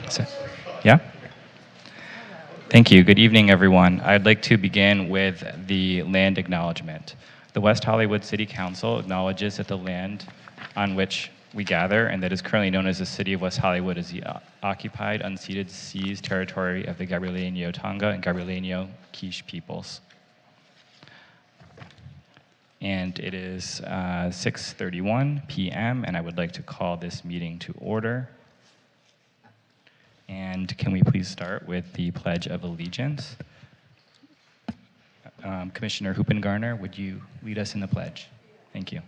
So, yeah? Thank you. Good evening, everyone. I'd like to begin with the land acknowledgement. The West Hollywood City Council acknowledges that the land on which we gather and that is currently known as the City of West Hollywood is the occupied, unceded, seized territory of the Gabrielino Tonga and Gabrielino Quiche peoples. And it is 6:31 p.m., and I would like to call this meeting to order. And can we please start with the Pledge of Allegiance? Commissioner Hoopengarner, would you lead us in the pledge? Thank you.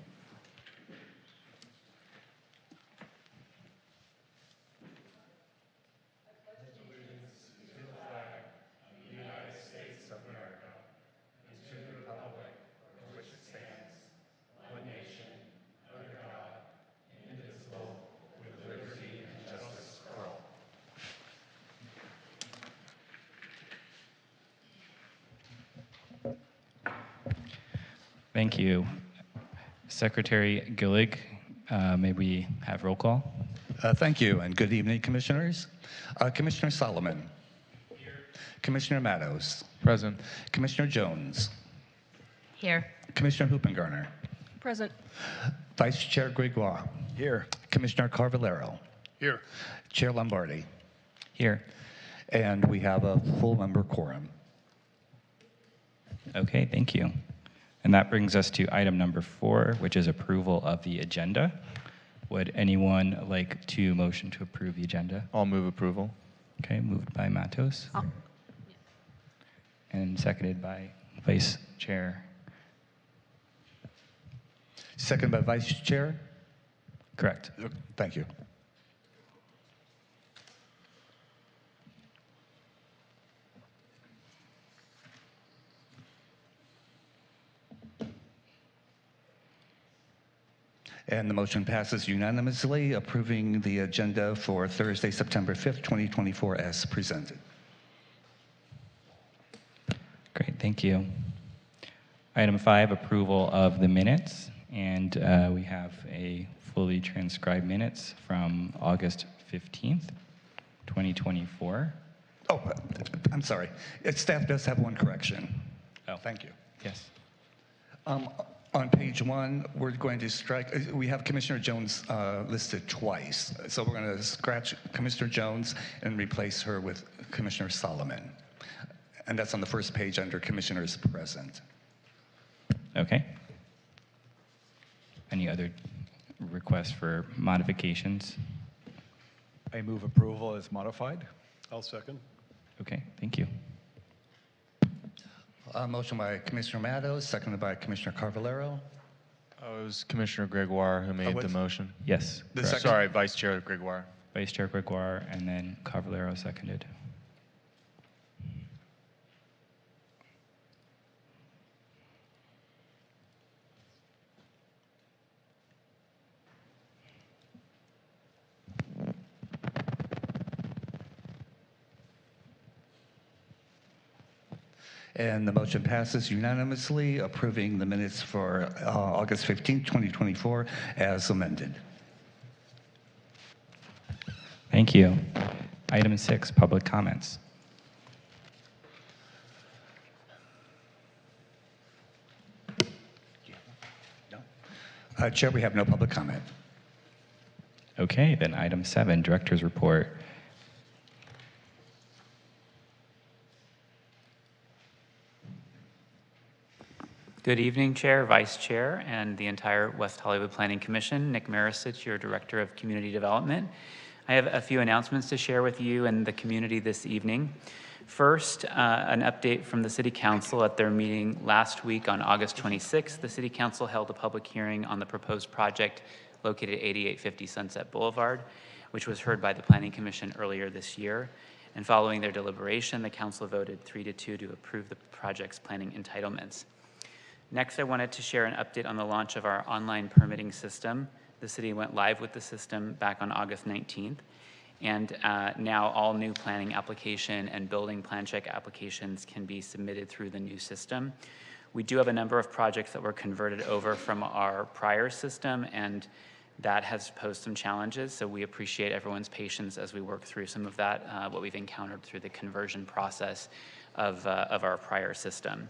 Thank you. Secretary Gillig, may we have roll call? Thank you, and good evening, Commissioners. Commissioner Solomon. Here. Commissioner Matos. Present. Commissioner Jones. Here. Commissioner Hoopengarner. Present. Vice Chair Gregoire. Here. Commissioner Carvalero. Here. Chair Lombardi. Here. And we have a full member quorum. Okay, thank you. And that brings us to item number 4, which is approval of the agenda. Would anyone like to motion to approve the agenda? I'll move approval. Okay, moved by Matos. And seconded by Vice Chair. Second by Vice Chair. Correct. Thank you. And the motion passes unanimously, approving the agenda for Thursday, September 5th, 2024, as presented. Great, thank you. Item 5, approval of the minutes. And we have a fully transcribed minutes from August 15th, 2024. Oh, I'm sorry. Staff does have one correction. Oh, Thank you. yes. On page 1, we're going to strike, we have Commissioner Jones listed twice. So we're going to scratch Commissioner Jones and replace her with Commissioner Solomon. And that's on the first page under Commissioners Present. Okay. Any other requests for modifications? I move approval as modified. I'll second. Okay, thank you. Motion by Commissioner Matos, seconded by Commissioner Carvalero. Oh, it was Commissioner Gregoire who made the what's- motion. Yes, The correct. second- Sorry, Vice Chair Gregoire. Vice Chair Gregoire, and then Carvalero seconded. And the motion passes unanimously, approving the minutes for August 15th, 2024, as amended. Thank you. Item 6, public comments. Chair, we have no public comment. Okay, then item 7, Director's Report. Good evening, Chair, Vice Chair, and the entire West Hollywood Planning Commission. Nick Marisich, your Director of Community Development. I have a few announcements to share with you and the community this evening. First, an update from the City Council at their meeting last week on August 26th. The City Council held a public hearing on the proposed project located at 8850 Sunset Boulevard, which was heard by the Planning Commission earlier this year. And following their deliberation, the Council voted 3-2 to approve the project's planning entitlements. Next, I wanted to share an update on the launch of our online permitting system. The city went live with the system back on August 19th, and now all new planning application and building plan check applications can be submitted through the new system. We do have a number of projects that were converted over from our prior system, and That has posed some challenges, so we appreciate everyone's patience as we work through some of that, what we've encountered through the conversion process of our prior system.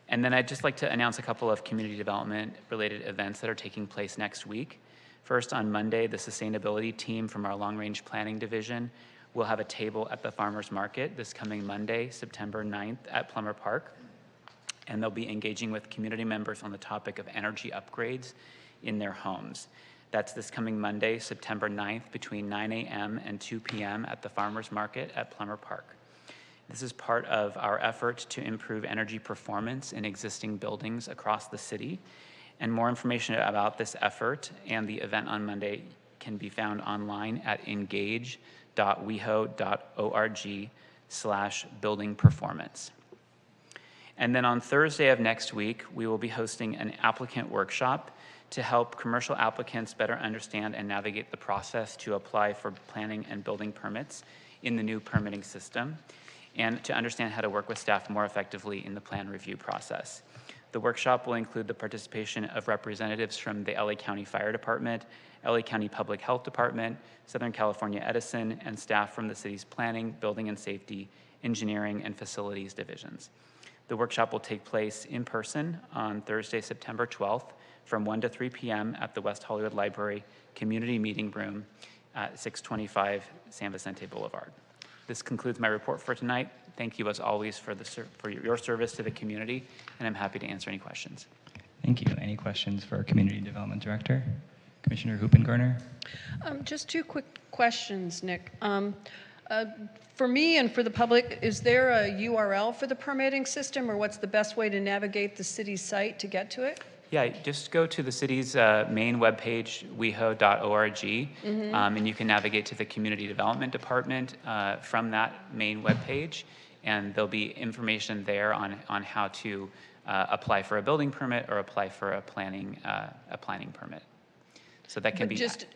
And then I'd just like to announce a couple of community development related events that are taking place next week. First, on Monday, the sustainability team from our long-range planning division will have a table at the farmers market this coming Monday, September 9th at Plummer Park. And they'll be engaging with community members on the topic of energy upgrades in their homes. That's this coming Monday, September 9th, between 9 a.m. and 2 p.m. at the farmers market at Plummer Park. This is part of our effort to improve energy performance in existing buildings across the city. And more information about this effort and the event on Monday can be found online at engage.weho.org/building-performance. And then on Thursday of next week, we will be hosting an applicant workshop to help commercial applicants better understand and navigate the process to apply for planning and building permits in the new permitting system, and to understand how to work with staff more effectively in the plan review process. The workshop will include the participation of representatives from the LA County Fire Department, LA County Public Health Department, Southern California Edison, and staff from the city's planning, building and safety, engineering, and facilities divisions. The workshop will take place in person on Thursday, September 12th from 1 to 3 p.m. at the West Hollywood Library Community Meeting Room at 625 San Vicente Boulevard. This concludes my report for tonight. Thank you, as always, for your service to the community, and I'm happy to answer any questions. Thank you. Any questions for our Community Development Director? Commissioner Hoopengarner? Just two quick questions, Nick. For me and for the public, is there a URL for the permitting system, or what's the best way to navigate the city's site to get to it? Yeah, just go to the city's main webpage, weho.org, and you can navigate to the Community Development Department from that main webpage, and there'll be information there on how to apply for a building permit or apply for a planning permit. So that can But be just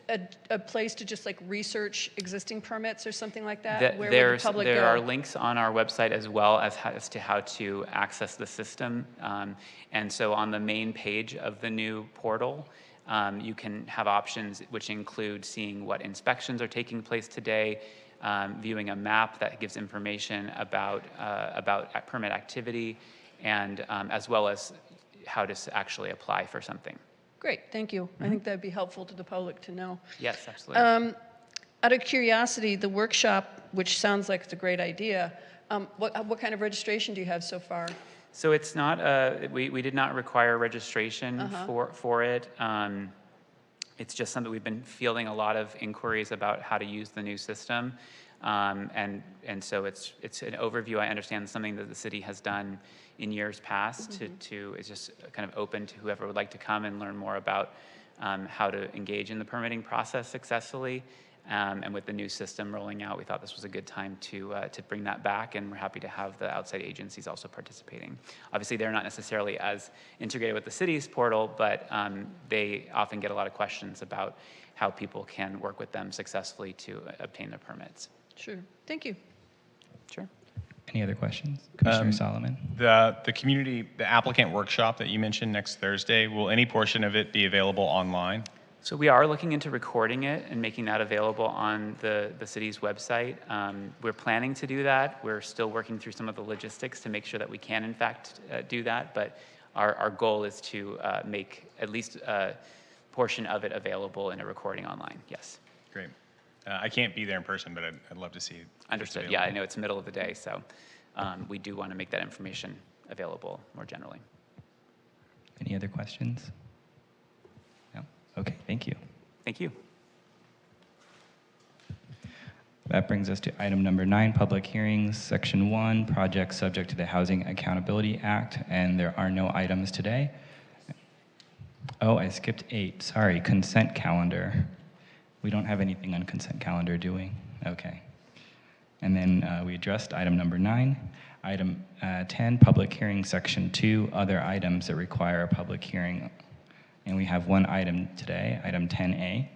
a place to just like research existing permits or something like that? Where would the public there go? are links on our website as well as to how to access the system. And so on the main page of the new portal, you can have options which include seeing what inspections are taking place today, viewing a map that gives information about permit activity, and as well as how to actually apply for something. Great, thank you. I think that'd be helpful to the public to know. Yes, absolutely. Out of curiosity, the workshop, which sounds like it's a great idea, what kind of registration do you have so far? So it's not, we did not require registration for it. It's just something we've been fielding a lot of inquiries about how to use the new system. And so it's an overview. I understand something that the city has done in years past it's just kind of open to whoever would like to come and learn more about how to engage in the permitting process successfully. And with the new system rolling out, we thought this was a good time to bring that back, and we're happy to have the outside agencies also participating. Obviously, they're not necessarily as integrated with the city's portal, but they often get a lot of questions about how people can work with them successfully to obtain their permits. Sure, thank you. Sure. Any other questions? Commissioner Solomon? The applicant workshop that you mentioned next Thursday, will any portion of it be available online? So we are looking into recording it and making that available on the city's website. We're planning to do that. We're still working through some of the logistics to make sure that we can, in fact, do that. But our goal is to make at least a portion of it available in a recording online, yes. Great. I can't be there in person, but I'd love to see it. Understood. Yeah, I know it's the middle of the day, so we do want to make that information available more generally. Any other questions? No? Okay, thank you. Thank you. That brings us to item number 9, public hearings, section 1, projects subject to the Housing Accountability Act, and there are no items today. Oh, I skipped 8, sorry, consent calendar. We don't have anything on consent calendar, do we? Okay. And then we addressed item number 9. Item 10, public hearing, section 2, other items that require a public hearing. And we have one item today, item 10A.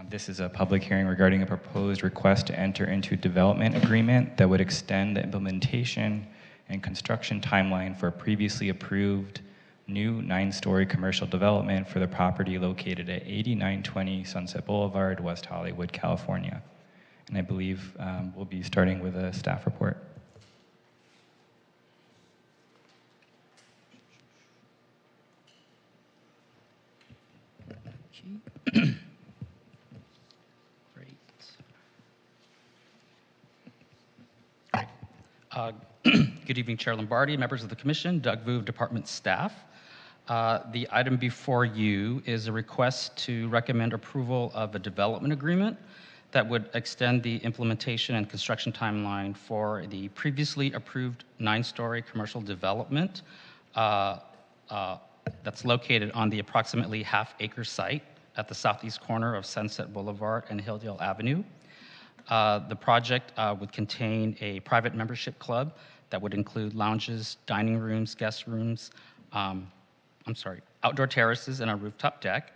This is a public hearing regarding a proposed request to enter into a development agreement that would extend the implementation and construction timeline for a previously approved new 9-story commercial development for the property located at 8920 Sunset Boulevard, West Hollywood, California. And I believe we'll be starting with a staff report. Good evening, Chair Lombardi, members of the Commission, Doug Vu, Department staff. The item before you is a request to recommend approval of a development agreement that would extend the implementation and construction timeline for the previously approved 9-story commercial development that's located on the approximately half-acre site at the southeast corner of Sunset Boulevard and Hilldale Avenue. The project would contain a private membership club that would include lounges, dining rooms, guest rooms, outdoor terraces, and a rooftop deck.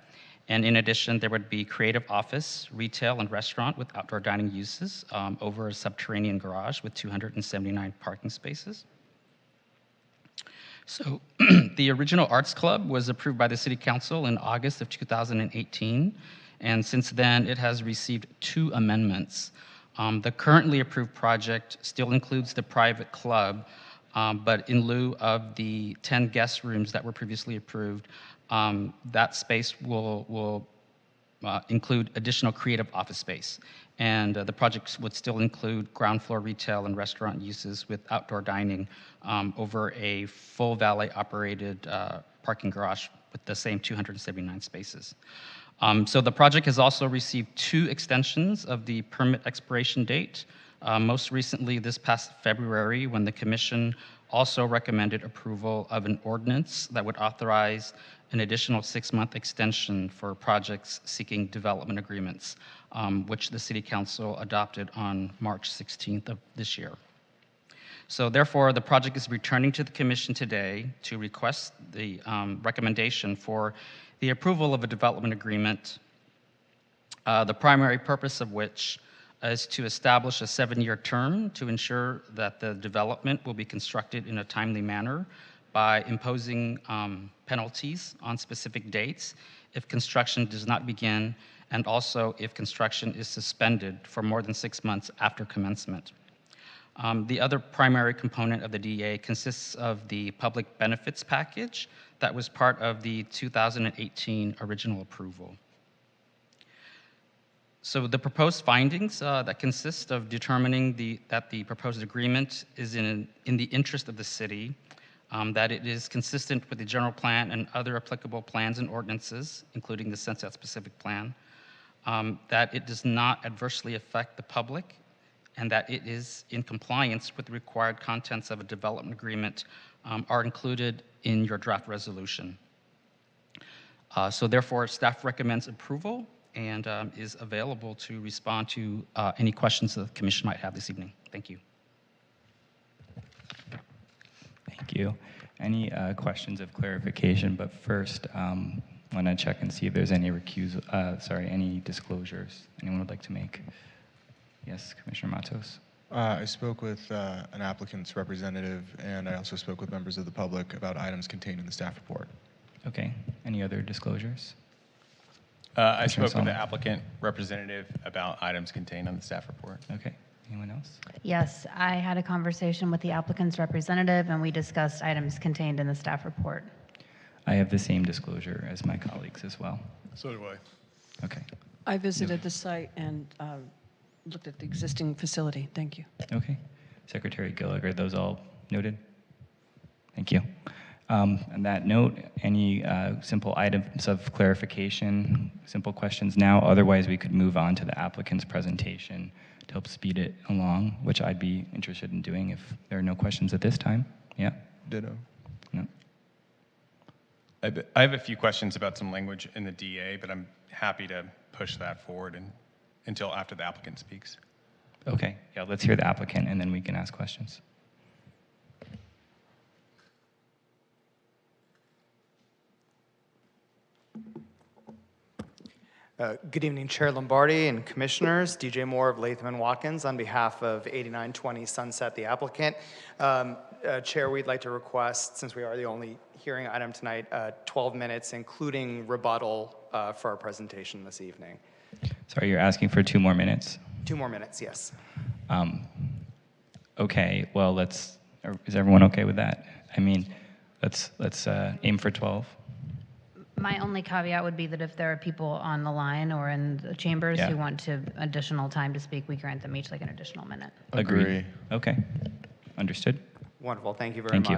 And in addition, there would be creative office, retail, and restaurant with outdoor dining uses over a subterranean garage with 279 parking spaces. So the original Arts Club was approved by the City Council in August of 2018, and since then it has received 2 amendments. The currently approved project still includes the private club, but in lieu of the 10 guest rooms that were previously approved, that space will include additional creative office space. And the project would still include ground floor retail and restaurant uses with outdoor dining over a full valet-operated parking garage with the same 279 spaces. So the project has also received 2 extensions of the permit expiration date, most recently this past February when the Commission also recommended approval of an ordinance that would authorize an additional 6-month extension for projects seeking development agreements, which the City Council adopted on March 16th of this year. So therefore, the project is returning to the Commission today to request the recommendation for the approval of a development agreement, the primary purpose of which is to establish a 7-year term to ensure that the development will be constructed in a timely manner by imposing penalties on specific dates if construction does not begin, and also if construction is suspended for more than 6 months after commencement. The other primary component of the DA consists of the public benefits package that was part of the 2018 original approval. So the proposed findings that consist of determining that the proposed agreement is in the interest of the city, that it is consistent with the general plan and other applicable plans and ordinances, including the Sunset Specific Plan, that it does not adversely affect the public, and that it is in compliance with the required contents of a development agreement are included in your draft resolution. So therefore, staff recommends approval and is available to respond to any questions the Commission might have this evening. Thank you. Thank you. Any questions of clarification? But first, want to check and see if there's any any disclosures anyone would like to make. Yes, Commissioner Matos. I spoke with an applicant's representative, and I also spoke with members of the public about items contained in the staff report. Okay. Any other disclosures? I Commissioner spoke with Solomon. the applicant representative about items contained on the staff report. Okay. Anyone else? Yes, I had a conversation with the applicant's representative, and we discussed items contained in the staff report. I have the same disclosure as my colleagues as well. So do I. Okay. I visited the site and looked at the existing facility. Thank you. Okay. Secretary Gillig, are those all noted? Thank you. On that note, any simple items of clarification, simple questions now? Otherwise, we could move on to the applicant's presentation to help speed it along, which I'd be interested in doing if there are no questions at this time. Yeah? Ditto. No? I have a few questions about some language in the DA, but I'm happy to push that forward until after the applicant speaks. Okay. Yeah, let's hear the applicant, and then we can ask questions. Good evening, Chair Lombardi and Commissioners. DJ Moore of Latham and Watkins on behalf of 8920 Sunset, the applicant. Chair, we'd like to request, since we are the only hearing item tonight, 12 minutes, including rebuttal for our presentation this evening. Sorry, you're asking for 2 more minutes? 2 more minutes, yes. Okay, well, is everyone okay with that? I mean, let's aim for 12. My only caveat would be that if there are people on the line or in the chambers Yeah. who want additional time to speak, we grant them each like an additional minute. Agree. Okay, understood. Wonderful, thank you very Thank you.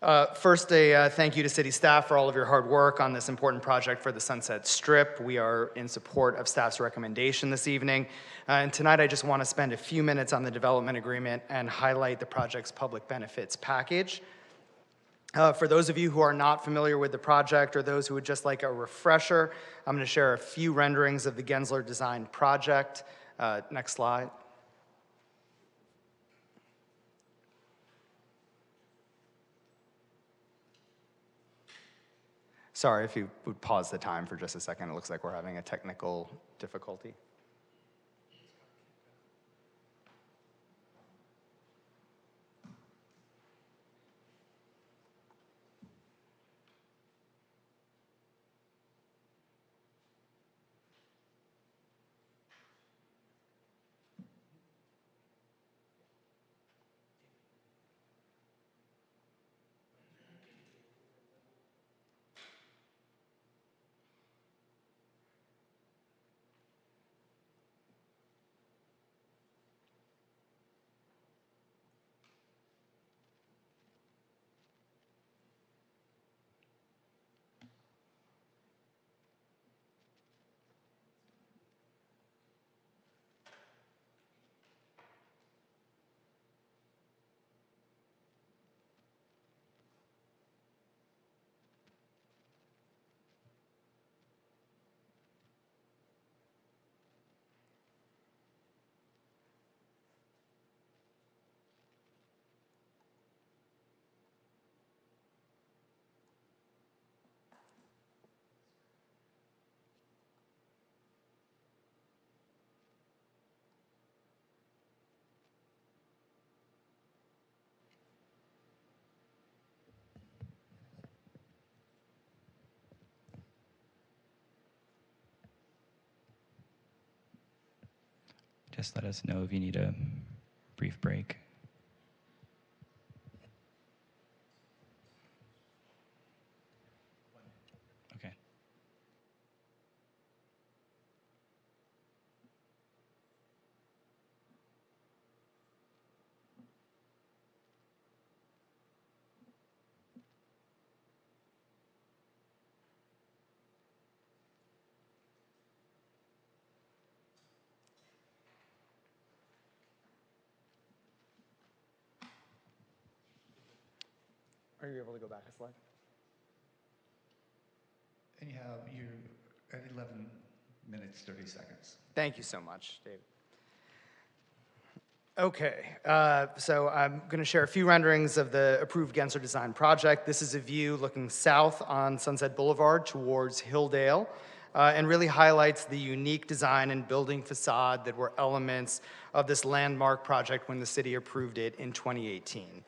much. First, a thank you to city staff for all of your hard work on this important project for the Sunset Strip. We are in support of staff's recommendation this evening. And tonight, I just want to spend a few minutes on the development agreement and highlight the project's public benefits package. For those of you who are not familiar with the project or those who would just like a refresher, I'm going to share a few renderings of the Gensler design project. Next slide. Sorry, if you would pause the time for just a second. It looks like we're having a technical difficulty. Just let us know if you need a brief break. Okay. Are you able to go back a slide? And you at 11 minutes, 30 seconds. Thank you so much, David. Okay, so I'm going to share a few renderings of the approved Gensler design project. This is a view looking south on Sunset Boulevard towards Hilldale, and really highlights the unique design and building facade that were elements of this landmark project when the city approved it in 2018.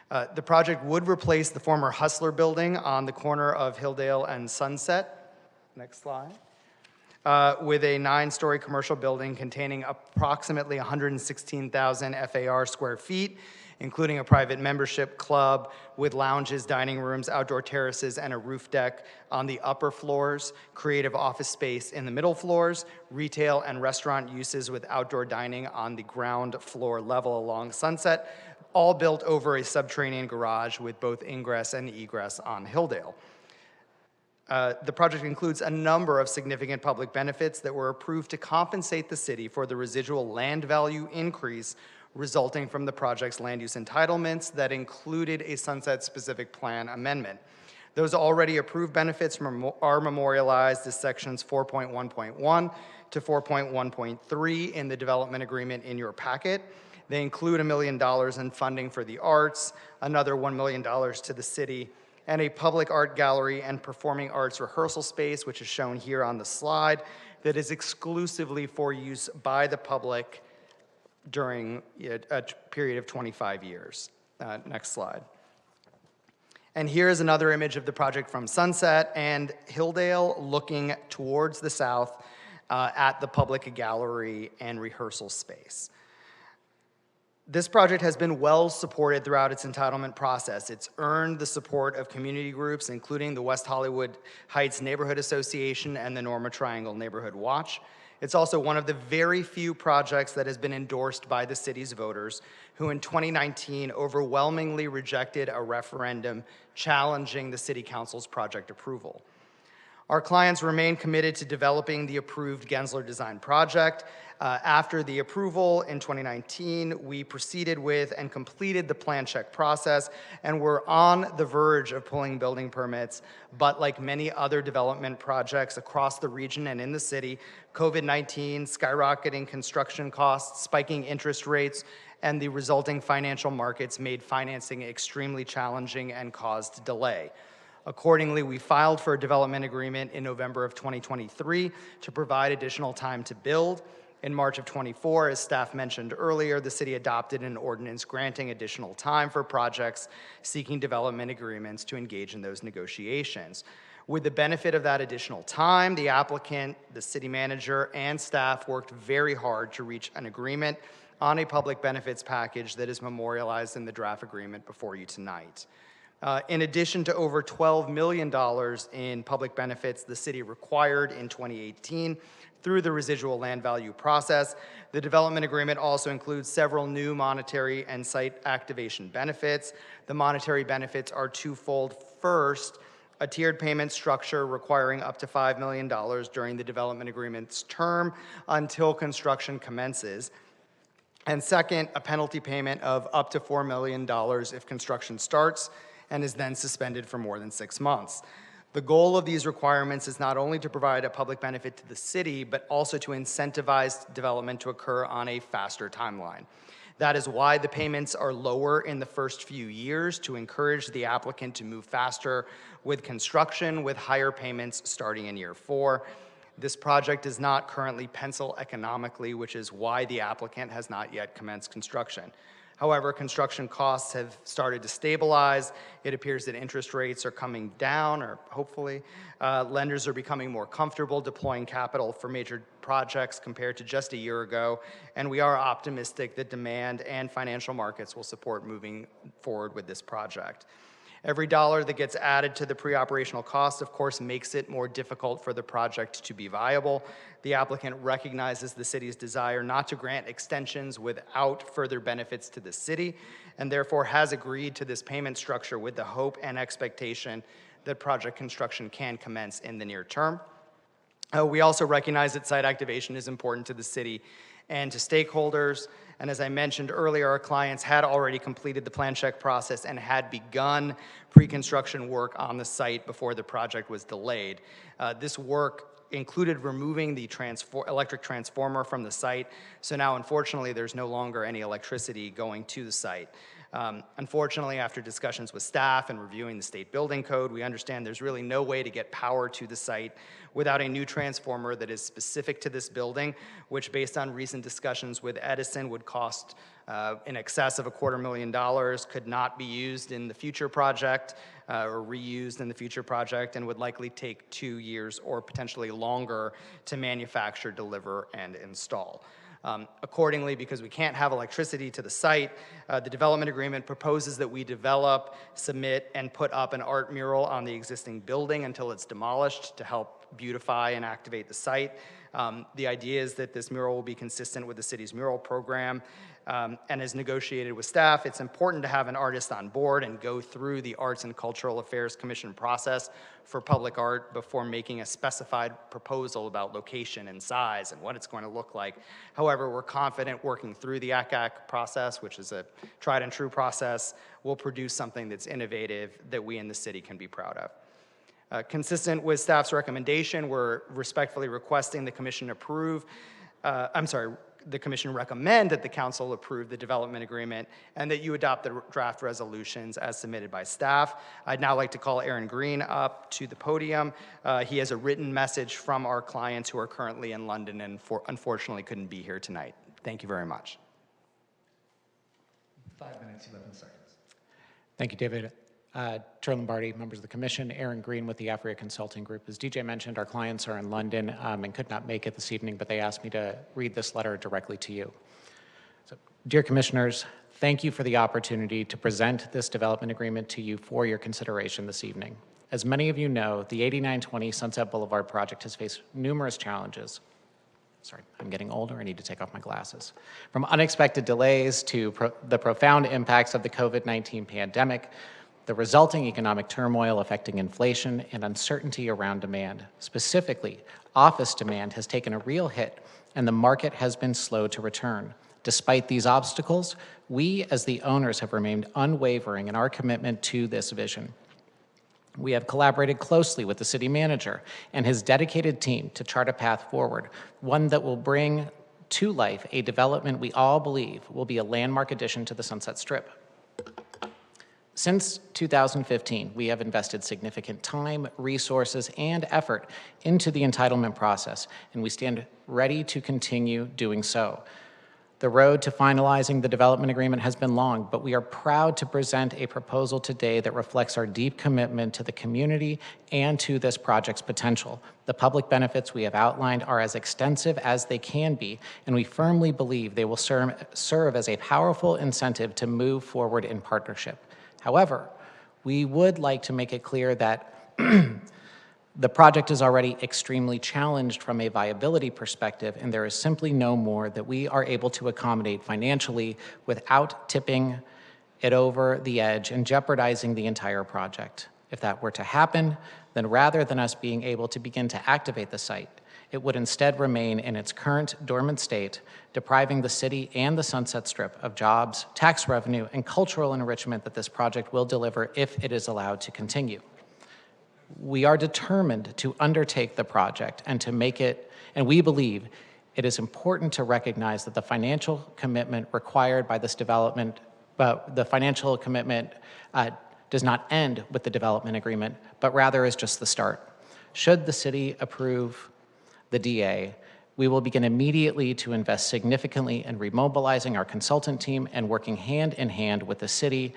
The project would replace the former Hustler building on the corner of Hilldale and Sunset. Next slide. With a 9-story commercial building containing approximately 116,000 FAR square feet, including a private membership club with lounges, dining rooms, outdoor terraces, and a roof deck on the upper floors, creative office space in the middle floors, retail and restaurant uses with outdoor dining on the ground floor level along Sunset, all built over a subterranean garage with both ingress and egress on Hilldale. The project includes a number of significant public benefits that were approved to compensate the city for the residual land value increase resulting from the project's land use entitlements that included a Sunset-specific plan amendment. Those already approved benefits are memorialized as sections 4.1.1 to 4.1.3 in the development agreement in your packet. They include $1 million in funding for the arts, another $1 million to the city, and a public art gallery and performing arts rehearsal space, which is shown here on the slide, that is exclusively for use by the public during a period of 25 years. Next slide. And here is another image of the project from Sunset and Hilldale looking towards the south at the public gallery and rehearsal space. This project has been well supported throughout its entitlement process. It's earned the support of community groups, including the West Hollywood Heights Neighborhood Association and the Norma Triangle Neighborhood Watch. It's also one of the very few projects that has been endorsed by the city's voters, who in 2019 overwhelmingly rejected a referendum challenging the city council's project approval. Our clients remain committed to developing the approved Gensler design project. After the approval in 2019, we proceeded with and completed the plan check process, and we're on the verge of pulling building permits. But like many other development projects across the region and in the city, COVID-19, skyrocketing construction costs, spiking interest rates, and the resulting financial markets made financing extremely challenging and caused delay. Accordingly, we filed for a development agreement in November of 2023 to provide additional time to build. In March of 24, as staff mentioned earlier, the city adopted an ordinance granting additional time for projects seeking development agreements to engage in those negotiations. With the benefit of that additional time, the applicant, the city manager, and staff worked very hard to reach an agreement on a public benefits package that is memorialized in the draft agreement before you tonight. In addition to over $12 million in public benefits the city required in 2018 through the residual land value process, the development agreement also includes several new monetary and site activation benefits. The monetary benefits are twofold. First, a tiered payment structure requiring up to $5 million during the development agreement's term until construction commences. And second, a penalty payment of up to $4 million if construction starts and is then suspended for more than 6 months. The goal of these requirements is not only to provide a public benefit to the city, but also to incentivize development to occur on a faster timeline. That is why the payments are lower in the first few years, to encourage the applicant to move faster with construction, with higher payments starting in year 4. This project does not currently pencil economically, which is why the applicant has not yet commenced construction. However, construction costs have started to stabilize. It appears that interest rates are coming down, or hopefully. Lenders are becoming more comfortable deploying capital for major projects compared to just a year ago, and we are optimistic that demand and financial markets will support moving forward with this project. Every dollar that gets added to the pre-operational cost, of course, makes it more difficult for the project to be viable. The applicant recognizes the city's desire not to grant extensions without further benefits to the city, and therefore has agreed to this payment structure with the hope and expectation that project construction can commence in the near term. We also recognize that site activation is important to the city and to stakeholders. And as I mentioned earlier, our clients had already completed the plan check process and had begun pre-construction work on the site before the project was delayed. This work included removing the electric transformer from the site, so now unfortunately there's no longer any electricity going to the site. Unfortunately, after discussions with staff and reviewing the state building code, we understand there's really no way to get power to the site without a new transformer that is specific to this building, which based on recent discussions with Edison would cost in excess of $250,000, could not be used in the future project or reused in the future project, and would likely take 2 years or potentially longer to manufacture, deliver, and install. Accordingly, because we can't have electricity to the site, the development agreement proposes that we develop, submit, and put up an art mural on the existing building until it's demolished to help beautify and activate the site. The idea is that this mural will be consistent with the city's mural program, and as negotiated with staff, it's important to have an artist on board and go through the Arts and Cultural Affairs Commission process for public art before making a specified proposal about location and size and what it's going to look like. However, we're confident working through the ACAC process, which is a tried and true process, will produce something that's innovative that we in the city can be proud of. Consistent with staff's recommendation, we're respectfully requesting the commission approve, the commission recommend that the council approve the development agreement and that you adopt the draft resolutions as submitted by staff. I'd now like to call Aaron Green up to the podium. He has a written message from our clients who are currently in London and unfortunately couldn't be here tonight. Thank you very much. 5 minutes, 11 seconds. Thank you, David. Chair Lombardi, members of the commission, Aaron Green with the Afria Consulting Group. As DJ mentioned, our clients are in London and could not make it this evening, but they asked me to read this letter directly to you. So, dear commissioners, thank you for the opportunity to present this development agreement to you for your consideration this evening. As many of you know, the 8920 Sunset Boulevard project has faced numerous challenges. Sorry, I'm getting older, I need to take off my glasses. From unexpected delays to the profound impacts of the COVID-19 pandemic, the resulting economic turmoil affecting inflation and uncertainty around demand. Specifically, office demand has taken a real hit and the market has been slow to return. Despite these obstacles, we as the owners have remained unwavering in our commitment to this vision. We have collaborated closely with the city manager and his dedicated team to chart a path forward, one that will bring to life a development we all believe will be a landmark addition to the Sunset Strip. Since 2015, we have invested significant time, resources, and effort into the entitlement process, and we stand ready to continue doing so. The road to finalizing the development agreement has been long, but we are proud to present a proposal today that reflects our deep commitment to the community and to this project's potential. The public benefits we have outlined are as extensive as they can be, and we firmly believe they will serve as a powerful incentive to move forward in partnership. However, we would like to make it clear that the project is already extremely challenged from a viability perspective, and there is simply no more that we are able to accommodate financially without tipping it over the edge and jeopardizing the entire project. If that were to happen, then rather than us being able to begin to activate the site, it would instead remain in its current dormant state, depriving the city and the Sunset Strip of jobs, tax revenue, and cultural enrichment that this project will deliver if it is allowed to continue. We are determined to undertake the project and to make it, and we believe it is important to recognize that the financial commitment required by this development, the financial commitment does not end with the development agreement, but rather is just the start. Should the city approve the DA, we will begin immediately to invest significantly in remobilizing our consultant team and working hand in hand with the city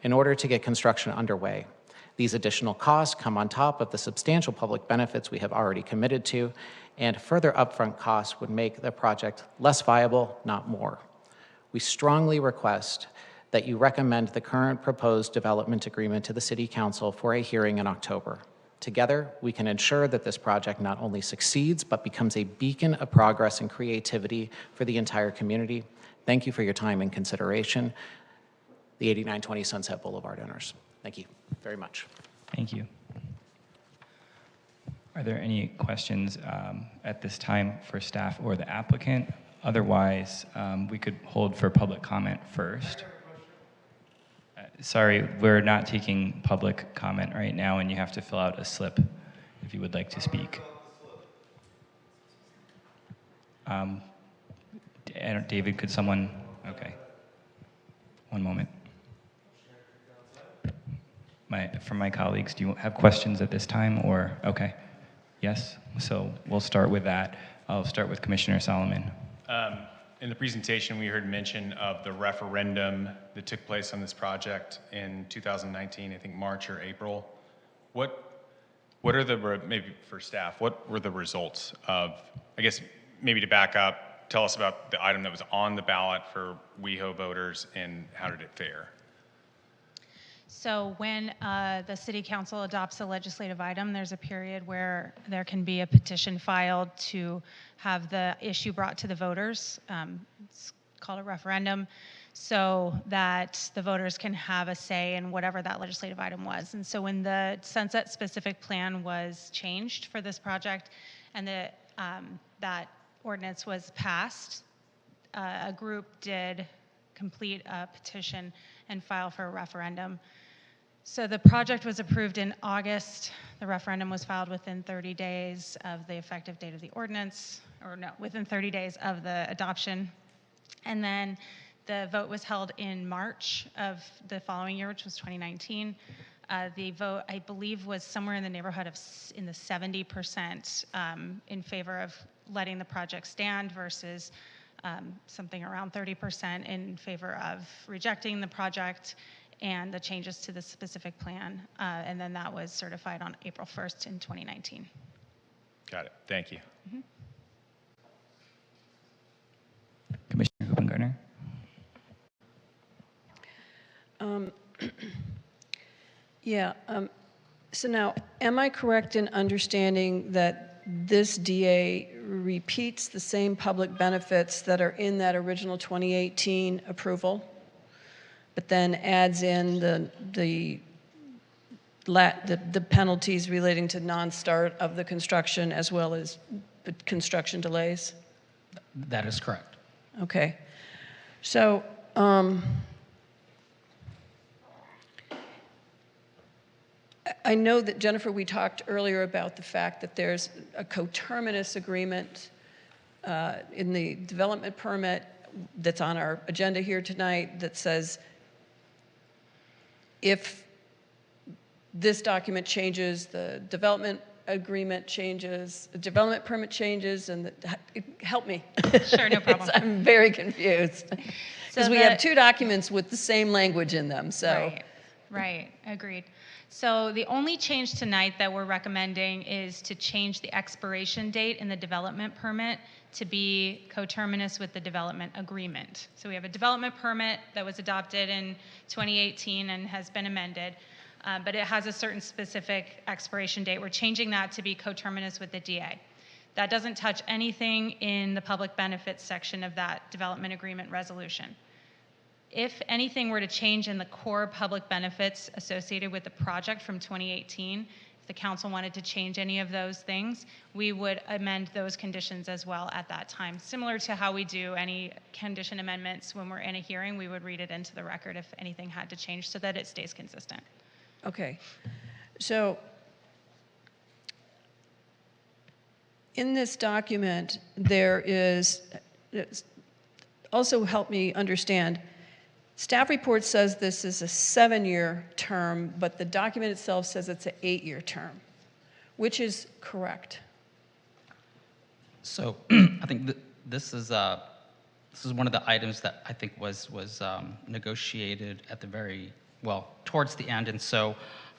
in order to get construction underway. These additional costs come on top of the substantial public benefits we have already committed to, and further upfront costs would make the project less viable, not more. We strongly request that you recommend the current proposed development agreement to the City Council for a hearing in October. Together, we can ensure that this project not only succeeds, but becomes a beacon of progress and creativity for the entire community. Thank you for your time and consideration. The 8920 Sunset Boulevard owners. Thank you very much. Thank you. Are there any questions at this time for staff or the applicant? Otherwise, we could hold for public comment first. Sorry, we're not taking public comment right now, and you have to fill out a slip if you would like to speak. David, could someone, okay. One moment. From my colleagues, do you have questions at this time, or, okay. Yes, so we'll start with that. I'll start with Commissioner Solomon. In the presentation, we heard mention of the referendum that took place on this project in 2019, I think March or April. What are the, maybe for staff, what were the results of, I guess, maybe to back up, tell us about the item that was on the ballot for WeHo voters and how did it fare? So when the City Council adopts a legislative item, there's a period where there can be a petition filed to have the issue brought to the voters. It's called a referendum, so that the voters can have a say in whatever that legislative item was. And so when the Sunset Specific Plan was changed for this project and that ordinance was passed, a group did complete a petition and file for a referendum. So the project was approved in August. The referendum was filed within 30 days of the effective date of the ordinance, or no, within 30 days of the adoption. And then the vote was held in March of the following year, which was 2019. The vote, I believe, was somewhere in the neighborhood of in the 70% in favor of letting the project stand versus something around 30% in favor of rejecting the project and the changes to the specific plan. And then that was certified on April 1st in 2019. Got it. Thank you. Commissioner Hoopengartner. Yeah, so now, am I correct in understanding that this DA repeats the same public benefits that are in that original 2018 approval, but then adds in the penalties relating to non-start of the construction as well as the construction delays? That is correct. Okay. So, I know that, Jennifer, we talked earlier about the fact that there's a coterminous agreement in the development permit that's on our agenda here tonight that says if this document changes, the development agreement changes, the development permit changes, and help me. Sure, no problem. I'm very confused. Because So we have two documents with the same language in them, so. Right, agreed. So the only change tonight that we're recommending is to change the expiration date in the development permit to be coterminous with the development agreement. So we have a development permit that was adopted in 2018 and has been amended, but it has a certain specific expiration date. We're changing that to be coterminous with the DA. That doesn't touch anything in the public benefits section of that development agreement resolution. If anything were to change in the core public benefits associated with the project from 2018, if the council wanted to change any of those things, we would amend those conditions as well at that time. Similar to how we do any condition amendments when we're in a hearing, we would read it into the record if anything had to change so that it stays consistent. Okay. So in this document, there is, also help me understand, staff report says this is a 7-year term, but the document itself says it's an 8-year term. Which is correct? So I think this is one of the items that I think was negotiated at the very, well, towards the end. And so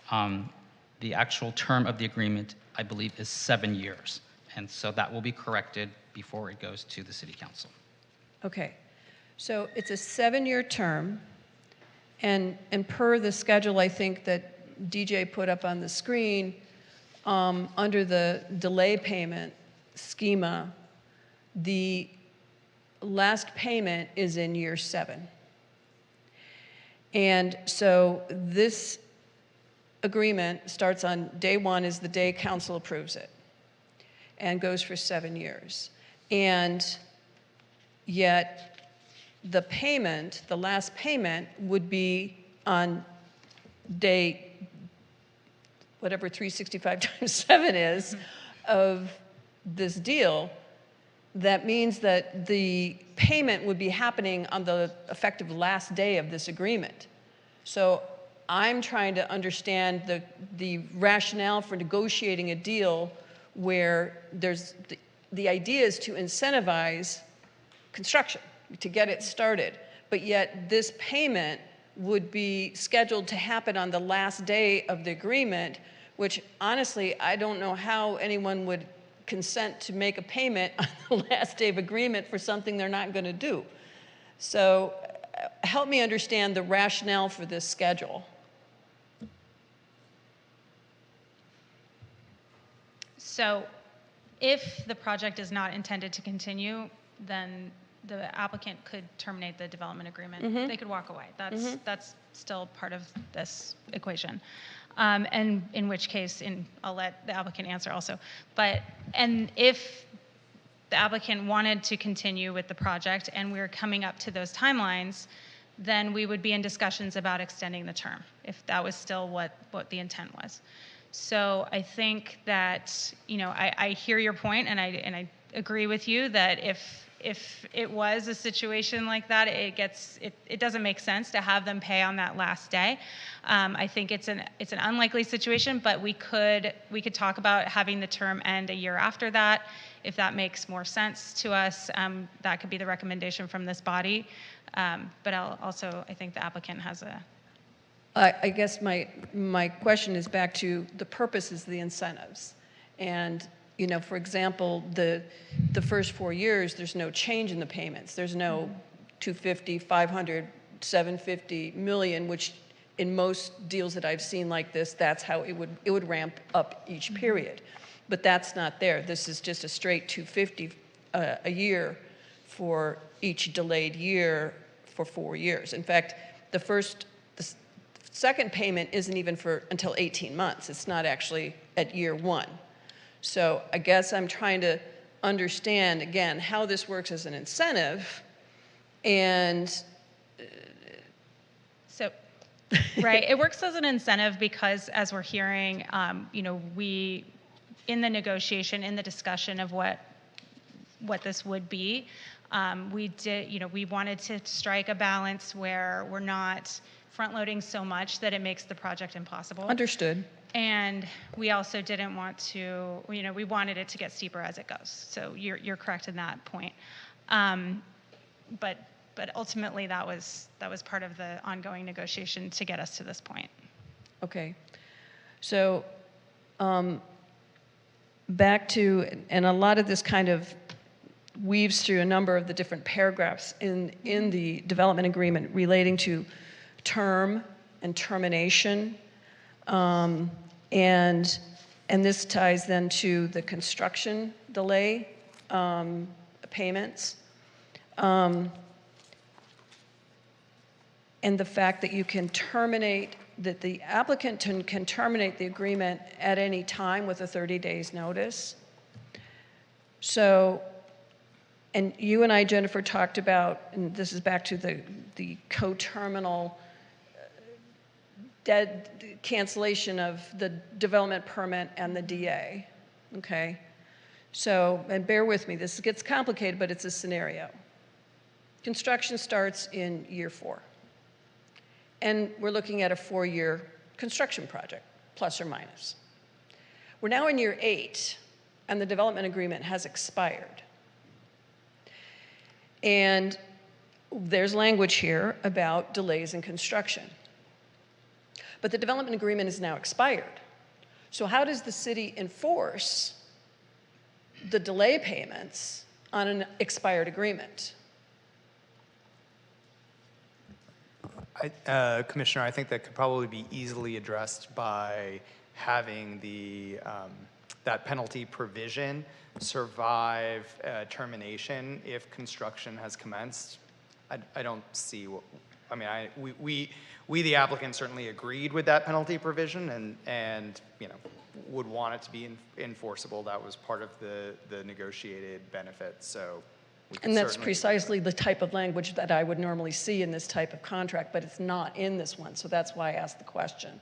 the actual term of the agreement, I believe, is 7 years. And so that will be corrected before it goes to the city council. Okay. So it's a 7-year term, and per the schedule, I think that DJ put up on the screen, under the delay payment schema, the last payment is in year 7. And so this agreement starts on day 1 is the day council approves it and goes for 7 years. And yet the payment, the last payment, would be on day, whatever 365 times 7 is, of this deal. That means that the payment would be happening on the effective last day of this agreement. So I'm trying to understand the rationale for negotiating a deal where there's the idea is to incentivize construction, to get it started, but yet this payment would be scheduled to happen on the last day of the agreement, which honestly, I don't know how anyone would consent to make a payment on the last day of agreement for something they're not going to do. So help me understand the rationale for this schedule. So if the project is not intended to continue, then the applicant could terminate the development agreement. They could walk away. That's still part of this equation. And in which case, I'll let the applicant answer also. And if the applicant wanted to continue with the project and we're coming up to those timelines, then we would be in discussions about extending the term, if that was still what the intent was. So I think that, I hear your point, and I agree with you that if it was a situation like that, it doesn't make sense to have them pay on that last day. I think it's an unlikely situation, but we could talk about having the term end a year after that, if that makes more sense to us. That could be the recommendation from this body. But I think the applicant has a. I guess my question is back to the purposes of the incentives. And, for example, the first 4 years, there's no change in the payments. There's no 250, 500, 750 million, which in most deals that I've seen like this, that's how it would ramp up each period. But that's not there. This is just a straight 250 a year for each delayed year for 4 years. In fact, the second payment isn't even until 18 months. It's not actually at year 1. So I guess I'm trying to understand, again, how this works as an incentive. And so, right, it works as an incentive because, as we're hearing, we, in the negotiation, in the discussion of what this would be, we wanted to strike a balance where we're not front-loading so much that it makes the project impossible. Understood. And we also didn't want to, we wanted it to get steeper as it goes. So you're correct in that point. But ultimately, that was part of the ongoing negotiation to get us to this point. Okay. So back to, and a lot of this kind of weaves through a number of the different paragraphs in the development agreement relating to term and termination. And this ties then to the construction delay payments. And the fact that you can terminate, that the applicant can terminate the agreement at any time with a 30 days notice. So, and you and I, Jennifer, talked about, and this is back to the co-terminal cancellation of the development permit and the DA, okay? So, and bear with me, this gets complicated, but it's a scenario. Construction starts in year 4. And we're looking at a 4-year construction project, plus or minus. We're now in year 8, and the development agreement has expired. And there's language here about delays in construction. But the development agreement is now expired. So how does the city enforce the delay payments on an expired agreement? Commissioner, I think that could probably be easily addressed by having that penalty provision survive termination if construction has commenced. I don't see what, I mean, we the applicant certainly agreed with that penalty provision and would want it to be enforceable. That was part of the negotiated benefits. So. And that's precisely the type of language that I would normally see in this type of contract, but it's not in this one. So that's why I asked the question,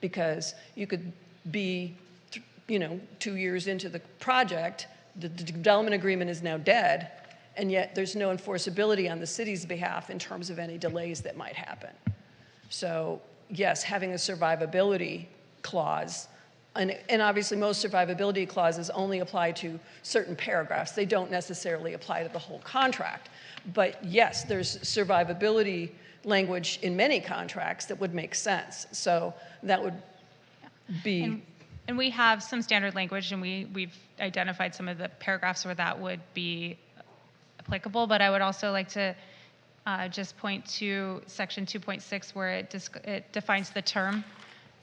because you could be, 2 years into the project, the development agreement is now dead, and yet there's no enforceability on the city's behalf in terms of any delays that might happen. So yes, having a survivability clause, and obviously most survivability clauses only apply to certain paragraphs. They don't necessarily apply to the whole contract. But yes, there's survivability language in many contracts that would make sense. So that would be... And we have some standard language, and we've identified some of the paragraphs where that would be applicable. But I would also like to just point to section 2.6 where it defines the term.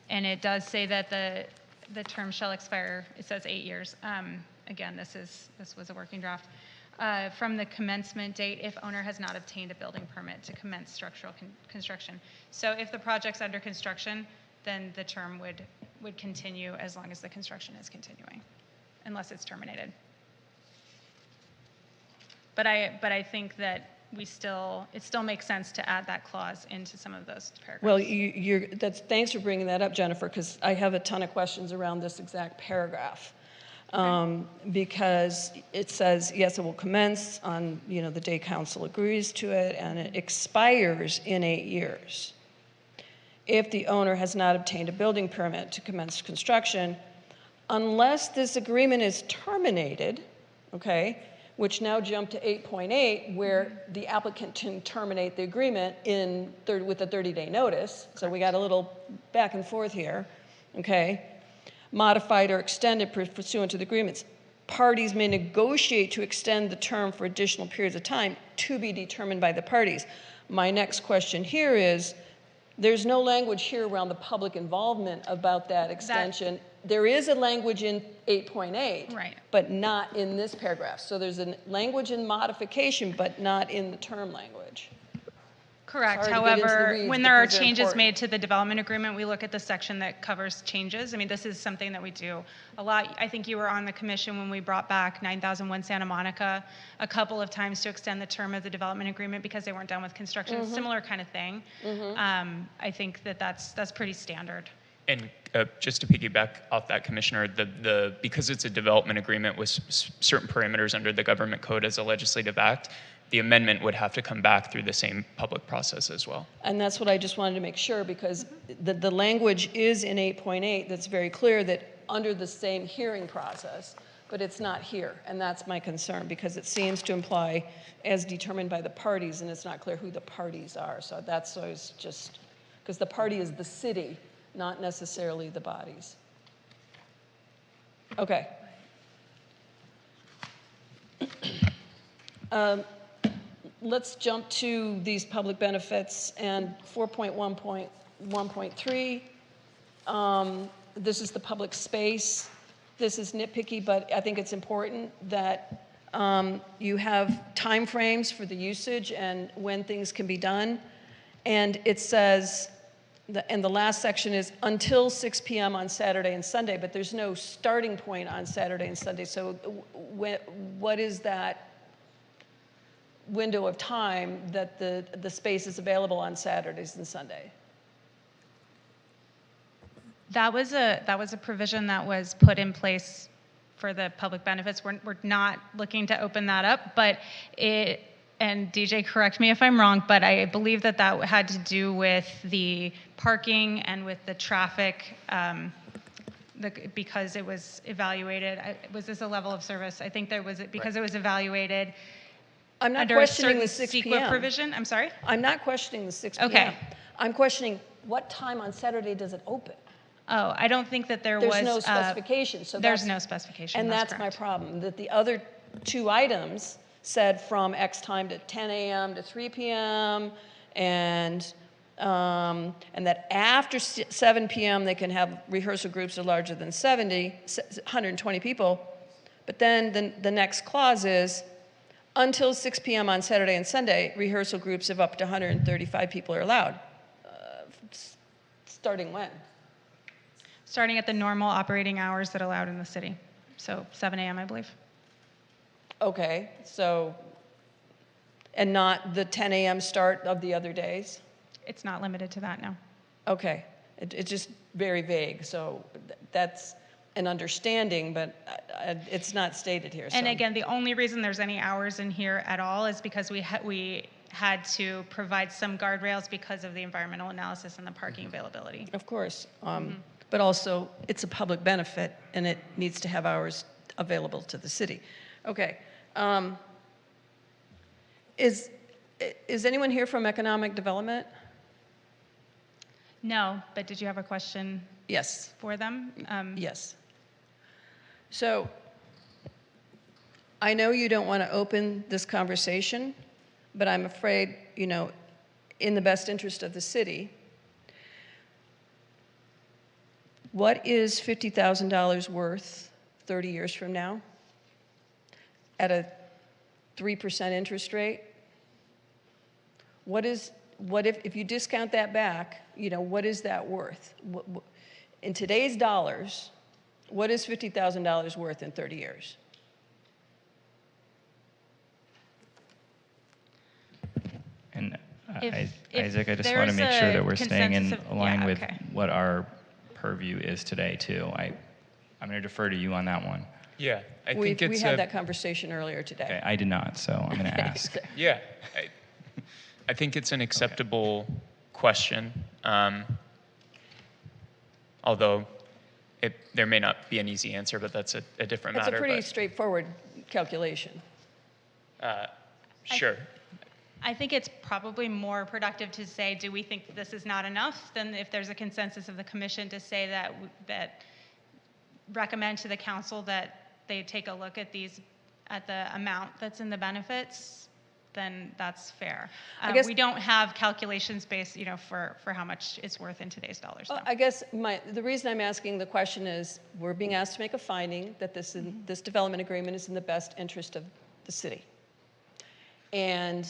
And it does say that the term shall expire, it says 8 years. Again, this was a working draft. From the commencement date if owner has not obtained a building permit to commence structural construction. So if the project's under construction, then the term would continue as long as the construction is continuing, unless it's terminated. But I think that it still makes sense to add that clause into some of those paragraphs. Well, thanks for bringing that up, Jennifer, because I have a ton of questions around this exact paragraph. Because it says, yes, it will commence on, the day council agrees to it, and it expires in 8 years. If the owner has not obtained a building permit to commence construction, unless this agreement is terminated, okay, which now jumped to 8.8, where the applicant can terminate the agreement with a 30-day notice. So we got a little back and forth here, okay? Modified or extended pursuant to the agreements. Parties may negotiate to extend the term for additional periods of time to be determined by the parties. My next question here is, there's no language here around the public involvement about that extension. There is a language in 8.8, right, but not in this paragraph. So there's a language in modification, but not in the term language. Correct. However, when there are changes made to the development agreement, we look at the section that covers changes. I mean, this is something that we do a lot. I think you were on the commission when we brought back 9001 Santa Monica a couple of times to extend the term of the development agreement because they weren't done with construction. Similar kind of thing. I think that's pretty standard. And just to piggyback off that, Commissioner, because it's a development agreement with certain parameters under the government code as a legislative act, the amendment would have to come back through the same public process as well. And that's what I just wanted to make sure, because the language is in 8.8 that's very clear that under the same hearing process, but it's not here. And that's my concern, because it seems to imply as determined by the parties, and it's not clear who the parties are. So that's always just, because the party is the city, not necessarily the bodies. Okay. Let's jump to these public benefits and 4.1.1.3. This is the public space. This is nitpicky, but I think it's important that you have timeframes for the usage and when things can be done. And it says, and the last section is until 6 p.m. on Saturday and Sunday, but there's no starting point on Saturday and Sunday. So what is that window of time that the space is available on Saturdays and Sunday? That was a provision that was put in place for the public benefits. We're not looking to open that up, but and DJ, correct me if I'm wrong, but I believe that had to do with the parking and with the traffic, because it was evaluated. Was this a level of service? I think there was, because it was evaluated. I'm not under questioning a the certain 6 CEQA p.m. provision. I'm sorry? I'm not questioning the 6 p.m. Okay. I'm questioning what time on Saturday does it open? Oh, I don't think that there's no specification. So there's no specification. And that's my problem, that the other two items said from X time to 10 a.m. to 3 p.m. and that after 7 p.m. they can have rehearsal groups that are larger than 120 people. But then the next clause is, until 6 p.m. on Saturday and Sunday, rehearsal groups of up to 135 people are allowed. Starting when? Starting at the normal operating hours that are allowed in the city. So 7 a.m., I believe. Okay, so, and not the 10 a.m. start of the other days? It's not limited to that, no. Okay, it's just very vague, so that's an understanding, but it's not stated here. And again, the only reason there's any hours in here at all is because we had to provide some guardrails because of the environmental analysis and the parking availability. Of course, but also it's a public benefit and it needs to have hours available to the city. Okay. Is anyone here from economic development? No, but did you have a question? Yes. For them? Yes. So I know you don't want to open this conversation, but I'm afraid, in the best interest of the city, what is $50,000 worth 30 years from now at a 3% interest rate? If you discount that back, what is that worth? In today's dollars, what is $50,000 worth in 30 years? Isaac, I just want to there's make sure a that we're staying in consensus of- line yeah, with okay. what our purview is today, too. I'm going to defer to you on that one. Yeah, I We think it's had that conversation earlier today. Okay, I did not, so I'm going to ask. Yeah, I think it's an acceptable question, although there may not be an easy answer, but that's a different It's matter. a pretty but, straightforward calculation. sure. I think it's probably more productive to say, do we think that this is not enough, than if there's a consensus of the commission to say that recommend to the council that they take a look at at the amount that's in the benefits, then that's fair. I guess- we don't have calculations based, for how much it's worth in today's dollars. Well, though. I guess the reason I'm asking the question is we're being asked to make a finding that this development agreement is in the best interest of the city. And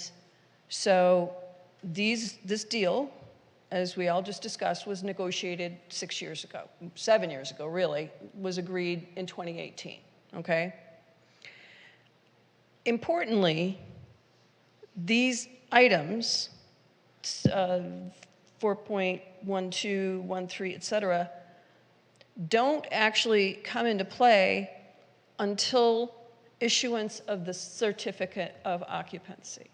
so this deal, as we all just discussed, was negotiated 7 years ago, really, was agreed in 2018, okay? Importantly, these items, 4.12, 13, et cetera, don't actually come into play until issuance of the certificate of occupancy.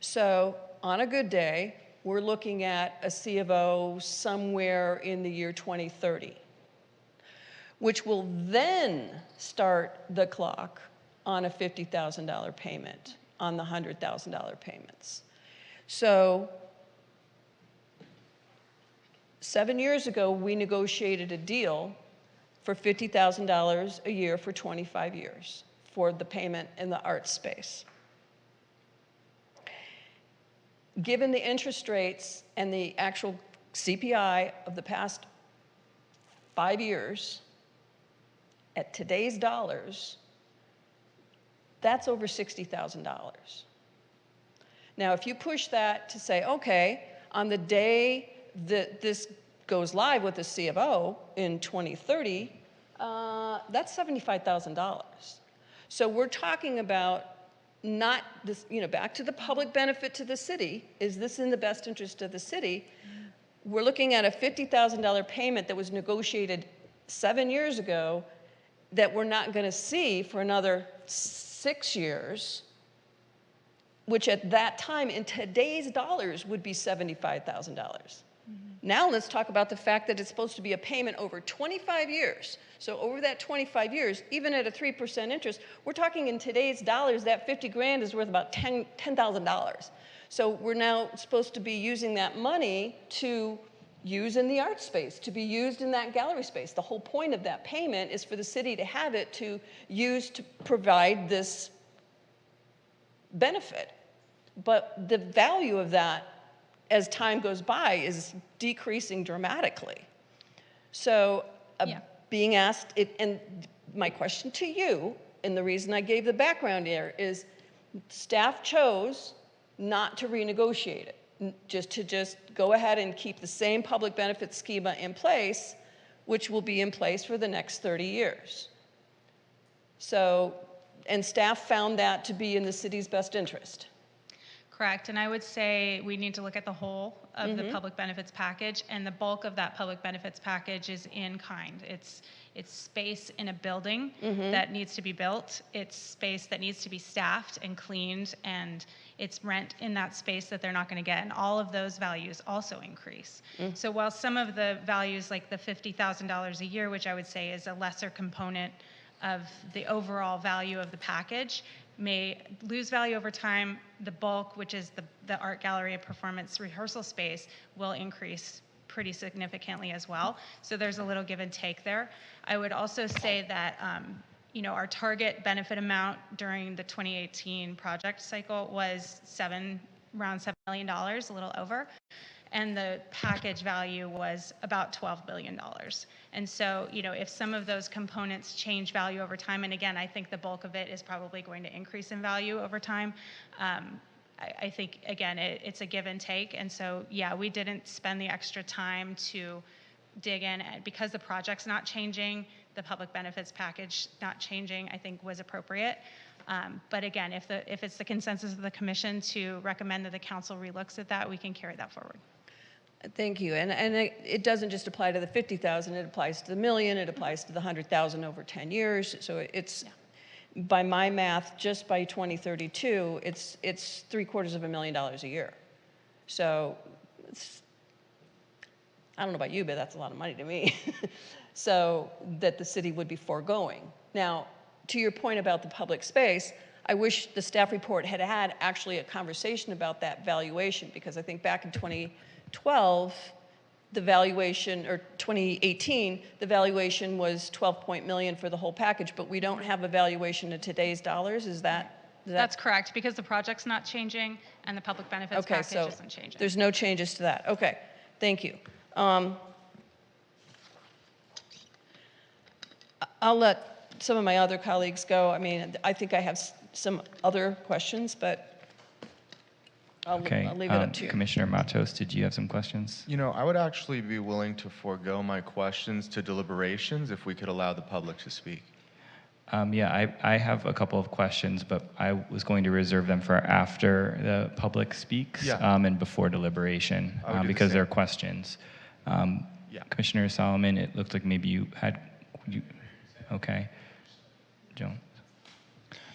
So on a good day, we're looking at a C of O somewhere in the year 2030, which will then start the clock on a $50,000 payment on the $100,000 payments. So 7 years ago, we negotiated a deal for $50,000 a year for 25 years for the payment in the arts space. Given the interest rates and the actual CPI of the past 5 years, at today's dollars, that's over $60,000. Now, if you push that to say, okay, on the day that this goes live with the C of O in 2030, that's $75,000. So we're talking about not this, back to the public benefit to the city. Is this in the best interest of the city? We're looking at a $50,000 payment that was negotiated 7 years ago that we're not going to see for another 6 years, which at that time in today's dollars would be $75,000. Now let's talk about the fact that it's supposed to be a payment over 25 years. So over that 25 years, even at a 3% interest, we're talking in today's dollars, that 50 grand is worth about $10,000. So we're now supposed to be using that money to use in the art space, to be used in that gallery space. The whole point of that payment is for the city to have it to use to provide this benefit. But the value of that as time goes by is decreasing dramatically. So being asked, and my question to you, and the reason I gave the background here is staff chose not to renegotiate it, just go ahead and keep the same public benefit schema in place, which will be in place for the next 30 years. So, and staff found that to be in the city's best interest. Correct, and I would say we need to look at the whole of the public benefits package, and the bulk of that public benefits package is in kind. It's space in a building that needs to be built. It's space that needs to be staffed and cleaned, and it's rent in that space that they're not going to get, and all of those values also increase. So while some of the values, like the $50,000 a year, which I would say is a lesser component of the overall value of the package, may lose value over time, the bulk, which is the art gallery and performance rehearsal space, will increase pretty significantly as well. So there's a little give and take there. I would also say that our target benefit amount during the 2018 project cycle was around $7 million, a little over. And the package value was about $12 billion. And so, if some of those components change value over time, and again, I think the bulk of it is probably going to increase in value over time, I think, again, it's a give and take. And so, yeah, we didn't spend the extra time to dig in, because the project's not changing, the public benefits package not changing, I think was appropriate. But again, if it's the consensus of the commission to recommend that the council relooks at that, we can carry that forward. Thank you. And it doesn't just apply to the 50,000, it applies to the million, it applies to the 100,000 over 10 years. So it's, by my math, just by 2032, it's $750,000 a year. So I don't know about you, but that's a lot of money to me. So that the city would be foregoing. Now, to your point about the public space, I wish the staff report had had actually a conversation about that valuation, because I think back in 2012, the valuation, or 2018, the valuation was 12 million for the whole package, but we don't have a valuation in today's dollars. Is that? That's correct, because the project's not changing and the public benefits Okay, package so isn't changing. there's no changes to that. Okay, thank you. I'll let some of my other colleagues go. I mean, I think I have some other questions, but I'll leave it up to you. Commissioner Matos, did you have some questions? You know, I would actually be willing to forego my questions to deliberations if we could allow the public to speak. Yeah, I have a couple of questions, but I was going to reserve them for after the public speaks and before deliberation because they're questions. Commissioner Solomon, it looked like maybe you had, okay. Joan.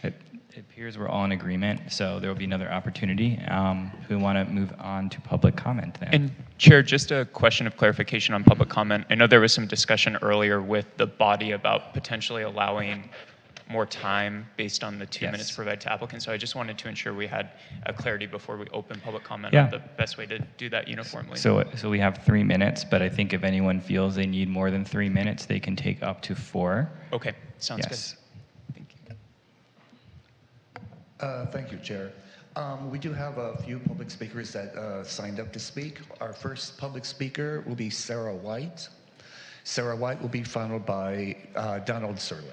It appears we're all in agreement, so there will be another opportunity. We want to move on to public comment then. And Chair, just a question of clarification on public comment. I know there was some discussion earlier with the body about potentially allowing more time based on the 2 minutes provided to applicants. So I just wanted to ensure we had a clarity before we open public comment on the best way to do that uniformly. So we have 3 minutes, but I think if anyone feels they need more than 3 minutes, they can take up to 4. Okay, sounds good. Thank you, Chair. We do have a few public speakers that signed up to speak. Our first public speaker will be Sarah White. Sarah White will be followed by Donald Surley.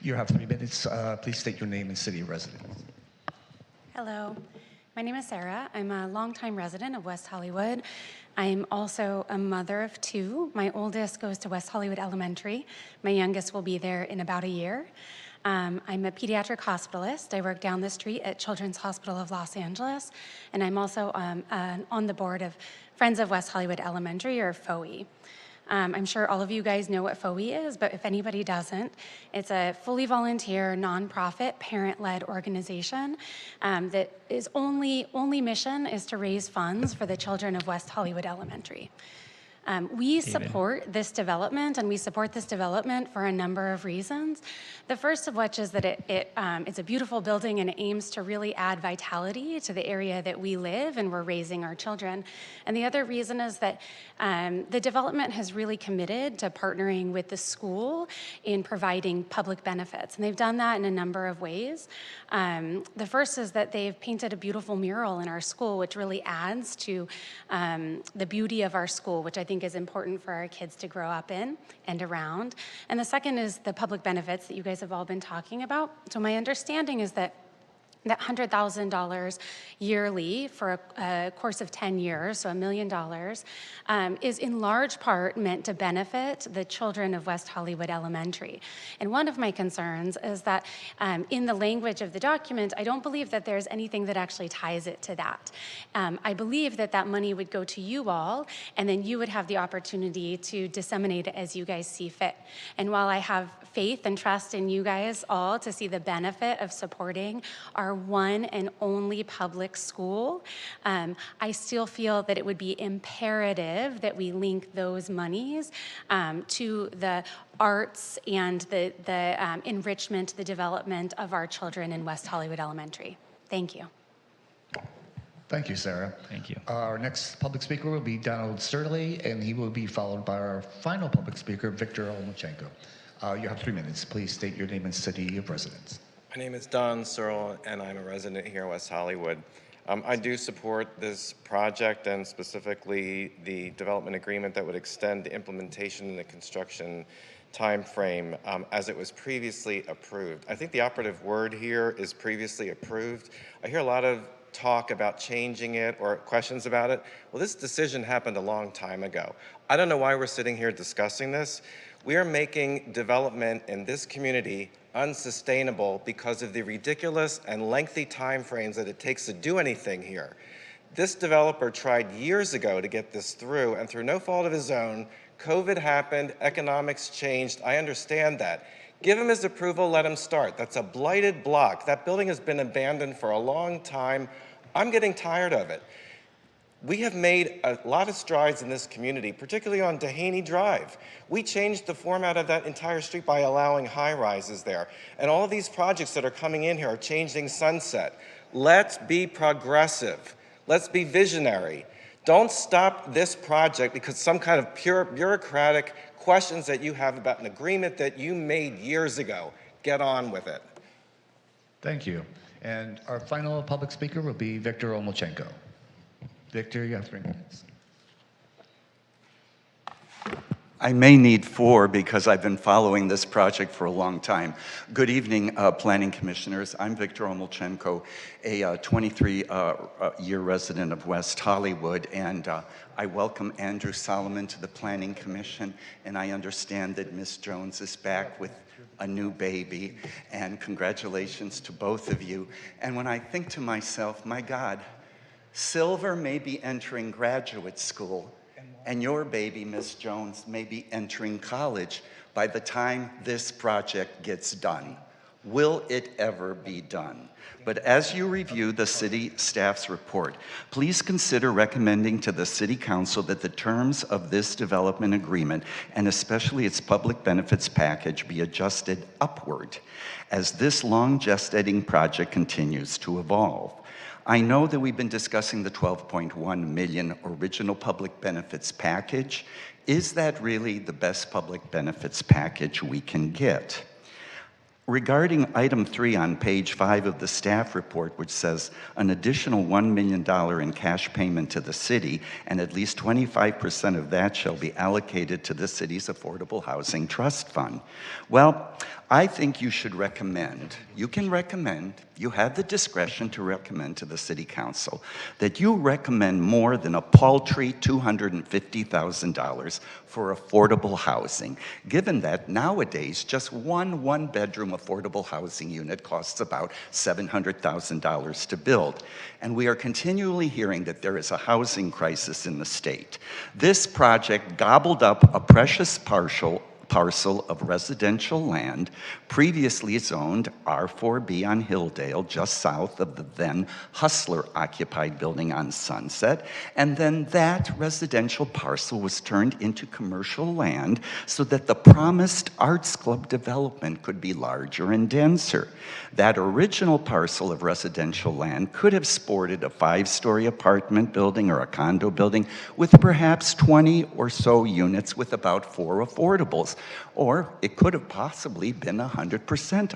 You have 3 minutes. Please state your name and city of residence. Hello, my name is Sarah. I'm a longtime resident of West Hollywood. I'm also a mother of 2. My oldest goes to West Hollywood Elementary. My youngest will be there in about a year. I'm a pediatric hospitalist. I work down the street at Children's Hospital of Los Angeles, and I'm also on the board of Friends of West Hollywood Elementary, or FOE. I'm sure all of you guys know what FOE is, but if anybody doesn't, it's a fully volunteer, nonprofit, parent-led organization that is only mission is to raise funds for the children of West Hollywood Elementary. We support this development, and we support this development for a number of reasons. The first of which is that it's a beautiful building and it aims to really add vitality to the area that we live and we're raising our children. And the other reason is that the development has really committed to partnering with the school in providing public benefits. And they've done that in a number of ways. The first is that they've painted a beautiful mural in our school, which really adds to the beauty of our school, which I think is important for our kids to grow up in and around. And the second is the public benefits that you guys have all been talking about. So my understanding is that $100,000 yearly for a course of 10 years, so $1 million, is in large part meant to benefit the children of West Hollywood Elementary. And one of my concerns is that in the language of the document, I don't believe that there's anything that actually ties it to that. I believe that that money would go to you all, and then you would have the opportunity to disseminate it as you guys see fit. And while I have faith and trust in you guys all to see the benefit of supporting our one and only public school, I still feel that it would be imperative that we link those monies to the arts and the enrichment, the development of our children in West Hollywood Elementary. Thank you. Thank you, Sarah. Thank you. Our next public speaker will be Donald Surley, and he will be followed by our final public speaker, Victor Olmachenko. You have 3 minutes. Please state your name and city of residence. My name is Don Searle, and I'm a resident here in West Hollywood. I do support this project, and specifically the development agreement that would extend the implementation and the construction time frame as it was previously approved. I think the operative word here is previously approved. I hear a lot of talk about changing it or questions about it. Well, this decision happened a long time ago. I don't know why we're sitting here discussing this. We are making development in this community unsustainable because of the ridiculous and lengthy timeframes that it takes to do anything here. This developer tried years ago to get this through, and through no fault of his own, COVID happened, economics changed. I understand that. Give him his approval, let him start. That's a blighted block. That building has been abandoned for a long time. I'm getting tired of it. We have made a lot of strides in this community, particularly on Dehaney Drive. We changed the format of that entire street by allowing high-rises there. And all of these projects that are coming in here are changing Sunset. Let's be progressive. Let's be visionary. Don't stop this project because some kind of pure bureaucratic questions that you have about an agreement that you made years ago. Get on with it. Thank you. And our final public speaker will be Victor Omelchenko. Victor, you have 3 minutes. I may need 4 because I've been following this project for a long time. Good evening, Planning Commissioners. I'm Victor Omelchenko, a 23-year resident of West Hollywood, and I welcome Andrew Solomon to the Planning Commission, and I understand that Ms. Jones is back with a new baby, and congratulations to both of you. And when I think to myself, my God, Silver may be entering graduate school, and your baby, Ms. Jones, may be entering college by the time this project gets done. Will it ever be done? But as you review the city staff's report, please consider recommending to the City Council that the terms of this development agreement, and especially its public benefits package, be adjusted upward as this long gestating project continues to evolve. I know that we've been discussing the $12.1 million original public benefits package. Is that really the best public benefits package we can get? Regarding item 3 on page 5 of the staff report, which says an additional $1 million in cash payment to the city, and at least 25% of that shall be allocated to the city's Affordable Housing Trust Fund. Well, I think you should recommend, you have the discretion to recommend to the City Council that you recommend more than a paltry $250,000 for affordable housing, given that nowadays just one bedroom affordable housing unit costs about $700,000 to build. And we are continually hearing that there is a housing crisis in the state. This project gobbled up a precious parcel of residential land previously zoned R4B on Hilldale, just south of the then Hustler-occupied building on Sunset, and then that residential parcel was turned into commercial land so that the promised Arts Club development could be larger and denser. That original parcel of residential land could have sported a 5-story apartment building or a condo building with perhaps 20 or so units with about 4 affordables. Or it could have possibly been a 100%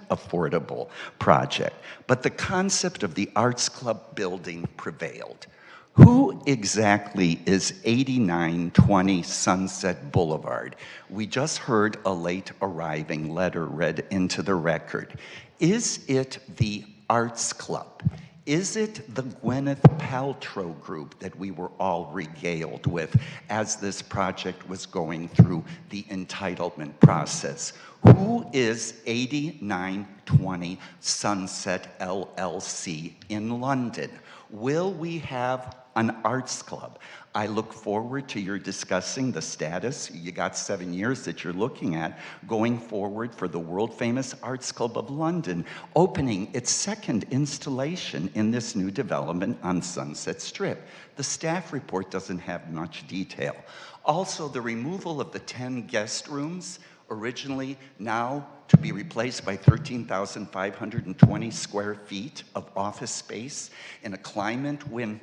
affordable project. But the concept of the Arts Club building prevailed. Who exactly is 8920 Sunset Boulevard? We just heard a late arriving letter read into the record. Is it the Arts Club? Is it the Gwyneth Paltrow group that we were all regaled with as this project was going through the entitlement process? Who is 8920 Sunset LLC in London? Will we have an arts club? I look forward to your discussing the status. You got 7 years that you're looking at going forward for the world-famous Arts Club of London, opening its 2nd installation in this new development on Sunset Strip. The staff report doesn't have much detail. Also, the removal of the 10 guest rooms, originally now to be replaced by 13,520 square feet of office space in a climate when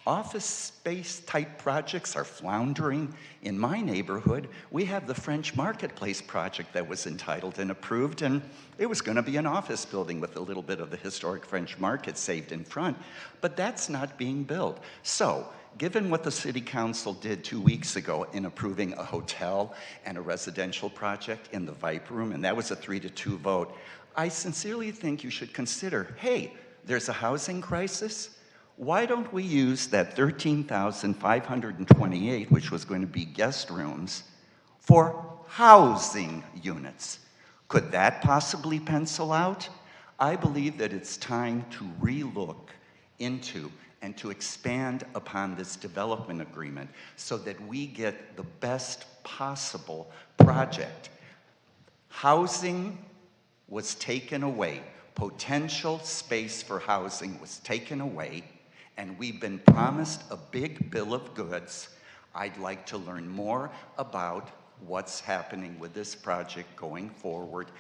office space type projects are floundering. In my neighborhood, we have the French Marketplace project that was entitled and approved, and it was going to be an office building with a little bit of the historic French Market saved in front, but that's not being built. So, given what the City Council did 2 weeks ago in approving a hotel and a residential project in the Viper Room, and that was a 3-2 vote, I sincerely think you should consider, hey, there's a housing crisis. Why don't we use that 13,528, which was going to be guest rooms, for housing units? Could that possibly pencil out? I believe that it's time to relook into and to expand upon this development agreement so that we get the best possible project. Housing was taken away. Potential space for housing was taken away, and we've been promised a big bill of goods. I'd like to learn more about what's happening with this project going forward,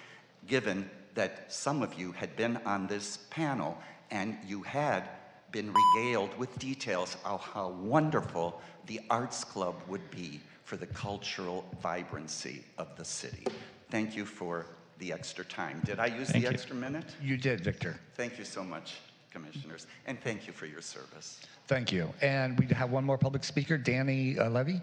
given that some of you had been on this panel and you had been regaled with details of how wonderful the Arts Club would be for the cultural vibrancy of the city. Thank you for the extra time. Did I use the extra minute? You did, Victor. Thank you so much, commissioners, and thank you for your service. Thank you. And we have one more public speaker, Danny Levy.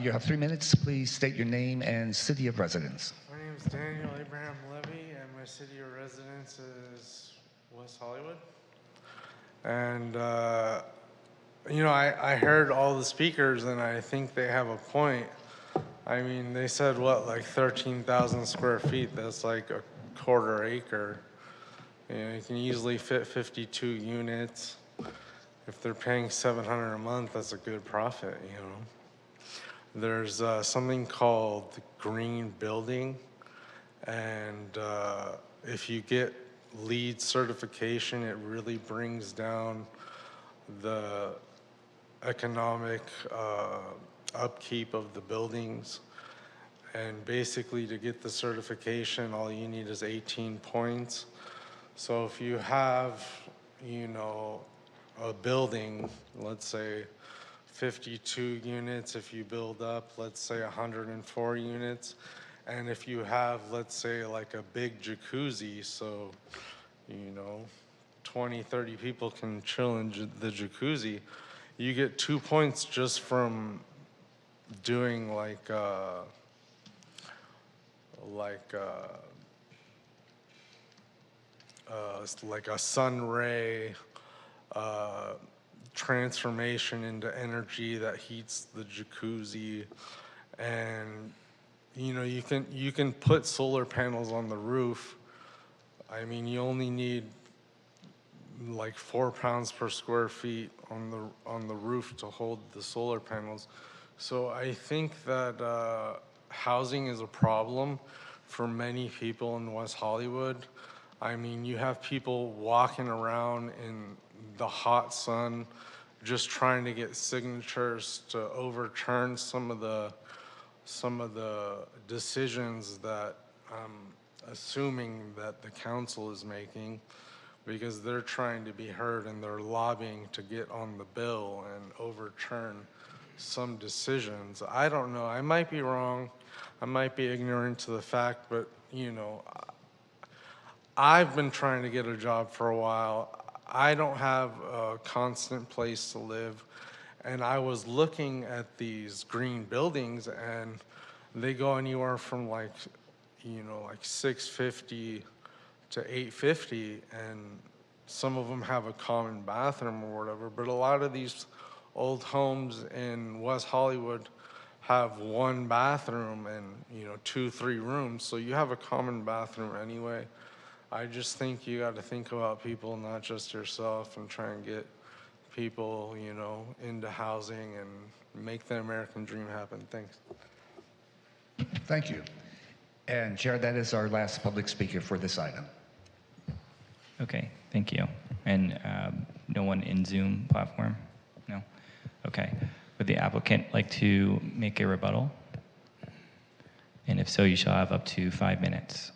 You have 3 minutes. Please state your name and city of residence. My name is Daniel Abraham Levy, and my city of residence is West Hollywood. And, you know, I heard all the speakers, and I think they have a point. I mean, they said, what, like 13,000 square feet? That's like a quarter acre. You know, you can easily fit 52 units. If they're paying $700 a month, that's a good profit, you know. There's something called the green building, and if you get LEED certification, it really brings down the economic upkeep of the buildings. And basically, to get the certification, all you need is 18 points. So if you have, you know, a building, let's say 52 units, if you build up, let's say 104 units, and if you have, let's say, like a big jacuzzi, so, you know, 20, 30 people can chill in the jacuzzi, you get 2 points just from doing like a sun ray transformation into energy that heats the jacuzzi. And you know, you can put solar panels on the roof. I mean, you only need like 4 pounds per square feet on the roof to hold the solar panels. So I think that housing is a problem for many people in West Hollywood. I mean, you have people walking around in the hot sun just trying to get signatures to overturn some of the decisions that I'm assuming that the council is making, because they're trying to be heard and they're lobbying to get on the bill and overturn some decisions. I don't know, I might be wrong, I might be ignorant to the fact, but you know, I've been trying to get a job for a while. I don't have a constant place to live, and I was looking at these green buildings, and they go anywhere from like, you know, like $650 to $850, and some of them have a common bathroom or whatever. But a lot of these old homes in West Hollywood have 1 bathroom and, you know, 2, 3 rooms, so you have a common bathroom anyway. I just think you got to think about people, not just yourself, and try and get people, you know, into housing and make the American dream happen. Thanks. Thank you. And Chair, that is our last public speaker for this item. Okay, thank you. And no one in Zoom platform? No? Okay. Would the applicant like to make a rebuttal? And if so, you shall have up to 5 minutes.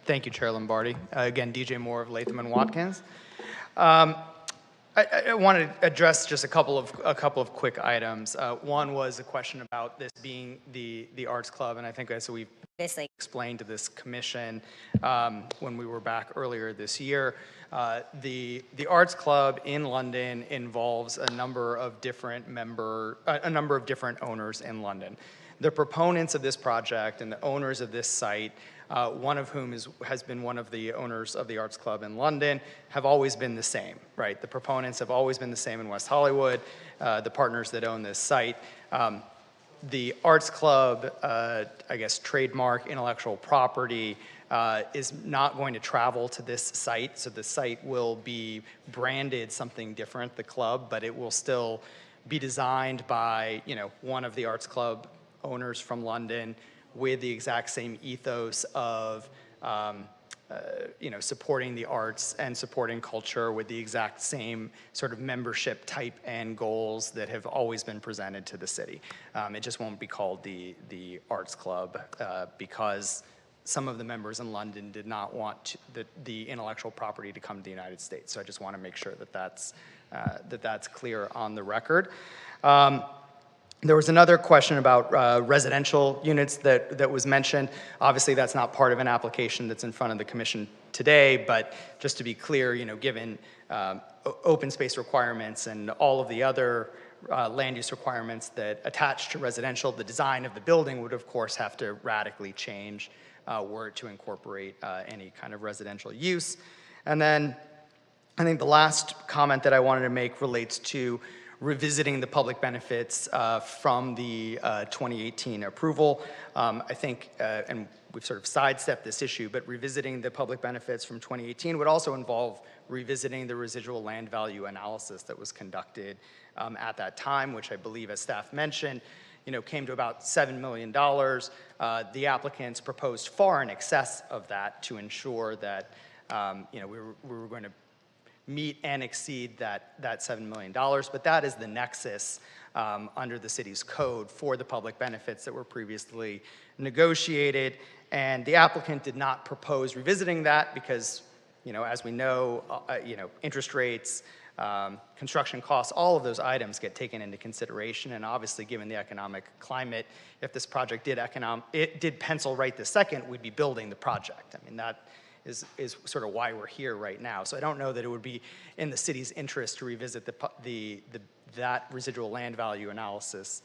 Thank you, Chair Lombardi. Again, DJ Moore of Latham and Watkins. I want to address just a couple of quick items. One was a question about this being the Arts Club, and I think as we explained to this commission when we were back earlier this year. The Arts Club in London involves a number of different owners in London. the proponents of this project and the owners of this site, one of whom has been one of the owners of the Arts Club in London, have always been the same, right? The proponents have always been the same in West Hollywood, the partners that own this site. The Arts Club, I guess, trademark, intellectual property is not going to travel to this site, so the site will be branded something different, the club, but it will still be designed by, one of the Arts Club owners from London with the exact same ethos of, supporting the arts and supporting culture with the exact same sort of membership type and goals that have always been presented to the city. It just won't be called the Arts Club because some of the members in London did not want the intellectual property to come to the United States. So I just want to make sure that that's clear on the record. There was another question about residential units that was mentioned. Obviously, that's not part of an application that's in front of the commission today, but just to be clear, given open space requirements and all of the other land use requirements that attach to residential, the design of the building would, of course, have to radically change were it to incorporate any kind of residential use. And then I think the last comment that I wanted to make relates to revisiting the public benefits from the 2018 approval. I think, and we've sort of sidestepped this issue, but revisiting the public benefits from 2018 would also involve revisiting the residual land value analysis that was conducted at that time, which I believe, as staff mentioned, came to about $7 million. The applicants proposed far in excess of that to ensure that we were going to meet and exceed that $7 million, but that is the nexus under the city's code for the public benefits that were previously negotiated. And the applicant did not propose revisiting that because, as we know, interest rates, construction costs, all of those items get taken into consideration. And obviously, given the economic climate, if this project did pencil right this second, we'd be building the project. I mean, that is sort of why we're here right now. So I don't know that it would be in the city's interest to revisit that residual land value analysis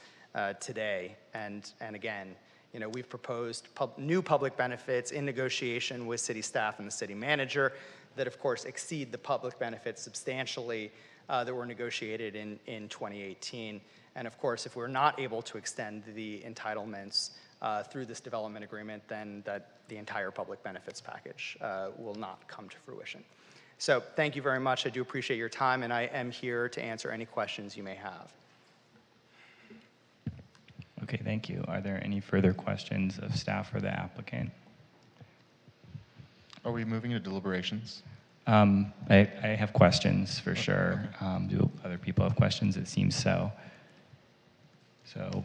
today. And again, we've proposed new public benefits in negotiation with city staff and the city manager that, of course, exceed the public benefits substantially that were negotiated in 2018. And of course, if we're not able to extend the entitlements through this development agreement, then the entire public benefits package will not come to fruition. So thank you very much. I do appreciate your time, and I am here to answer any questions you may have. Okay, thank you. Are there any further questions of staff or the applicant? Are we moving to deliberations? I have questions for sure. Do other people have questions? It seems so. So,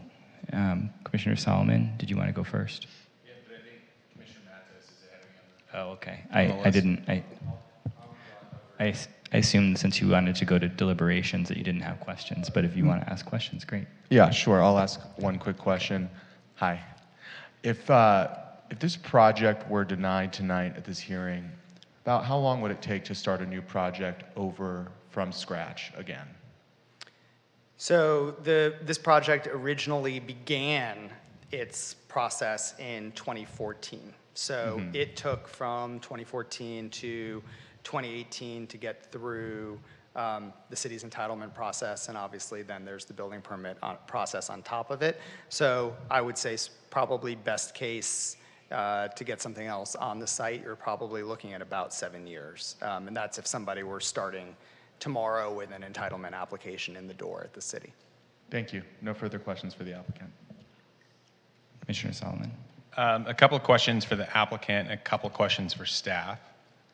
Commissioner Solomon, did you want to go first? Yeah, but I think Commissioner Matos is ahead of me on Oh, okay. I assumed since you wanted to go to deliberations that you didn't have questions, but if you want to ask questions, great. Yeah, sure. I'll ask one quick question. Hi. If this project were denied tonight at this hearing, about how long would it take to start a new project over from scratch again? So this project originally began its process in 2014. So it took from 2014 to 2018 to get through the city's entitlement process, and obviously then there's the building permit process on top of it. So I would say probably best case to get something else on the site, you're probably looking at about 7 years. And that's if somebody were starting tomorrow with an entitlement application in the door at the city. Thank you. No further questions for the applicant. Commissioner Solomon. A couple of questions for the applicant, a couple of questions for staff.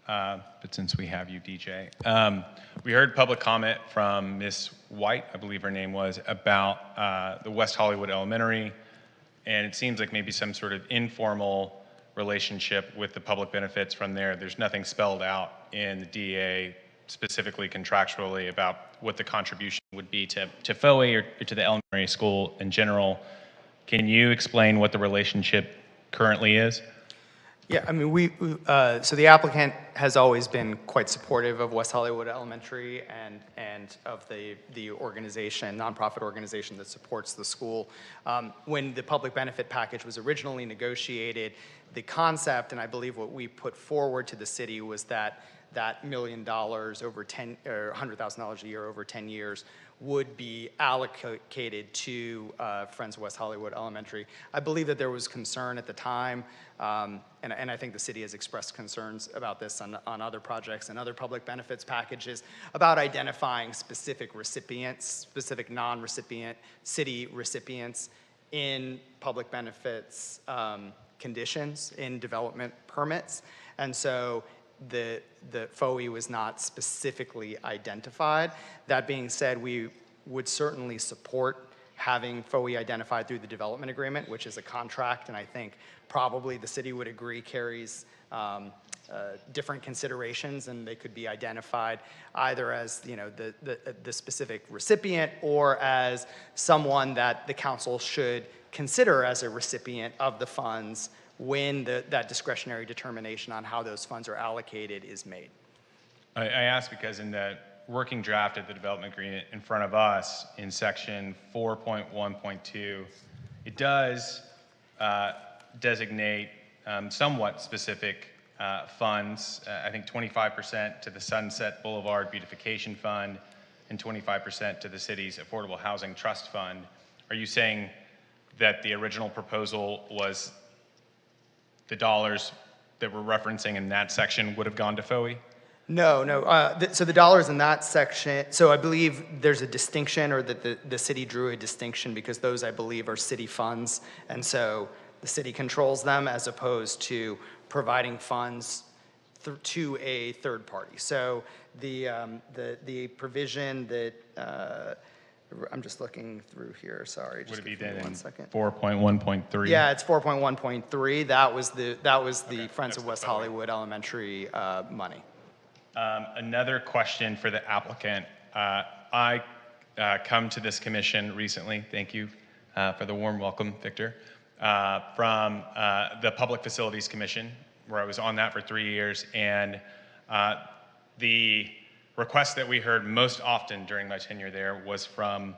But since we have you, DJ. We heard public comment from Ms. White, I believe her name was, about the West Hollywood Elementary, and it seems like maybe some sort of informal relationship with the public benefits from there. There's nothing spelled out in the DA specifically contractually about what the contribution would be to FOE or to the elementary school in general. Can you explain what the relationship currently is? Yeah, I mean, so the applicant has always been quite supportive of West Hollywood Elementary and of the organization, nonprofit organization that supports the school. When the public benefit package was originally negotiated, the concept, and I believe what we put forward to the city, was that $1 million over 10, or $100,000 a year over 10 years would be allocated to Friends of West Hollywood Elementary. I believe that there was concern at the time, and I think the city has expressed concerns about this on other projects and other public benefits packages, about identifying specific recipients, specific non-recipient city recipients in public benefits conditions, in development permits. And so the FOE was not specifically identified. That being said, we would certainly support having FOE identified through the development agreement, which is a contract, and I think probably the city would agree carries different considerations, and they could be identified either as, you know, the specific recipient, or as someone that the council should consider as a recipient of the funds when that discretionary determination on how those funds are allocated is made. I ask because in the working draft of the development agreement in front of us, in section 4.1.2, it does designate somewhat specific funds. I think 25% to the Sunset Boulevard Beautification Fund and 25% to the city's Affordable Housing Trust Fund. Are you saying that the original proposal was the dollars that we're referencing in that section would have gone to FOE? No. So the dollars in that section, so I believe there's a distinction, or that the city drew a distinction, because those, I believe, are city funds, and so the city controls them, as opposed to providing funds to a third party. So the provision that, I'm just looking through here, sorry. Would it be then in 1 second. 4.1.3? Yeah, it's 4.1.3. That was the Okay, Friends of West Hollywood Elementary money. Another question for the applicant. I come to this commission recently, thank you for the warm welcome, Victor, from the Public Facilities Commission, where I was on that for 3 years, and the request that we heard most often during my tenure there was from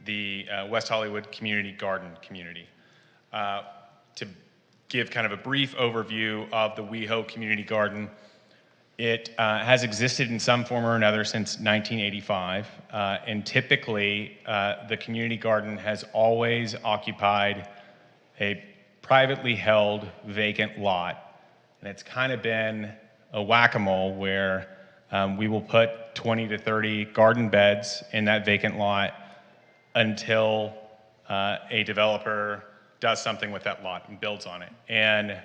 the West Hollywood Community Garden community. To give kind of a brief overview of the WeHo Community Garden, it has existed in some form or another since 1985, and typically the community garden has always occupied a privately held vacant lot, and it's kind of been a whack-a-mole where we will put 20 to 30 garden beds in that vacant lot until a developer does something with that lot and builds on it. And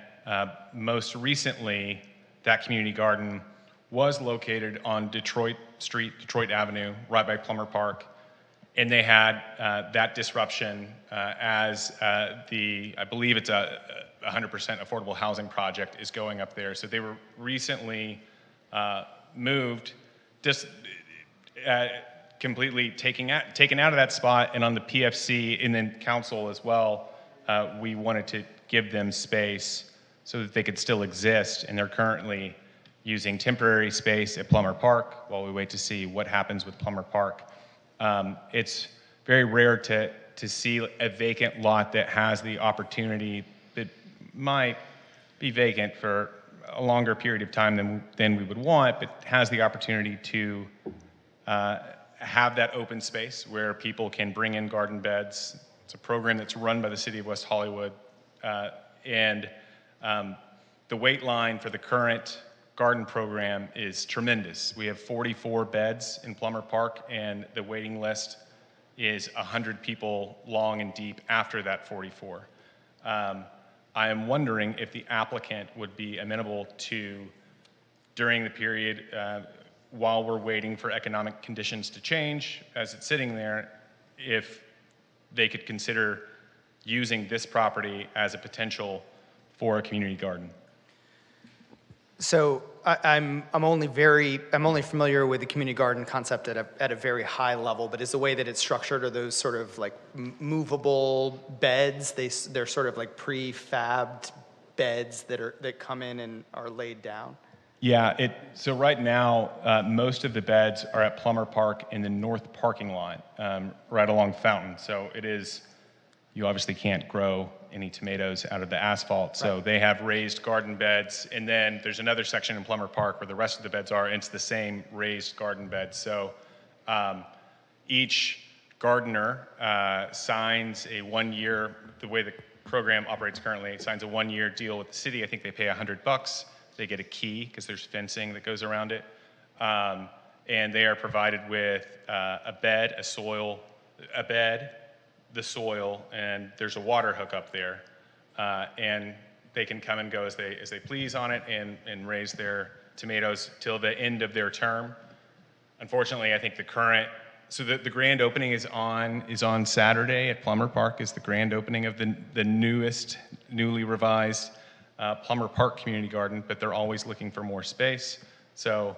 most recently, that community garden was located on Detroit Street, Detroit Avenue, right by Plummer Park. And they had that disruption as I believe it's a 100% affordable housing project is going up there. So they were recently moved, just completely taken out of that spot, and on the PFC and then council as well, we wanted to give them space so that they could still exist, and they're currently using temporary space at Plummer Park while we wait to see what happens with Plummer Park. It's very rare to see a vacant lot that has the opportunity, that might be vacant for a longer period of time than we would want, but has the opportunity to have that open space where people can bring in garden beds. It's a program that's run by the city of West Hollywood, and the wait line for the current garden program is tremendous. We have 44 beds in Plummer Park, and the waiting list is 100 people long and deep after that 44. I am wondering if the applicant would be amenable to, during the period while we're waiting for economic conditions to change, as it's sitting there, if they could consider using this property as a potential for a community garden. So I'm only familiar with the community garden concept at a very high level, but is the way that it's structured, are those sort of like movable beds? They're sort of like prefabbed beds that come in and are laid down? Yeah, so right now, most of the beds are at Plummer Park in the north parking lot, right along Fountain. So you obviously can't grow any tomatoes out of the asphalt. So they have raised garden beds. And then there's another section in Plummer Park where the rest of the beds are, and it's the same raised garden beds. So each gardener signs a 1-year, the way the program operates currently, signs a 1-year deal with the city. I think they pay $100. They get a key because there's fencing that goes around it. And they are provided with a bed, the soil, and there's a water hookup there. And they can come and go as they please on it and raise their tomatoes till the end of their term. Unfortunately, I think the grand opening is on Saturday at Plummer Park, is the grand opening of the newly revised Plummer Park Community Garden, but they're always looking for more space. So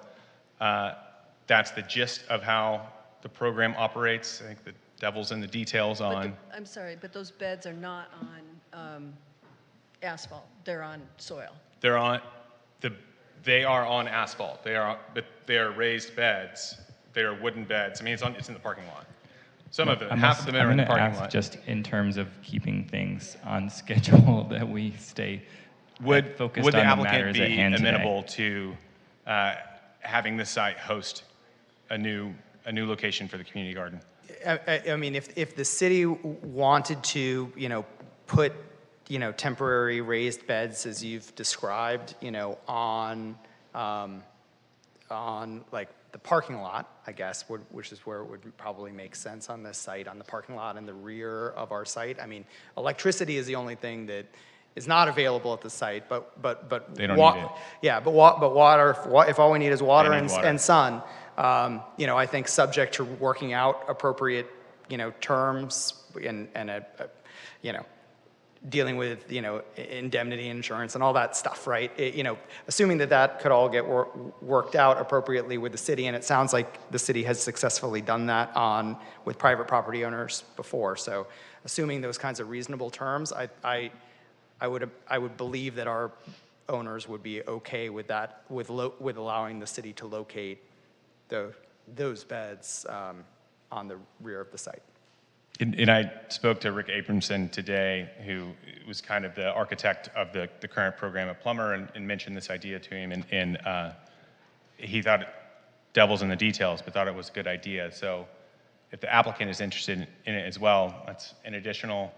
that's the gist of how the program operates. I think the devil's in the details on. I'm sorry, but those beds are not on asphalt. They're on soil. They are on asphalt. They are raised beds. They are wooden beds. I mean, it's in the parking lot. Some of them, half of them are in the parking lot. Just in terms of keeping things on schedule, that we stay focused Would the on the applicant matters at be hand amenable today. to having the site host a new location for the community garden? I mean, if the city wanted to, put, temporary raised beds as you've described, on like the parking lot, I guess, which is where it would probably make sense on this site, on the parking lot in the rear of our site. I mean, electricity is the only thing that is not available at the site, but they don't need it. Yeah, but water, if all we need is water They need water. and sun, I think subject to working out appropriate, terms and dealing with, indemnity insurance and all that stuff, right? Assuming that could all get worked out appropriately with the city, and it sounds like the city has successfully done that with private property owners before. So assuming those kinds of reasonable terms, I would believe that our owners would be okay with that, with allowing the city to locate those beds on the rear of the site. And I spoke to Rick Abramson today, who was kind of the architect of the current program at Plummer, and mentioned this idea to him. And he thought devil's in the details, but thought it was a good idea. So if the applicant is interested in it as well, that's an additional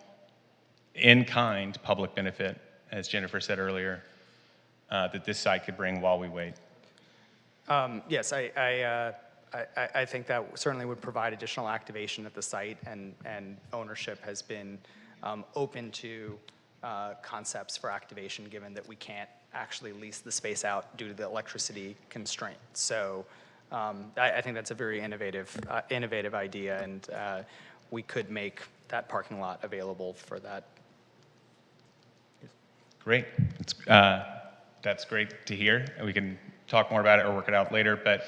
in-kind public benefit, as Jennifer said earlier, that this site could bring while we wait. Yes, I think that certainly would provide additional activation at the site, and ownership has been open to concepts for activation, given that we can't actually lease the space out due to the electricity constraint. So I think that's a very innovative idea, and we could make that parking lot available for that. Great. That's great to hear. We can talk more about it or work it out later, but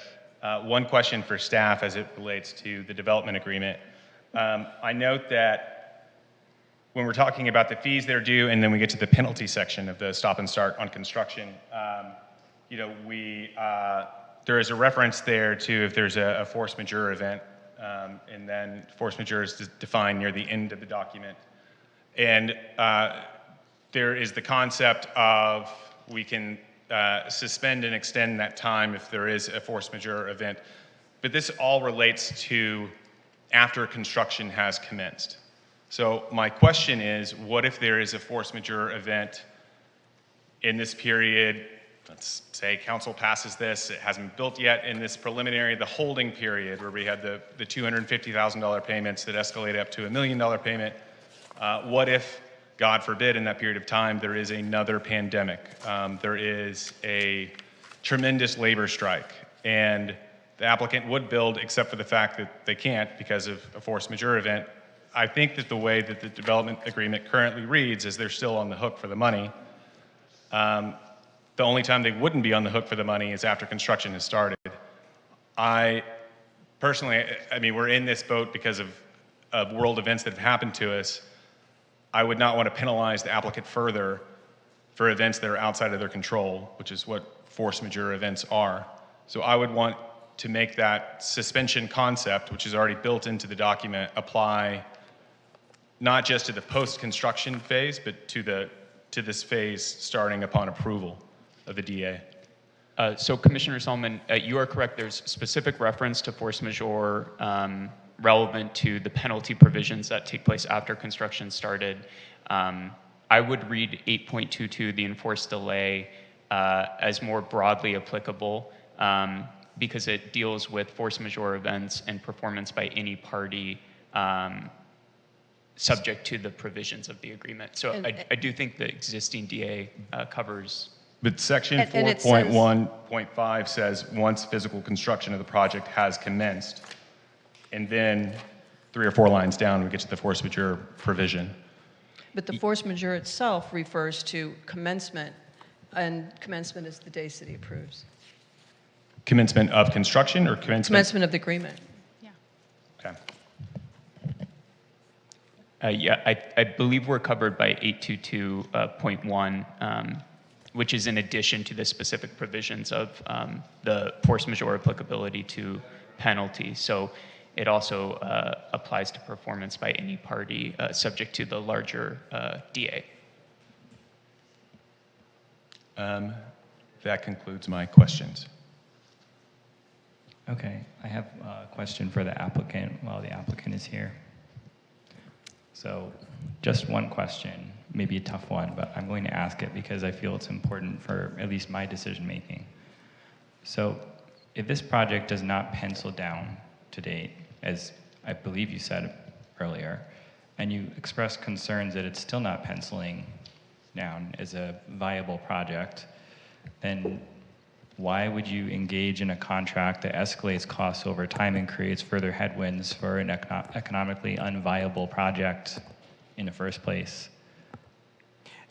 one question for staff as it relates to the development agreement. I note that when we're talking about the fees that are due, and then we get to the penalty section of the stop and start on construction, there is a reference there to if there's a force majeure event, and then force majeure is defined near the end of the document. And there is the concept of we can suspend and extend that time if there is a force majeure event. But this all relates to after construction has commenced. So my question is, what if there is a force majeure event in this period? Let's say council passes this, it hasn't been built yet, in this preliminary, the holding period where we had the $250,000 payments that escalated up to $1 million payment. What if, God forbid, in that period of time, there is another pandemic? There is a tremendous labor strike, and the applicant would build except for the fact that they can't because of a force majeure event. I think that the way that the development agreement currently reads is they're still on the hook for the money. The only time they wouldn't be on the hook for the money is after construction has started. I personally, we're in this boat because of world events that have happened to us. I would not want to penalize the applicant further for events that are outside of their control, which is what force majeure events are. So I would want to make that suspension concept, which is already built into the document, apply not just to the post-construction phase, but to this phase starting upon approval of the DA. So Commissioner Solomon, you are correct. There's specific reference to force majeure relevant to the penalty provisions that take place after construction started. I would read 8.22, the enforced delay, as more broadly applicable because it deals with force majeure events and performance by any party subject to the provisions of the agreement. So I do think the existing DA covers. But section And it 4.1.5 says once physical construction of the project has commenced, and then 3 or 4 lines down, we get to the force majeure provision. But the force majeure itself refers to commencement, and commencement is the day city approves. Commencement of construction or commencement? Commencement of the agreement. Okay. Yeah, I believe we're covered by 822.1, which is in addition to the specific provisions of the force majeure applicability to penalty. So it also applies to performance by any party subject to the larger DA. That concludes my questions. Okay, I have a question for the applicant while the applicant is here. So just one question, maybe a tough one, but I'm going to ask it because I feel it's important for at least my decision making. So if this project does not pencil down to date, as I believe you said earlier, and you expressed concerns that it's still not penciling down as a viable project, then why would you engage in a contract that escalates costs over time and creates further headwinds for an economically unviable project in the first place?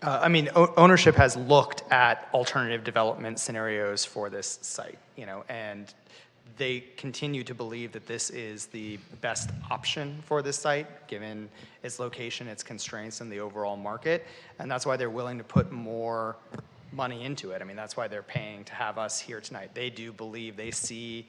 I mean, ownership has looked at alternative development scenarios for this site, you know, and they continue to believe that this is the best option for this site, given its location, its constraints, and the overall market. And that's why they're willing to put more money into it. I mean, that's why they're paying to have us here tonight. They do believe, they see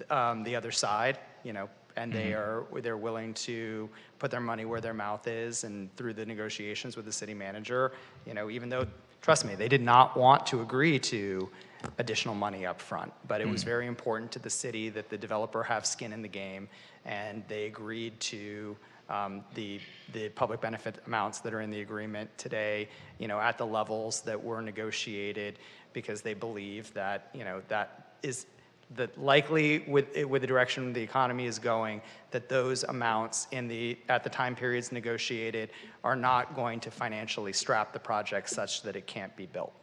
the other side, you know, and they're willing to put their money where their mouth is, and through the negotiations with the city manager, you know, even though, trust me, they did not want to agree to additional money up front, but it was very important to the city that the developer have skin in the game, and they agreed to the public benefit amounts that are in the agreement today, you know, at the levels that were negotiated, because they believe that, you know, that is that likely with the direction the economy is going, that those amounts at the time periods negotiated are not going to financially strap the project such that it can't be built.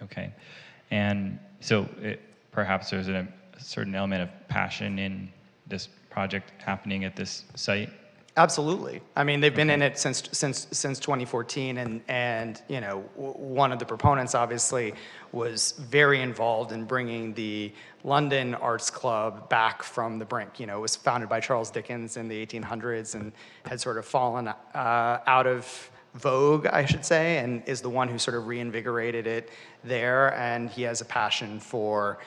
Okay, and so perhaps there's a certain element of passion in this project happening at this site? Absolutely. I mean, they've been in it since 2014, and you know, one of the proponents obviously was very involved in bringing the London Arts Club back from the brink. You know, it was founded by Charles Dickens in the 1800s and had sort of fallen out of vogue, I should say, and is the one who sort of reinvigorated it there. And he has a passion for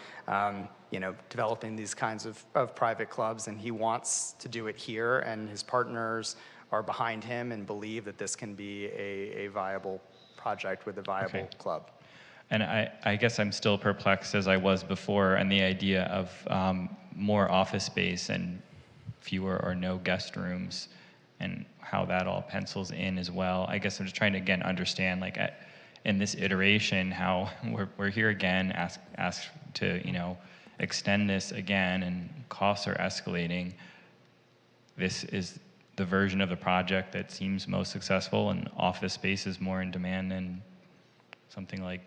you know, developing these kinds of private clubs, and he wants to do it here, and his partners are behind him and believe that this can be a viable project with a viable club. And I guess I'm still perplexed as I was before on the idea of more office space and fewer or no guest rooms, and how that all pencils in as well. I guess I'm just trying to, again, understand, like, in this iteration, how we're here again, asked to, you know, extend this again, and costs are escalating. This is the version of the project that seems most successful, and office space is more in demand than something like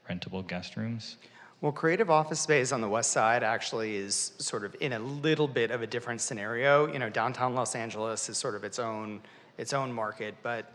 rentable guest rooms. Well, creative office space on the west side actually is sort of in a little bit of a different scenario. You know, downtown Los Angeles is sort of its own market, but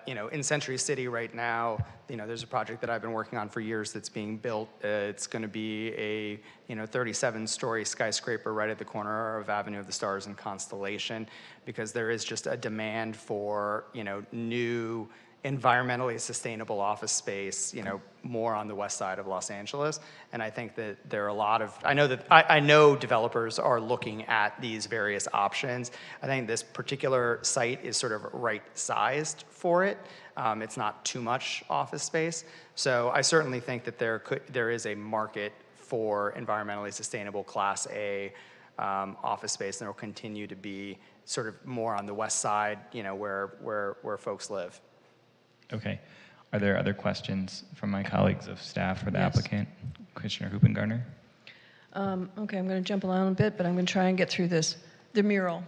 you know, in Century City right now, you know, there's a project that I've been working on for years that's being built. It's going to be a, you know, 37-story skyscraper right at the corner of Avenue of the Stars and Constellation, because there is just a demand for, you know, new environmentally sustainable office space, more on the west side of Los Angeles. And I think that there are a lot of, I know developers are looking at these various options. I think this particular site is sort of right-sized for it. It's not too much office space. So I certainly think that there is a market for environmentally sustainable Class A office space, and there will continue to be sort of more on the west side, where folks live. Okay. Are there other questions from my colleagues of staff or the Yes. applicant? Commissioner Hoopengartner? Okay, I'm going to jump around a bit, but I'm going to try and get through this. The mural.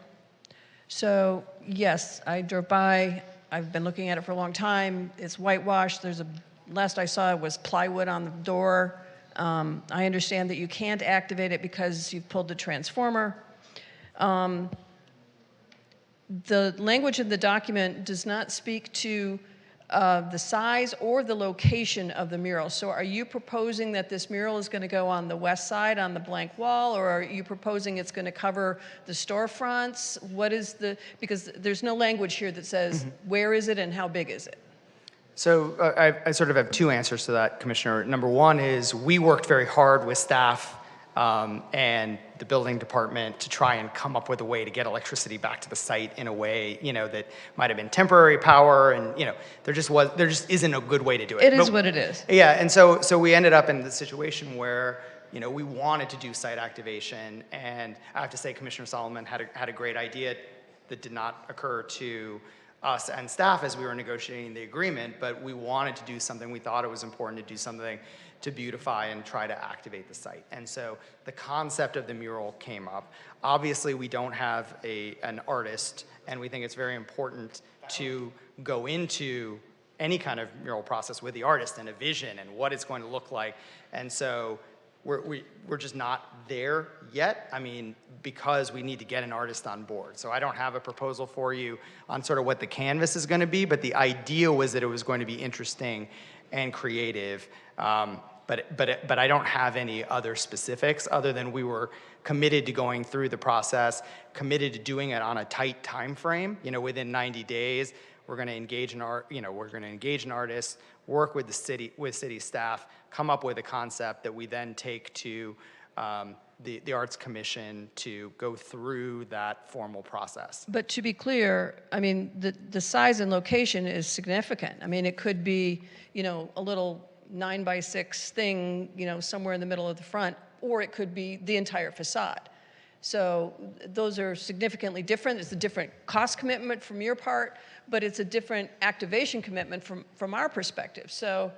So, yes, I drove by. I've been looking at it for a long time. It's whitewashed. Last I saw it was plywood on the door. I understand that you can't activate it because you've pulled the transformer. The language in the document does not speak to the size or the location of the mural. So are you proposing that this mural is going to go on the west side on the blank wall, or are you proposing it's going to cover the storefronts? Because there's no language here that says where is it and how big is it? So I sort of have two answers to that, Commissioner. Number one is we worked very hard with staff and the building department to try and come up with a way to get electricity back to the site in a way, that might have been temporary power, and there just isn't a good way to do it. It is what it is. Yeah, and so we ended up in the situation where we wanted to do site activation, and I have to say Commissioner Solomon had a great idea that did not occur to us and staff as we were negotiating the agreement, but we wanted to do something. We thought it was important to do something to beautify and try to activate the site. And so the concept of the mural came up. Obviously, we don't have an artist, and we think it's very important to go into any kind of mural process with the artist and a vision and what it's going to look like. And so we're just not there yet, because we need to get an artist on board. So I don't have a proposal for you on sort of what the canvas is going to be, but the idea was that it was going to be interesting and creative. But I don't have any other specifics other than we were committed to going through the process, committed to doing it on a tight time frame. Within 90 days, we're going to engage an artist, work with city staff, come up with a concept that we then take to the Arts Commission to go through that formal process. But to be clear, the size and location is significant. It could be, a little 9x6 thing, somewhere in the middle of the front, or it could be the entire facade. So those are significantly different. It's a different cost commitment from your part, but it's a different activation commitment from our perspective. So,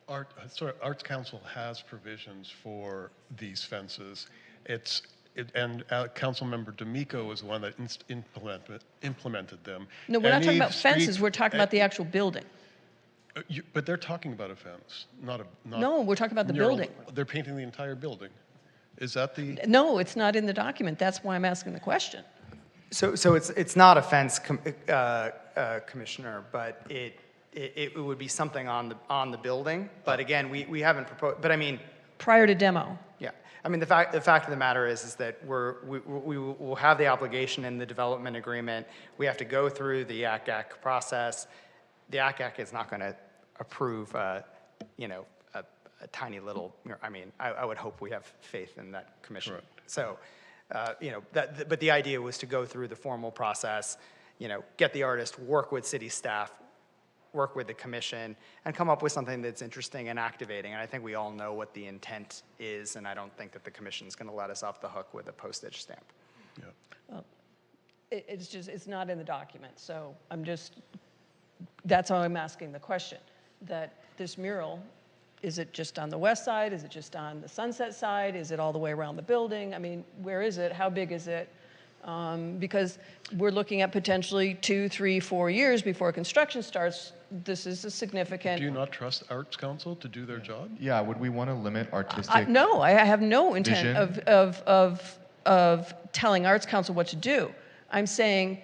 Arts Council has provisions for these fences. And Councilmember D'Amico was the one that implemented them. No, we're not talking about fences. We're talking about the actual building. But they're talking about a fence, not. No, we're talking about the mural. building. They're painting the entire building. Is that the? No, it's not in the document. That's why I'm asking the question. So it's not a fence, Commissioner, but it would be something on the building. But again, we haven't proposed. But prior to demo. Yeah, the fact of the matter is that we will have the obligation in the development agreement. We have to go through the ACAC process. The ACAC is not going to approve, a tiny little. I would hope we have faith in that commission. Correct. So, but the idea was to go through the formal process, get the artist, work with city staff, work with the commission, and come up with something that's interesting and activating. And I think we all know what the intent is, and I don't think that the commission's going to let us off the hook with a postage stamp. Yeah. Well, it's not in the document, so that's how I'm asking the question, that this mural, is it just on the west side? Is it just on the Sunset side? Is it all the way around the building? Where is it? How big is it? Because we're looking at potentially 2, 3, 4 years before construction starts. This is a significant. Do you not trust Arts Council to do their job? Yeah, would we want to limit artistic? No, I have no intent vision? of telling Arts Council what to do. I'm saying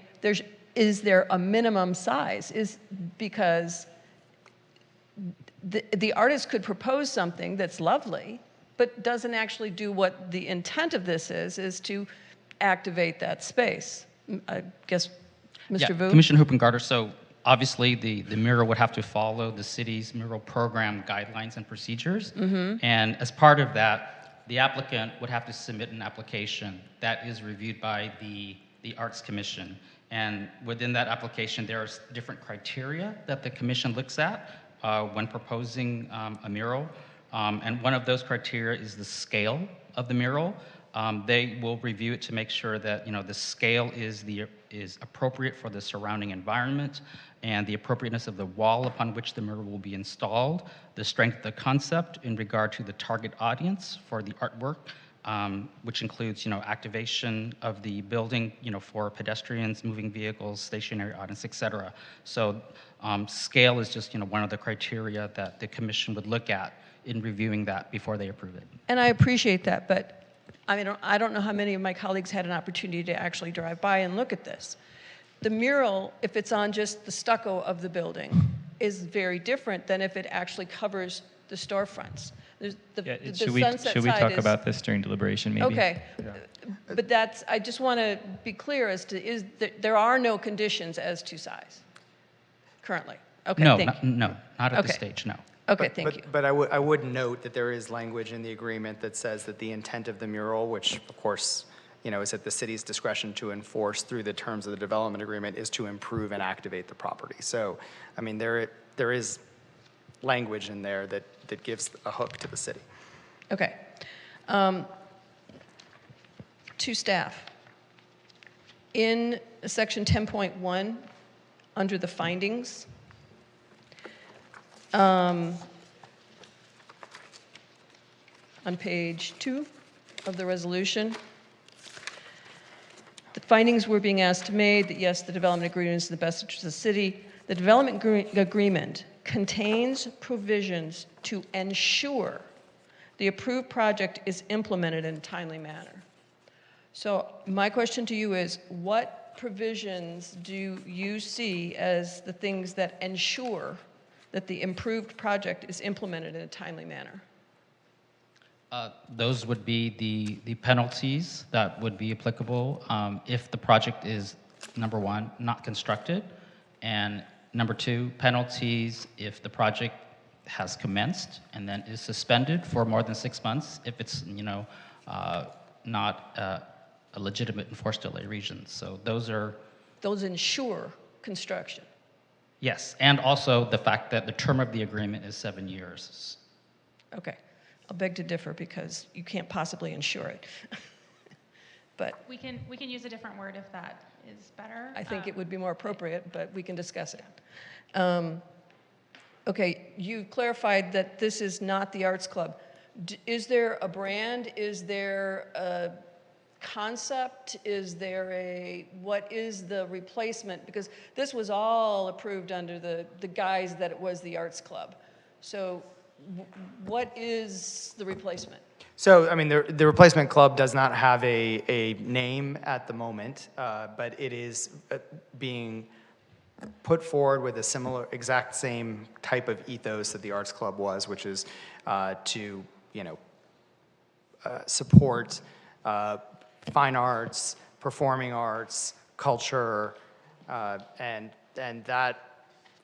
is there a minimum size? Because the artist could propose something that's lovely, but doesn't actually do what the intent of this is to activate that space. I guess, Mr. Vu? Commissioner Hoopengarter, so obviously, the mural would have to follow the city's mural program guidelines and procedures. And as part of that, the applicant would have to submit an application that is reviewed by the Arts Commission. And within that application, there are different criteria that the commission looks at when proposing a mural. And one of those criteria is the scale of the mural. They will review it to make sure that the scale is appropriate for the surrounding environment, and the appropriateness of the wall upon which the mural will be installed, the strength of the concept in regard to the target audience for the artwork, which includes activation of the building for pedestrians, moving vehicles, stationary audience, etc. So scale is just one of the criteria that the commission would look at in reviewing that before they approve it. And I appreciate that, but I don't know how many of my colleagues had an opportunity to actually drive by and look at this. The mural, if it's on just the stucco of the building, is very different than if it actually covers the storefronts. Should we talk about this during deliberation, maybe? Okay, but I just want to be clear as to, there are no conditions as to size currently? Okay, No, thank you. no, not at this stage, no. Okay, thank you. But I would note that there is language in the agreement that says that the intent of the mural, which of course, is at the city's discretion to enforce through the terms of the development agreement, is to improve and activate the property. So, there is language in there that gives a hook to the city. Okay. To staff. In section 10.1, under the findings, on page 2 of the resolution, the findings were being asked made that yes, the development agreement is in the best interest of the city. The development agreement contains provisions to ensure the approved project is implemented in a timely manner. So my question to you is, what provisions do you see as the things that ensure that the improved project is implemented in a timely manner? Those would be the penalties that would be applicable if the project is, number one, not constructed, and number two, penalties if the project has commenced and then is suspended for more than 6 months if it's not a legitimate enforced delay reason. So those ensure construction. Yes, and also the fact that the term of the agreement is 7 years. Okay. I'll beg to differ because you can't possibly insure it. But we can use a different word if that is better. I think it would be more appropriate, but we can discuss it. Okay, you clarified that this is not the Arts Club. Is there a brand? Is there a concept? Is there what is the replacement? Because this was all approved under the guise that it was the Arts Club. So what is the replacement? So, the replacement club does not have a name at the moment, but it is being put forward with a similar, exact same type of ethos that the Arts Club was, which is to, support fine arts, performing arts, culture, and that,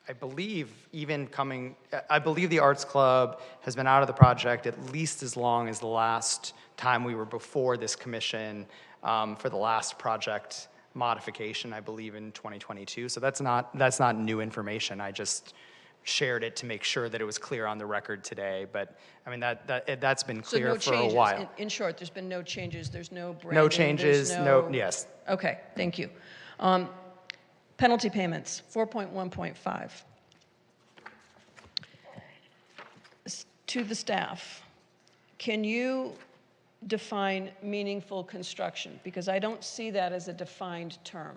I believe the Arts Club has been out of the project at least as long as the last time we were before this commission for the last project modification, I believe in 2022. So that's not new information. I just shared it to make sure that it was clear on the record today. But that's been clear so no for changes. a while. In short, there's been no changes. There's no branding. No changes. Yes. Okay, thank you. Penalty payments, 4.1.5. To the staff, can you define meaningful construction? Because I don't see that as a defined term.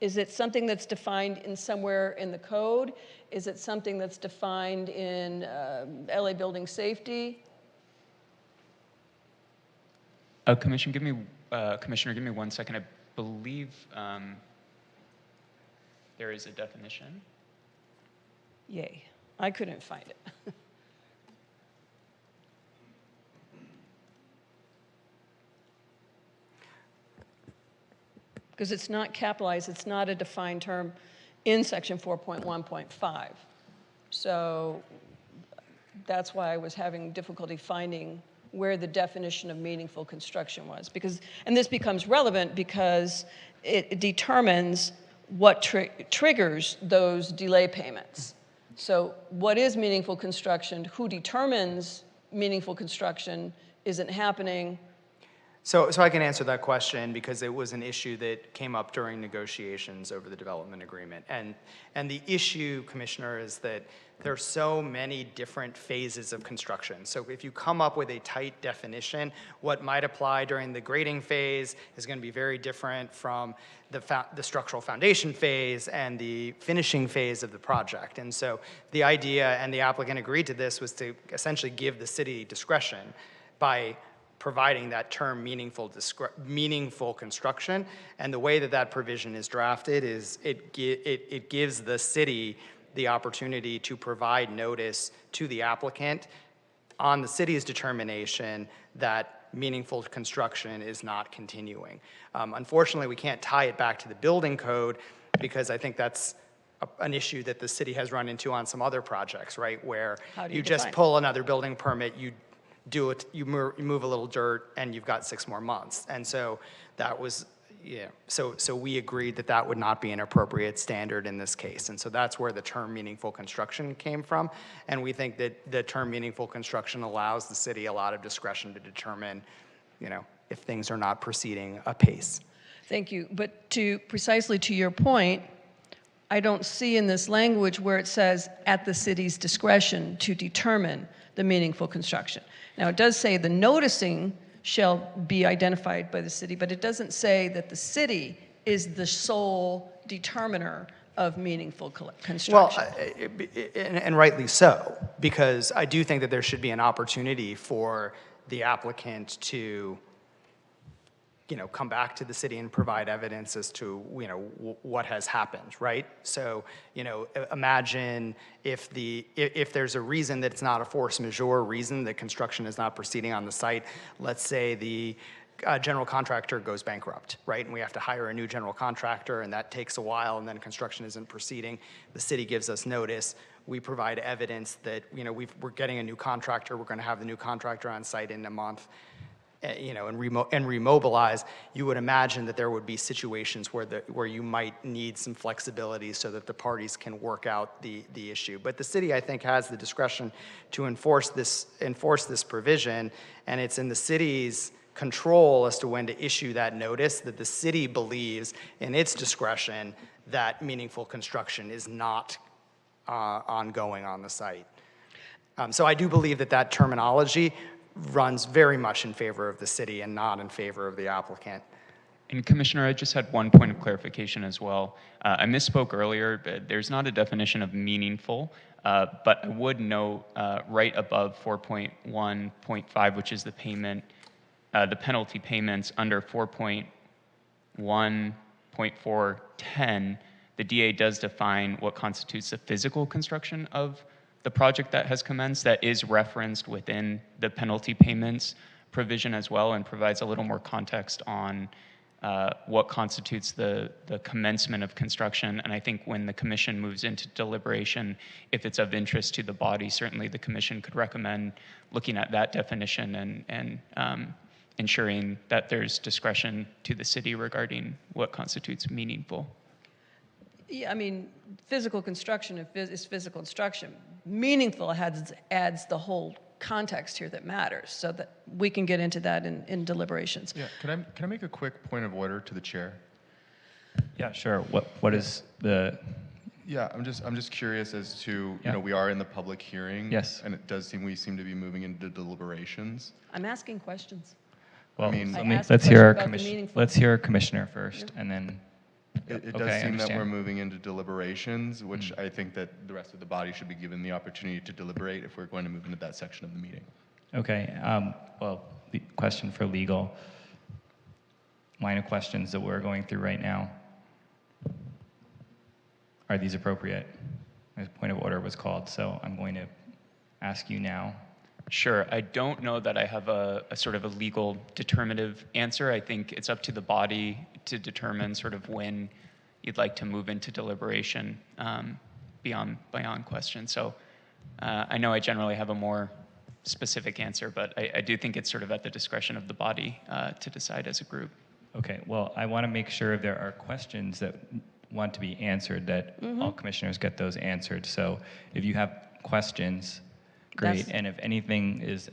Is it something that's defined in somewhere in the code? Is it something that's defined in LA Building Safety? Commissioner, give me 1 second. I believe there is a definition. Yay, I couldn't find it. Because it's not capitalized, it's not a defined term in section 4.1.5. So that's why I was having difficulty finding where the definition of meaningful construction was. Because, and this becomes relevant because it determines what triggers those delay payments. So what is meaningful construction? Who determines meaningful construction isn't happening? So I can answer that question because it was an issue that came up during negotiations over the development agreement. And the issue, Commissioner, is that there's so many different phases of construction. So if you come up with a tight definition, what might apply during the grading phase is going to be very different from the structural foundation phase and the finishing phase of the project. And so the idea, and the applicant agreed to this, was to essentially give the city discretion by providing that term meaningful construction. And the way that that provision is drafted is it gives the city the opportunity to provide notice to the applicant on the city's determination that meaningful construction is not continuing. Unfortunately, we can't tie it back to the building code because I think that's an issue that the city has run into on some other projects, right? Where you just pull another building permit, you do it, you move a little dirt, and you've got 6 more months. And so that was, yeah, so we agreed that that would not be an appropriate standard in this case. And so that's where the term meaningful construction came from. And we think that the term meaningful construction allows the city a lot of discretion to determine, you know, if things are not proceeding apace. Thank you. But precisely to your point, I don't see in this language where it says at the city's discretion to determine the meaningful construction. Now, it does say the noticing shall be identified by the city, but it doesn't say that the city is the sole determiner of meaningful construction. Well, and rightly so, because I do think that there should be an opportunity for the applicant to, you know, come back to the city and provide evidence as to, you know, what has happened, right? So, you know, imagine if there's a reason that it's not a force majeure reason that construction is not proceeding on the site. Let's say the general contractor goes bankrupt, right? And we have to hire a new general contractor, and that takes a while, and then construction isn't proceeding. The city gives us notice. We provide evidence that, you know, we're getting a new contractor. We're going to have the new contractor on site in a month. You know, and remobilize. You would imagine that there would be situations where you might need some flexibility so that the parties can work out the issue. But the city, I think, has the discretion to enforce this provision, and it's in the city's control as to when to issue that notice, that the city believes in its discretion that meaningful construction is not ongoing on the site. So I do believe that that terminology runs very much in favor of the city and not in favor of the applicant. And Commissioner, I just had one point of clarification as well. I misspoke earlier, but there's not a definition of meaningful, but I would note right above 4.1.5, which is the payment, the penalty payments under 4.1.410, the DA does define what constitutes the physical construction of the project that has commenced. That is referenced within the penalty payments provision as well, and provides a little more context on what constitutes the commencement of construction. And I think when the commission moves into deliberation, if it's of interest to the body, certainly the commission could recommend looking at that definition and ensuring that there's discretion to the city regarding what constitutes meaningful. Yeah, I mean, physical construction is physical construction. Meaningful adds the whole context here that matters, so that we can get into that in deliberations. Yeah, can I make a quick point of order to the chair? Yeah, sure. What is the? Yeah, I'm just curious as to, you know, we are in the public hearing. Yes. And it does seem we seem to be moving into deliberations. I'm asking questions. Well, I mean, let's hear our commissioner first, and then. It does seem that we're moving into deliberations, which I think that the rest of the body should be given the opportunity to deliberate if we're going to move into that section of the meeting. Okay. Well, the question for legal. Line of questions that we're going through right now. Are these appropriate? A point of order was called, so I'm going to ask you now. Sure. I don't know that I have a sort of a legal determinative answer. I think it's up to the body to determine sort of when, you'd like to move into deliberation beyond question. So I know I generally have a more specific answer, but I do think it's sort of at the discretion of the body to decide as a group. Okay, well, I want to make sure if there are questions that want to be answered, that all commissioners get those answered. So if you have questions, great. That's- And if anything is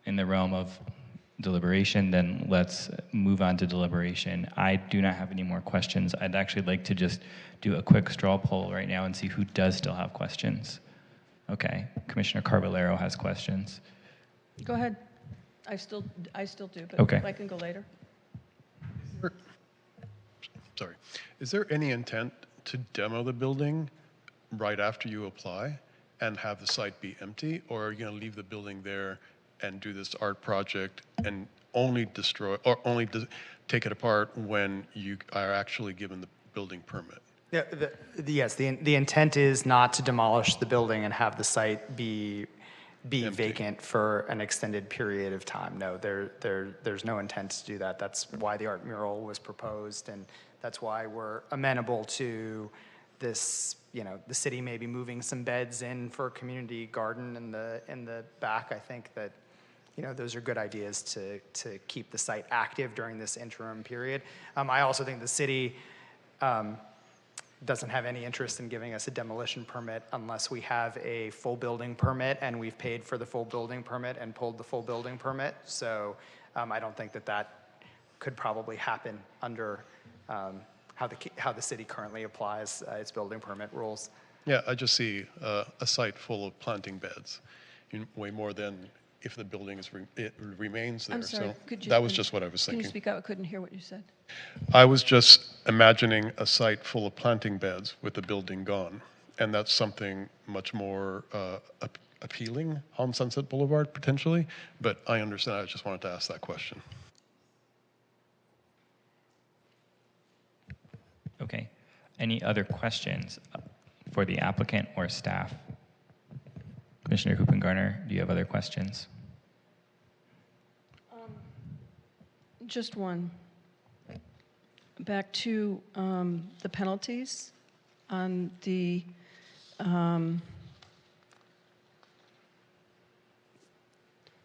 in the realm of deliberation, then let's move on to deliberation. I do not have any more questions. I'd actually like to just do a quick straw poll right now and see who does still have questions. Okay, Commissioner Carvalero has questions. Go ahead. I still do, but Okay. I can go later. Sorry. Is there any intent to demo the building right after you apply and have the site be empty? Or are you going to leave the building there and do this art project and only destroy, or only take it apart when you are actually given the building permit? Yeah, yes, the intent is not to demolish the building and have the site be vacant for an extended period of time. No, there's no intent to do that. That's why the art mural was proposed, and that's why we're amenable to this, you know, the city maybe moving some beds in for a community garden in the back. I think that, you know, those are good ideas to keep the site active during this interim period. I also think the city doesn't have any interest in giving us a demolition permit unless we have a full building permit and we've paid for the full building permit and pulled the full building permit. So I don't think that could probably happen under how the city currently applies its building permit rules. Yeah, I just see a site full of planting beds, way more than if the building it remains there. I'm sorry, So could you? that was just what I was Can thinking. you speak up? I couldn't hear what you said. I was just imagining a site full of planting beds with the building gone. And that's something much more appealing on Sunset Boulevard, potentially. But I understand. I just wanted to ask that question. Okay. Any other questions for the applicant or staff? Commissioner Hoopengarner, do you have other questions? Just one. Back to the penalties on the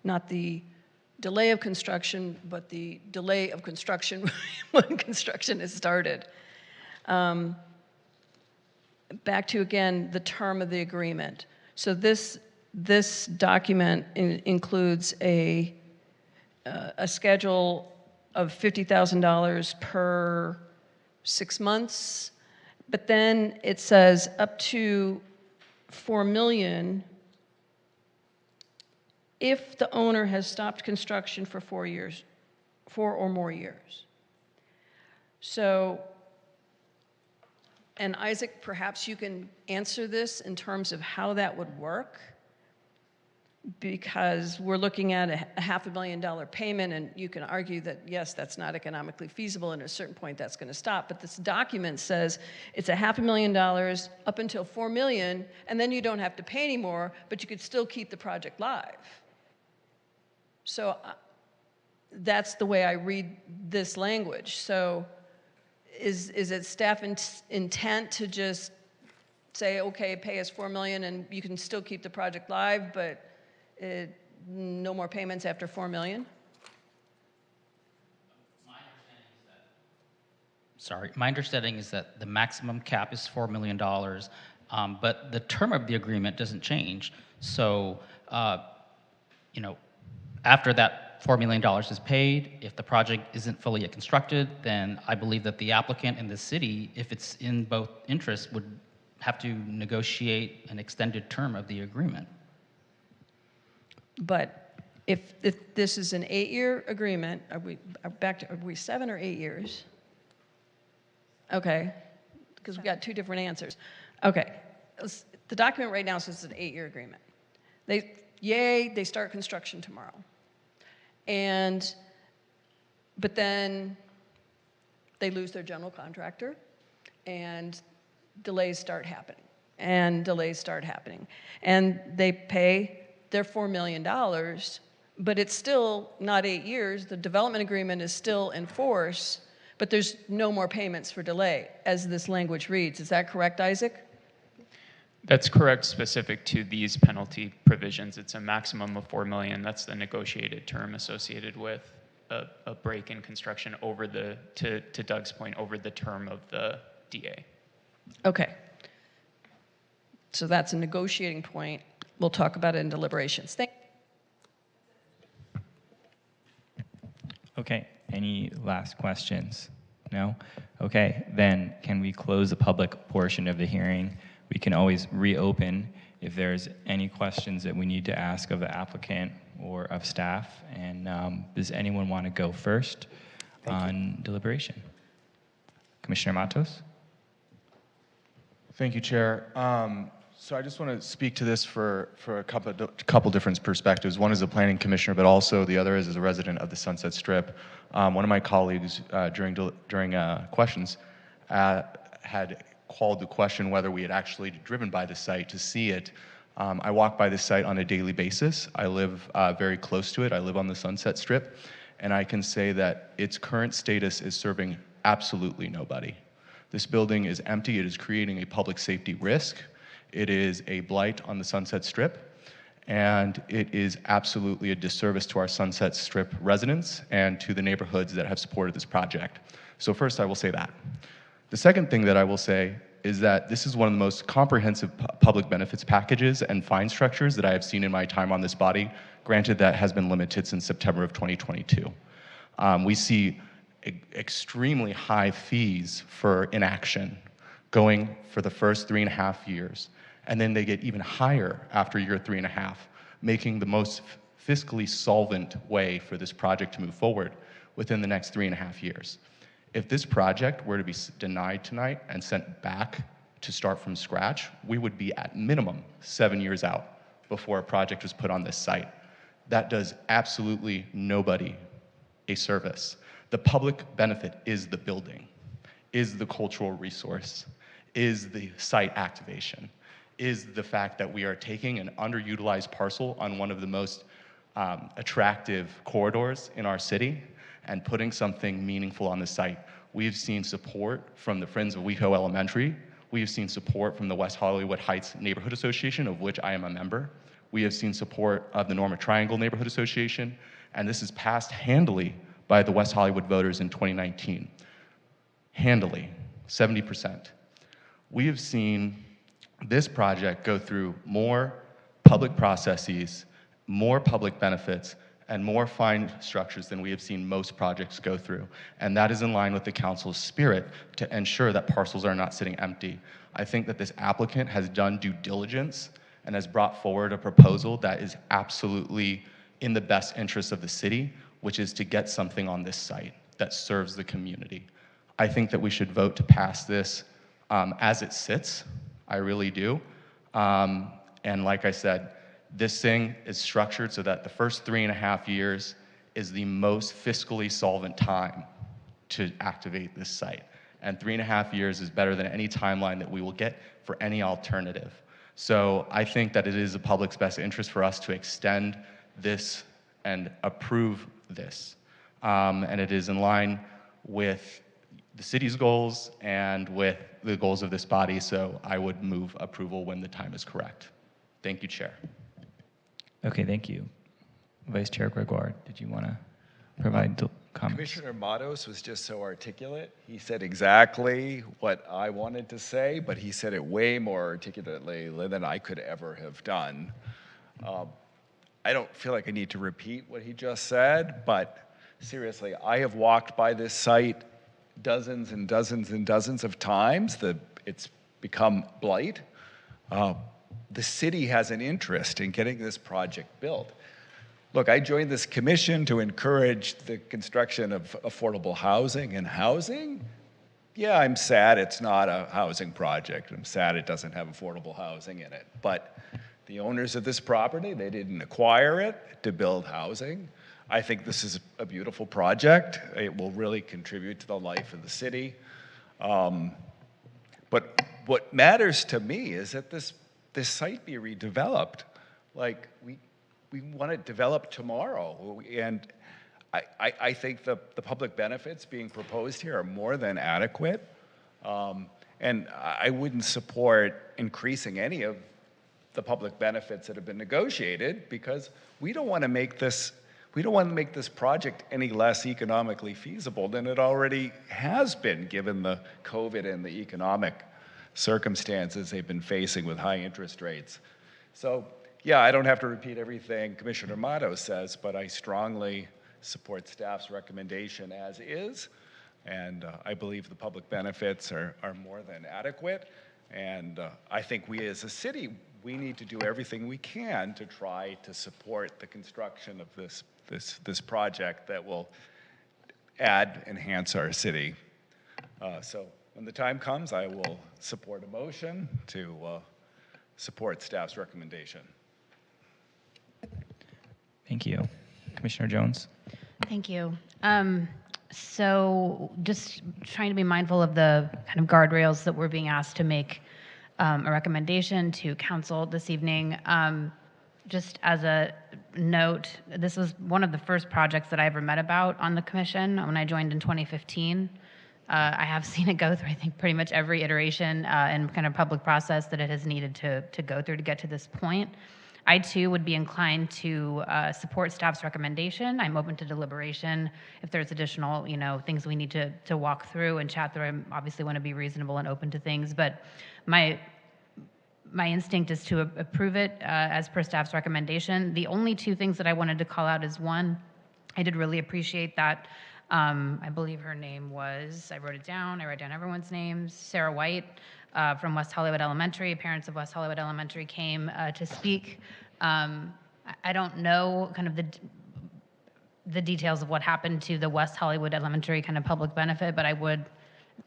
not the delay of construction, but the delay of construction when construction is started. Back to, again, the term of the agreement. So this document includes a schedule of $50,000 per 6 months, but then it says up to $4 million if the owner has stopped construction for 4 years, 4 or more years. So, and Isaac, perhaps you can answer this in terms of how that would work, because we're looking at a $500,000 payment, and you can argue that, yes, that's not economically feasible, and at a certain point that's going to stop. But this document says it's a $500,000 up until $4 million, and then you don't have to pay anymore, but you could still keep the project live. So that's the way I read this language. So is it staff intent to just say, okay, pay us $4 million and you can still keep the project live, but no more payments after $4 million? My understanding is that the maximum cap is $4 million, but the term of the agreement doesn't change. So, you know, after that $4 million is paid, if the project isn't fully constructed, then I believe that the applicant and the city, if it's in both interests, would have to negotiate an extended term of the agreement. But if this is an 8-year agreement, are we 7 or 8 years? Okay, because we got 2 different answers. Okay, the document right now says it's an 8-year agreement. They start construction tomorrow. But then they lose their general contractor, and delays start happening, and they pay their $4 million, but it's still not 8 years. The development agreement is still in force, but there's no more payments for delay, as this language reads. Is that correct, Isaac? That's correct, specific to these penalty provisions. It's a maximum of $4 million. That's the negotiated term associated with a break in construction over the, to Doug's point, over the term of the DA. Okay. So that's a negotiating point. We'll talk about it in deliberations. Okay, any last questions? No? Okay, then can we close the public portion of the hearing? We can always reopen if there's any questions that we need to ask of the applicant or of staff. And does anyone want to go first on deliberation? Commissioner Matos? Thank you, Chair. So I just want to speak to this for a couple different perspectives. One as a planning commissioner, but also the other is as a resident of the Sunset Strip. One of my colleagues during questions had called the question whether we had actually driven by the site to see it. I walk by the site on a daily basis. I live very close to it. I live on the Sunset Strip, and I can say that its current status is serving absolutely nobody. This building is empty. It is creating a public safety risk. It is a blight on the Sunset Strip, and it is absolutely a disservice to our Sunset Strip residents and to the neighborhoods that have supported this project. So first, I will say that. The second thing that I will say is that this is one of the most comprehensive public benefits packages and fine structures that I have seen in my time on this body. Granted, that has been limited since September of 2022. We see extremely high fees for inaction going for the first 3.5 years. And then they get even higher after year 3.5, making the most fiscally solvent way for this project to move forward within the next 3.5 years. If this project were to be denied tonight and sent back to start from scratch, we would be at minimum 7 years out before a project was put on this site. That does absolutely nobody a service. The public benefit is the building, is the cultural resource, is the site activation, is the fact that we are taking an underutilized parcel on one of the most attractive corridors in our city and putting something meaningful on the site. We've seen support from the Friends of WeHo Elementary. We have seen support from the West Hollywood Heights Neighborhood Association, of which I am a member. We have seen support of the Norma Triangle Neighborhood Association, and this is passed handily by the West Hollywood voters in 2019. Handily, 70%. We have seen this project go through more public processes, more public benefits, and more fine structures than we have seen most projects go through. And that is in line with the council's spirit to ensure that parcels are not sitting empty. I think that this applicant has done due diligence and has brought forward a proposal that is absolutely in the best interest of the city, which is to get something on this site that serves the community. I think that we should vote to pass this as it sits. I really do. And like I said, this thing is structured so that the first 3.5 years is the most fiscally solvent time to activate this site. And 3.5 years is better than any timeline that we will get for any alternative. So I think that it is the public's best interest for us to extend this and approve this. And it is in line with the city's goals and with the goals of this body, so I would move approval when the time is correct. Thank you, Chair. Okay, thank you. Vice Chair Gregoire, did you want to provide comments? Commissioner Matos was just so articulate. He said exactly what I wanted to say, but he said it way more articulately than I could ever have done. I don't feel like I need to repeat what he just said, but seriously, I have walked by this site dozens and dozens and dozens of times. It's become blight. The city has an interest in getting this project built. Look, I joined this commission to encourage the construction of affordable housing and housing. Yeah, I'm sad it's not a housing project. I'm sad it doesn't have affordable housing in it. But the owners of this property, they didn't acquire it to build housing. I think this is a beautiful project. It will really contribute to the life of the city. But what matters to me is that this site be redeveloped. Like, we want it developed tomorrow. And I think the public benefits being proposed here are more than adequate. And I wouldn't support increasing any of the public benefits that have been negotiated because we don't want to make this project any less economically feasible than it already has been given the COVID and the economic circumstances they've been facing with high interest rates. So yeah, I don't have to repeat everything Commissioner Matos says, but I strongly support staff's recommendation as is. And I believe the public benefits are more than adequate. And I think we as a city, we need to do everything we can to try to support the construction of this project that will enhance our city. So when the time comes, I will support a motion to support staff's recommendation. Thank you. Commissioner Jones? Thank you. So just trying to be mindful of the kind of guardrails that we're being asked to make a recommendation to council this evening. Just as a note, this was one of the first projects that I ever met about on the commission when I joined in 2015. I have seen it go through, I think, pretty much every iteration and kind of public process that it has needed to go through to get to this point. I, too, would be inclined to support staff's recommendation. I'm open to deliberation. If there's additional, things we need to walk through and chat through, I obviously want to be reasonable and open to things. But my instinct is to approve it as per staff's recommendation. The only two things that I wanted to call out is, one, I did really appreciate that. I believe her name was, I wrote it down, I wrote down everyone's names, Sarah White from West Hollywood Elementary, parents of West Hollywood Elementary came to speak. I don't know kind of the details of what happened to the West Hollywood Elementary kind of public benefit, but I would,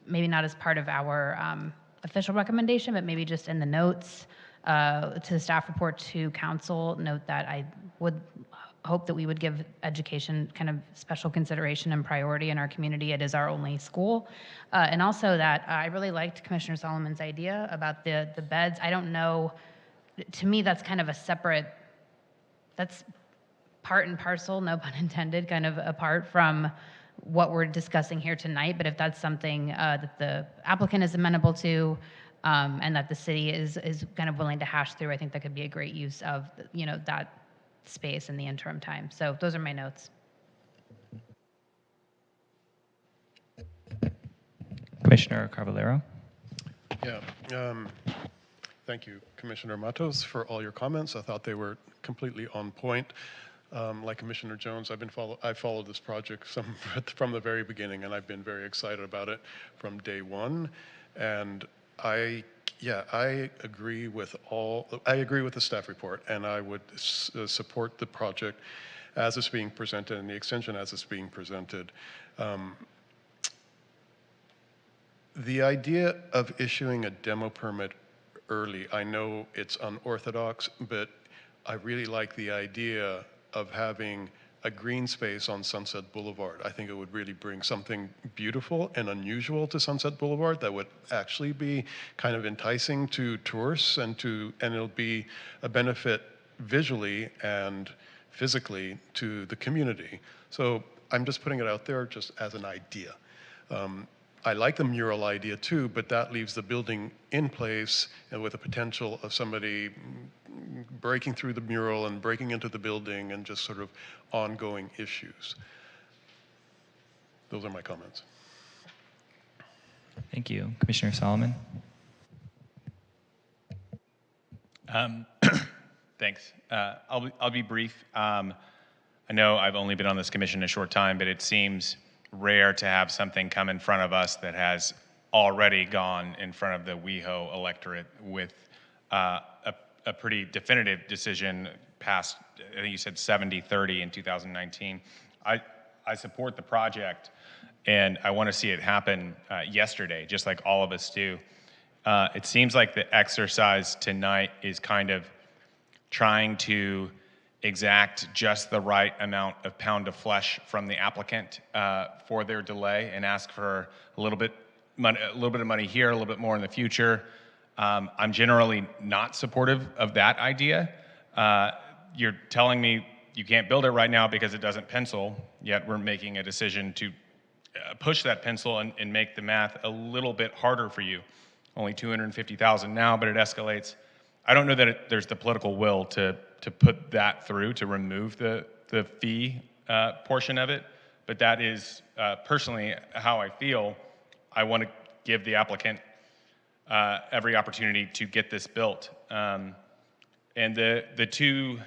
maybe not as part of our official recommendation, but maybe just in the notes to the staff report to council, note that I would hope that we would give education kind of special consideration and priority in our community. It is our only school. And also that I really liked Commissioner Solomon's idea about the beds. I don't know, to me, that's kind of a separate, that's part and parcel, no pun intended, kind of apart from what we're discussing here tonight. But if that's something that the applicant is amenable to, and that the city is kind of willing to hash through, I think that could be a great use of, that space in the interim time. So those are my notes. Commissioner Carvalero? Yeah. Thank you, Commissioner Matos, for all your comments. I thought they were completely on point. Like Commissioner Jones, I followed this project from the very beginning, and I've been very excited about it from day one. And I agree with the staff report, and I would support the project as it's being presented and the extension as it's being presented. The idea of issuing a demo permit early, I know it's unorthodox, but I really like the idea of having a green space on Sunset Boulevard. I think it would really bring something beautiful and unusual to Sunset Boulevard that would actually be kind of enticing to tourists, and it'll be a benefit visually and physically to the community. So I'm just putting it out there just as an idea. I like the mural idea too, but that leaves the building in place and with the potential of somebody breaking through the mural and breaking into the building and just sort of ongoing issues. Those are my comments. Thank you. Commissioner Solomon? Thanks. I'll be brief. I know I've only been on this commission a short time, but it seems rare to have something come in front of us that has already gone in front of the WeHo electorate with a pretty definitive decision passed, I think you said 70-30 in 2019. I support the project, and I want to see it happen yesterday, just like all of us do. It seems like the exercise tonight is kind of trying to exact just the right amount of pound of flesh from the applicant for their delay, and ask for a little bit of money here, a little bit more in the future. I'm generally not supportive of that idea. You're telling me you can't build it right now because it doesn't pencil, yet we're making a decision to push that pencil and make the math a little bit harder for you. Only 250,000 now, but it escalates. I don't know that there's the political will to put that through, to remove the fee portion of it, but that is personally how I feel. I want to give the applicant every opportunity to get this built. And the two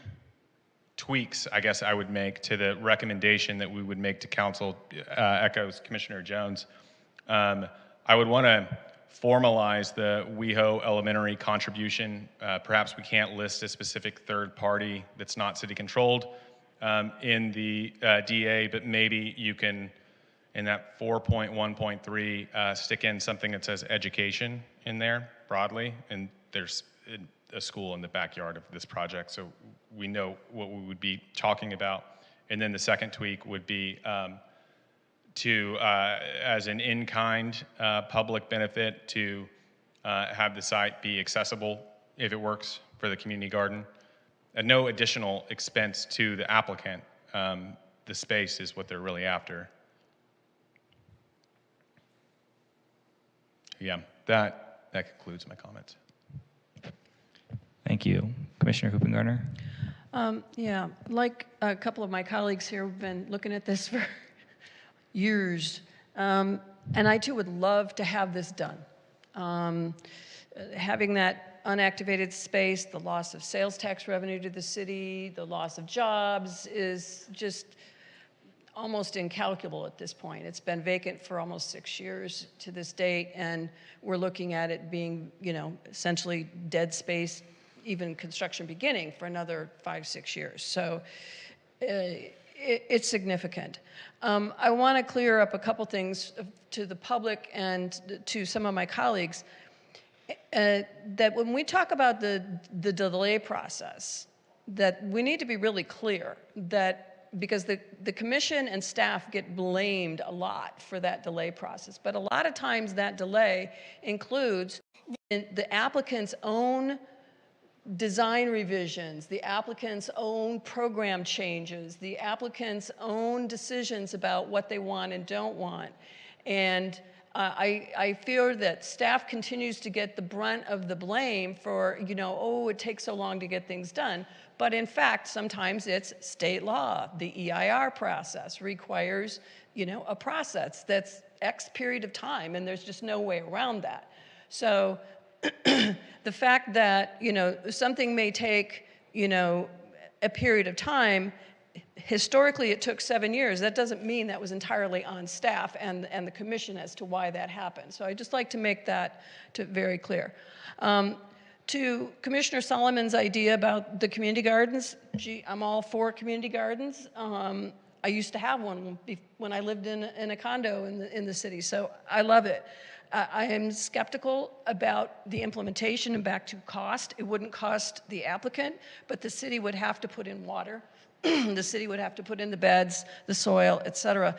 tweaks, I guess, I would make to the recommendation that we would make to council echoes Commissioner Jones. I would want to formalize the WeHo elementary contribution. Perhaps we can't list a specific third party that's not city controlled in the DA, but maybe you can, in that 4.1.3, stick in something that says education in there broadly, and there's a school in the backyard of this project, so we know what we would be talking about. And then the second tweak would be to, as an in-kind public benefit, to have the site be accessible if it works for the community garden. At no additional expense to the applicant. The space is what they're really after. Yeah, that concludes my comments. Thank you. Commissioner Hoopengartner? Yeah, like a couple of my colleagues here have been looking at this for years. And I too would love to have this done. Having that unactivated space, the loss of sales tax revenue to the city, the loss of jobs is just almost incalculable at this point. It's been vacant for almost 6 years to this date, and we're looking at it being, essentially dead space, even construction beginning, for another 5-6 years. So it's significant. I want to clear up a couple things to the public and to some of my colleagues. That when we talk about the delay process, that we need to be really clear that, because the commission and staff get blamed a lot for that delay process, but a lot of times that delay includes the applicant's own design revisions, the applicant's own program changes, the applicant's own decisions about what they want and don't want. And I fear that staff continues to get the brunt of the blame for, oh, it takes so long to get things done. But in fact, sometimes it's state law. The EIR process requires, a process that's X period of time, and there's just no way around that. So the fact that, something may take, a period of time, historically it took 7 years. That doesn't mean that was entirely on staff and the commission as to why that happened. So I'd just like to make that very clear. To Commissioner Solomon's idea about the community gardens, gee, I'm all for community gardens. I used to have one when I lived in a condo in the city, so I love it. I am skeptical about the implementation and back to cost. It wouldn't cost the applicant, but the city would have to put in water. The city would have to put in the beds, the soil, et cetera.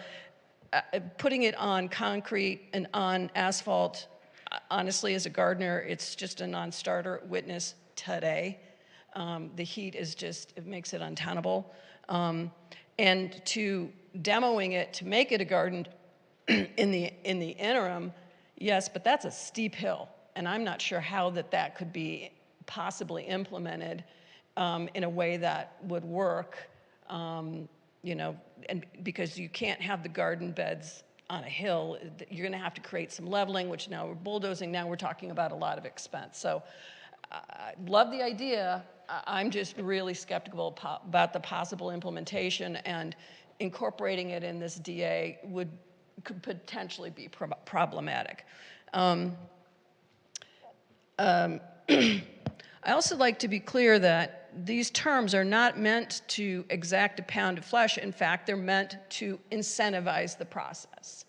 Putting it on concrete and on asphalt, honestly, as a gardener, it's just a non-starter. Witness today. The heat is just, it makes it untenable. And to demoing it to make it a garden in the interim, yes, but that's a steep hill, and I'm not sure how that could be possibly implemented in a way that would work, and because you can't have the garden beds on a hill. You're going to have to create some leveling, which now we're bulldozing. Now we're talking about a lot of expense. So I love the idea. I'm just really skeptical about the possible implementation, and incorporating it in this DA could potentially be problematic. I also like to be clear that these terms are not meant to exact a pound of flesh. In fact, they're meant to incentivize the process.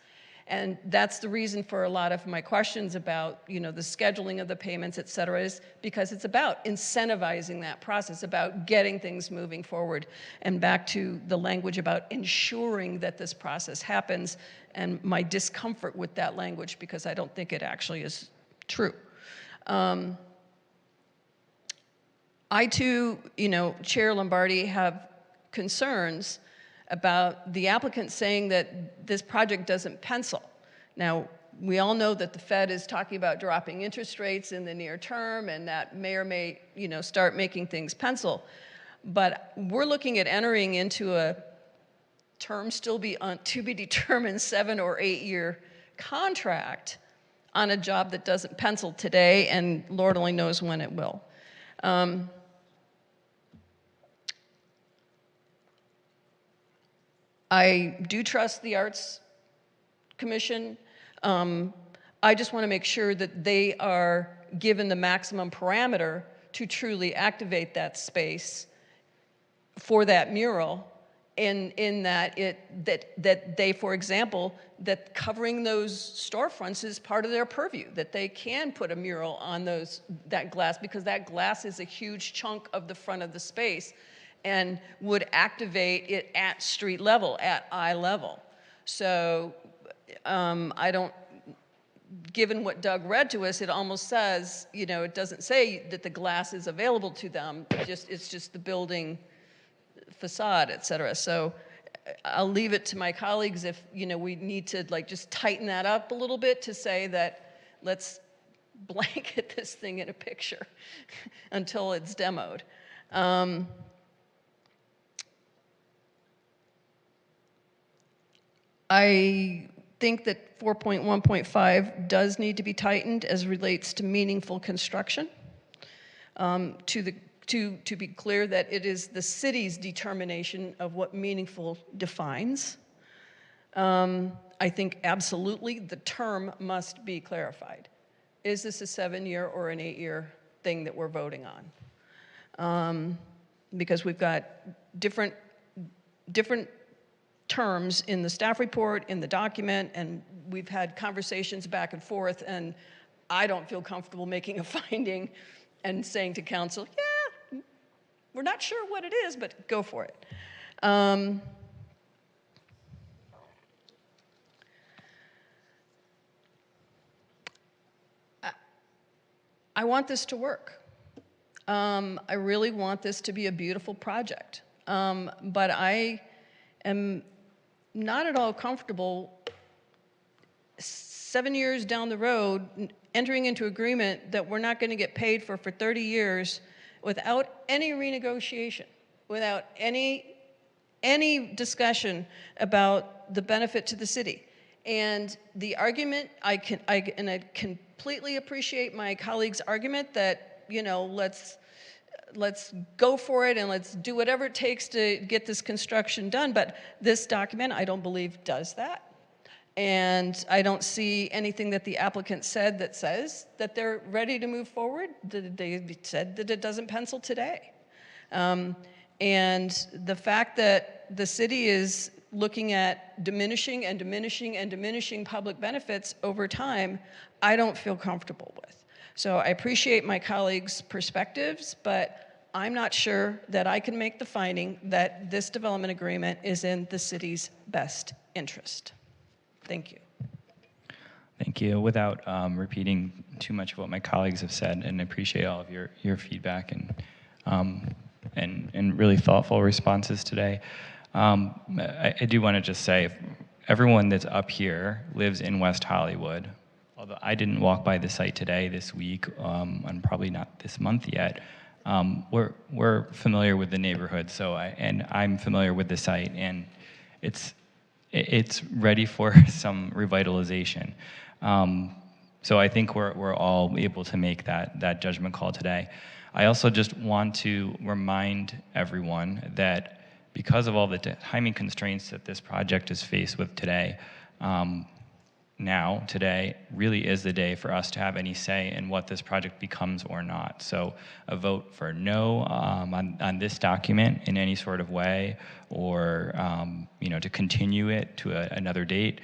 And that's the reason for a lot of my questions about, the scheduling of the payments, et cetera, is because it's about incentivizing that process, about getting things moving forward. And back to the language about ensuring that this process happens, and my discomfort with that language, because I don't think it actually is true. I too, Chair Lombardi, have concerns about the applicant saying that this project doesn't pencil. Now, we all know that the Fed is talking about dropping interest rates in the near term, and that may or may, start making things pencil. But we're looking at entering into a term still to be determined 7 or 8 year contract on a job that doesn't pencil today, and Lord only knows when it will. I do trust the Arts Commission. I just want to make sure that they are given the maximum parameter to truly activate that space for that mural, in that that they, for example, that covering those storefronts is part of their purview, that they can put a mural on that glass, because that glass is a huge chunk of the front of the space and would activate it at street level, at eye level. So I don't, given what Doug read to us, it almost says, it doesn't say that the glass is available to them, it's just the building facade, et cetera. So I'll leave it to my colleagues if, we need to just tighten that up a little bit to say that let's blanket this thing in a picture until it's demoed. I think that 4.1.5 does need to be tightened as relates to meaningful construction. To be clear that it is the city's determination of what meaningful defines. I think absolutely the term must be clarified. Is this a 7-year or an 8-year thing that we're voting on? Because we've got different terms in the staff report, in the document, and we've had conversations back and forth, and I don't feel comfortable making a finding and saying to council, yeah, we're not sure what it is, but go for it. I want this to work. I really want this to be a beautiful project. But I am not at all comfortable 7 years down the road entering into agreement that we're not going to get paid for 30 years without any renegotiation, without any discussion about the benefit to the city. And the argument, I completely appreciate my colleague's argument that, let's go for it and let's do whatever it takes to get this construction done. But this document, I don't believe, does that. And I don't see anything that the applicant said that says that they're ready to move forward. They said that it doesn't pencil today. And the fact that the city is looking at diminishing and diminishing and diminishing public benefits over time, I don't feel comfortable with. So I appreciate my colleagues' perspectives, but I'm not sure that I can make the finding that this development agreement is in the city's best interest. Thank you. Thank you. Without repeating too much of what my colleagues have said, and I appreciate all of your feedback and really thoughtful responses today. I do want to just say, everyone that's up here lives in West Hollywood. Although I didn't walk by the site today, this week, and probably not this month yet, we're familiar with the neighborhood. And I'm familiar with the site, and it's ready for some revitalization. So I think we're all able to make that judgment call today. I also just want to remind everyone that because of all the timing constraints that this project is faced with today, today really is the day for us to have any say in what this project becomes or not. So a vote for no on this document in any sort of way, or to continue it to another date,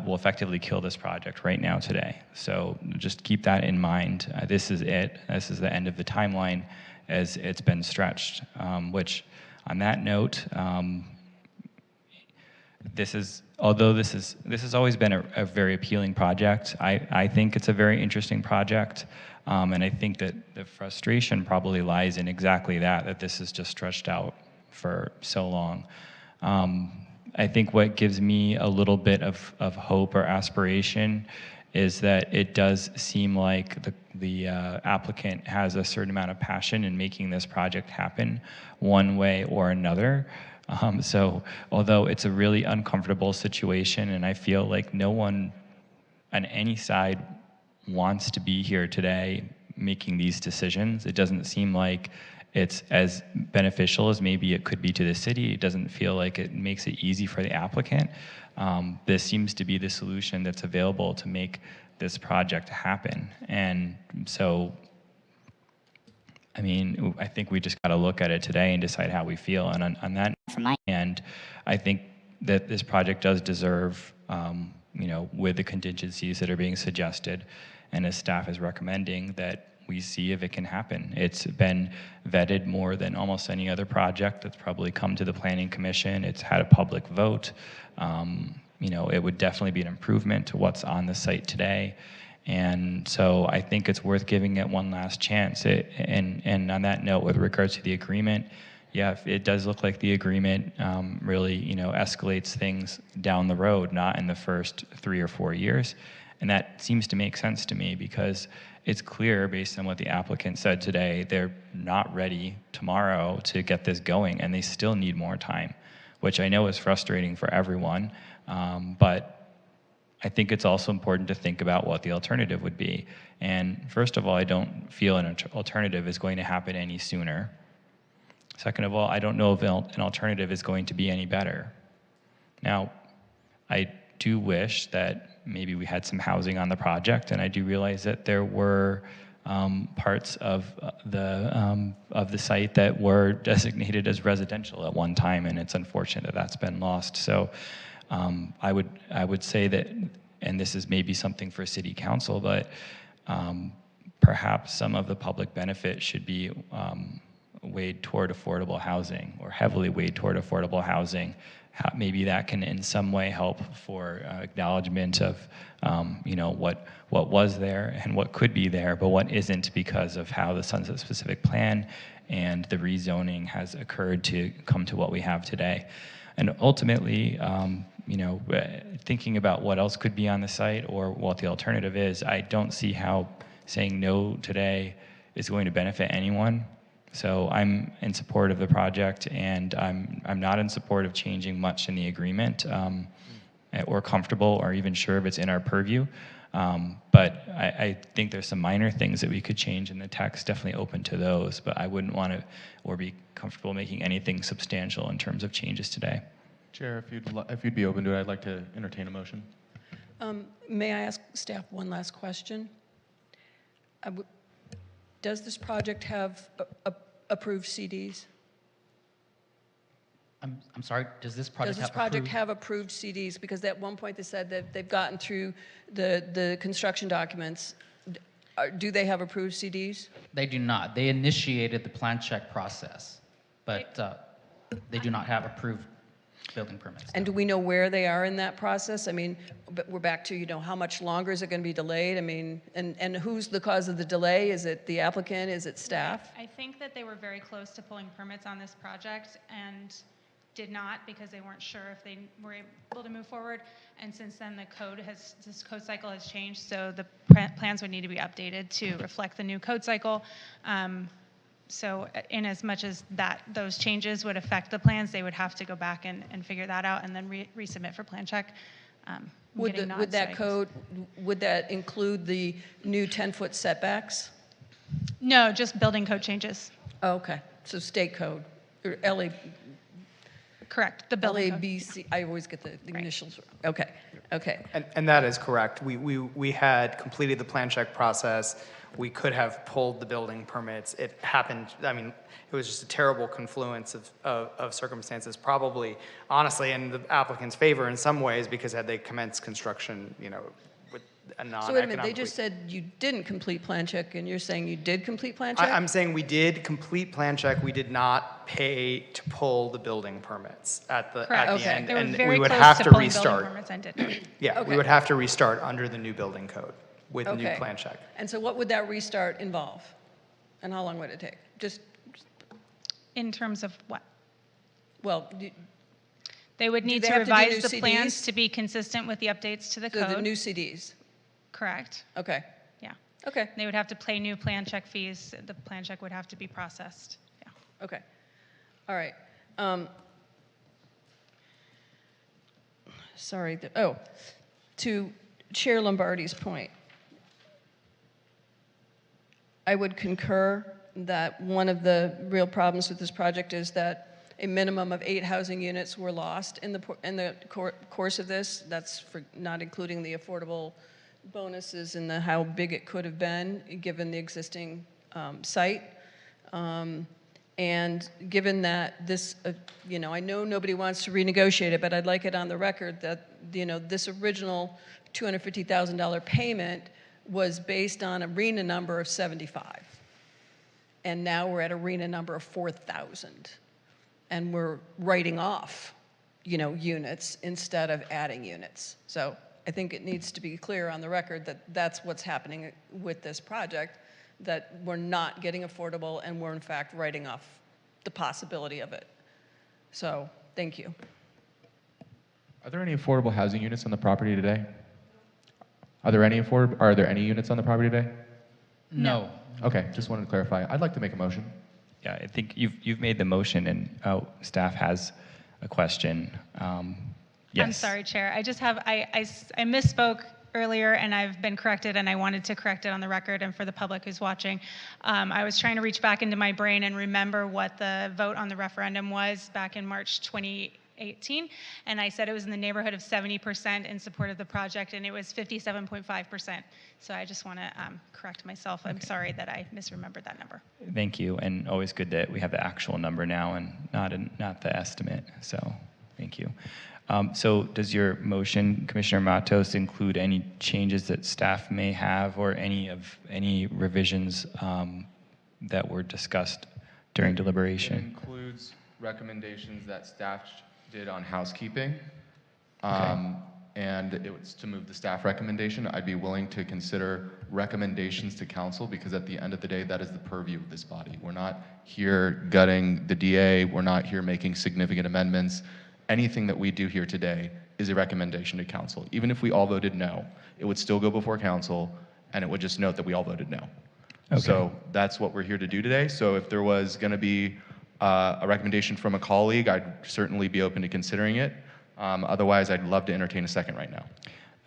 will effectively kill this project right now today. So just keep that in mind. This is it. This is the end of the timeline as it's been stretched, which on that note, although this has always been a very appealing project, I think it's a very interesting project, and I think that the frustration probably lies in exactly that this is just stretched out for so long. I think what gives me a little bit of hope or aspiration is that it does seem like the applicant has a certain amount of passion in making this project happen one way or another. So although it's a really uncomfortable situation, and I feel like no one on any side wants to be here today making these decisions, it doesn't seem like it's as beneficial as maybe it could be to the city. It doesn't feel like it makes it easy for the applicant. This seems to be the solution that's available to make this project happen. And so, I mean, I think we just got to look at it today and decide how we feel. And on that end, I think that this project does deserve, you know, with the contingencies that are being suggested, and as staff is recommending, that we see if it can happen. It's been vetted more than almost any other project that's probably come to the Planning Commission. It's had a public vote. You know, it would definitely be an improvement to what's on the site today. And so I think it's worth giving it one last chance. And on that note, with regards to the agreement, yeah, it does look like the agreement really, you know, escalates things down the road, not in the first 3 or 4 years. And that seems to make sense to me, because it's clear, based on what the applicant said today, they're not ready tomorrow to get this going, and they still need more time, which I know is frustrating for everyone. But I think it's also important to think about what the alternative would be. And first of all, I don't feel an alternative is going to happen any sooner. Second of all, I don't know if an alternative is going to be any better. Now, I do wish that maybe we had some housing on the project, and I do realize that there were parts of the site that were designated as residential at one time, and it's unfortunate that that's been lost. So I would say that, and this is maybe something for City Council, but perhaps some of the public benefit should be weighed toward affordable housing, or heavily weighed toward affordable housing. Maybe that can in some way help for acknowledgement of you know, what was there and what could be there, but what isn't, because of how the Sunset Specific Plan and the rezoning has occurred to come to what we have today. And ultimately, you know, thinking about what else could be on the site or what the alternative is, I don't see how saying no today is going to benefit anyone. So I'm in support of the project, and I'm not in support of changing much in the agreement, or comfortable or even sure if it's in our purview. But I think there's some minor things that we could change in the text, definitely open to those, but I wouldn't want to or be comfortable making anything substantial in terms of changes today. Chair, if you'd be open to it, I'd like to entertain a motion. May I ask staff one last question? Does this project have approved CDs? I'm sorry, does this project have approved CDs? Because at one point they said that they've gotten through the construction documents. Do they have approved CDs? They do not. They initiated the plan check process, but they do not have approved building permits. And do we know where they are in that process? I mean, but we're back to, you know, how much longer is it going to be delayed? I mean, and who's the cause of the delay? Is it the applicant? Is it staff? I think that they were very close to pulling permits on this project and did not, because they weren't sure if they were able to move forward. And since then, this code cycle has changed, so the plans would need to be updated to reflect the new code cycle. So in as much as those changes would affect the plans, they would have to go back and figure that out and then resubmit for plan check. Would that include the new 10-foot setbacks? No, just building code changes. Oh, okay, so state code, or LA. Correct, the building code. LABC, I always get the initials. Okay, okay. And that is correct. We had completed the plan check process. We could have pulled the building permits. It happened, I mean, it was just a terrible confluence of circumstances, probably, honestly, in the applicant's favor in some ways, because had they commenced construction, you know, with a non-economically... So wait a minute, they just said you didn't complete plan check, and you're saying you did complete plan check? I'm saying we did complete plan check. We did not pay to pull the building permits at the end, and we would have to restart. Yeah, we would have to restart under the new building code with the new plan check. And so what would that restart involve? And how long would it take? Just in terms of what? Well, They would need they to have to do new revise the plans CDs? to be consistent with the updates to the so the code. new CDs? Correct. Okay. Yeah. Okay. They would have to pay new plan check fees. The plan check would have to be processed. Yeah. Okay. All right. Sorry. To Chair Lombardi's point, I would concur that one of the real problems with this project is that a minimum of 8 housing units were lost in the course of this. That's for not including the affordable bonuses and how big it could have been given the existing site. And given that this, I know nobody wants to renegotiate it, but I'd like it on the record that, this original $250,000 payment was based on arena number of 75. And now we're at arena number of 4,000. And we're writing off, units instead of adding units. So I think it needs to be clear on the record that that's what's happening with this project, that we're not getting affordable and we're in fact writing off the possibility of it. So, thank you. Are there any affordable housing units on the property today? Are there any units on the property today? No. Okay, just wanted to clarify. I'd like to make a motion. Yeah, I think you've made the motion, and staff has a question. Yes. I'm sorry, Chair. I just have, I misspoke earlier, and I've been corrected, and I wanted to correct it on the record and for the public who's watching. I was trying to reach back into my brain and remember what the vote on the referendum was back in March 2018, and I said it was in the neighborhood of 70% in support of the project, and it was 57.5%. So I just want to correct myself. I'm sorry that I misremembered that number. Thank you, and always good that we have the actual number now and not the estimate. So, thank you. So, does your motion, Commissioner Matos, include any changes that staff may have, or any revisions that were discussed during deliberation? It includes recommendations that staff did on housekeeping. Okay. And it was to move the staff recommendation. I'd be willing to consider recommendations to council, because at the end of the day, that is the purview of this body. We're not here gutting the DA. We're not here making significant amendments. Anything that we do here today is a recommendation to council. Even if we all voted no, it would still go before council, and it would just note that we all voted no. Okay. So that's what we're here to do today. So if there was going to be a recommendation from a colleague, I'd certainly be open to considering it. Otherwise, I'd love to entertain a second right now.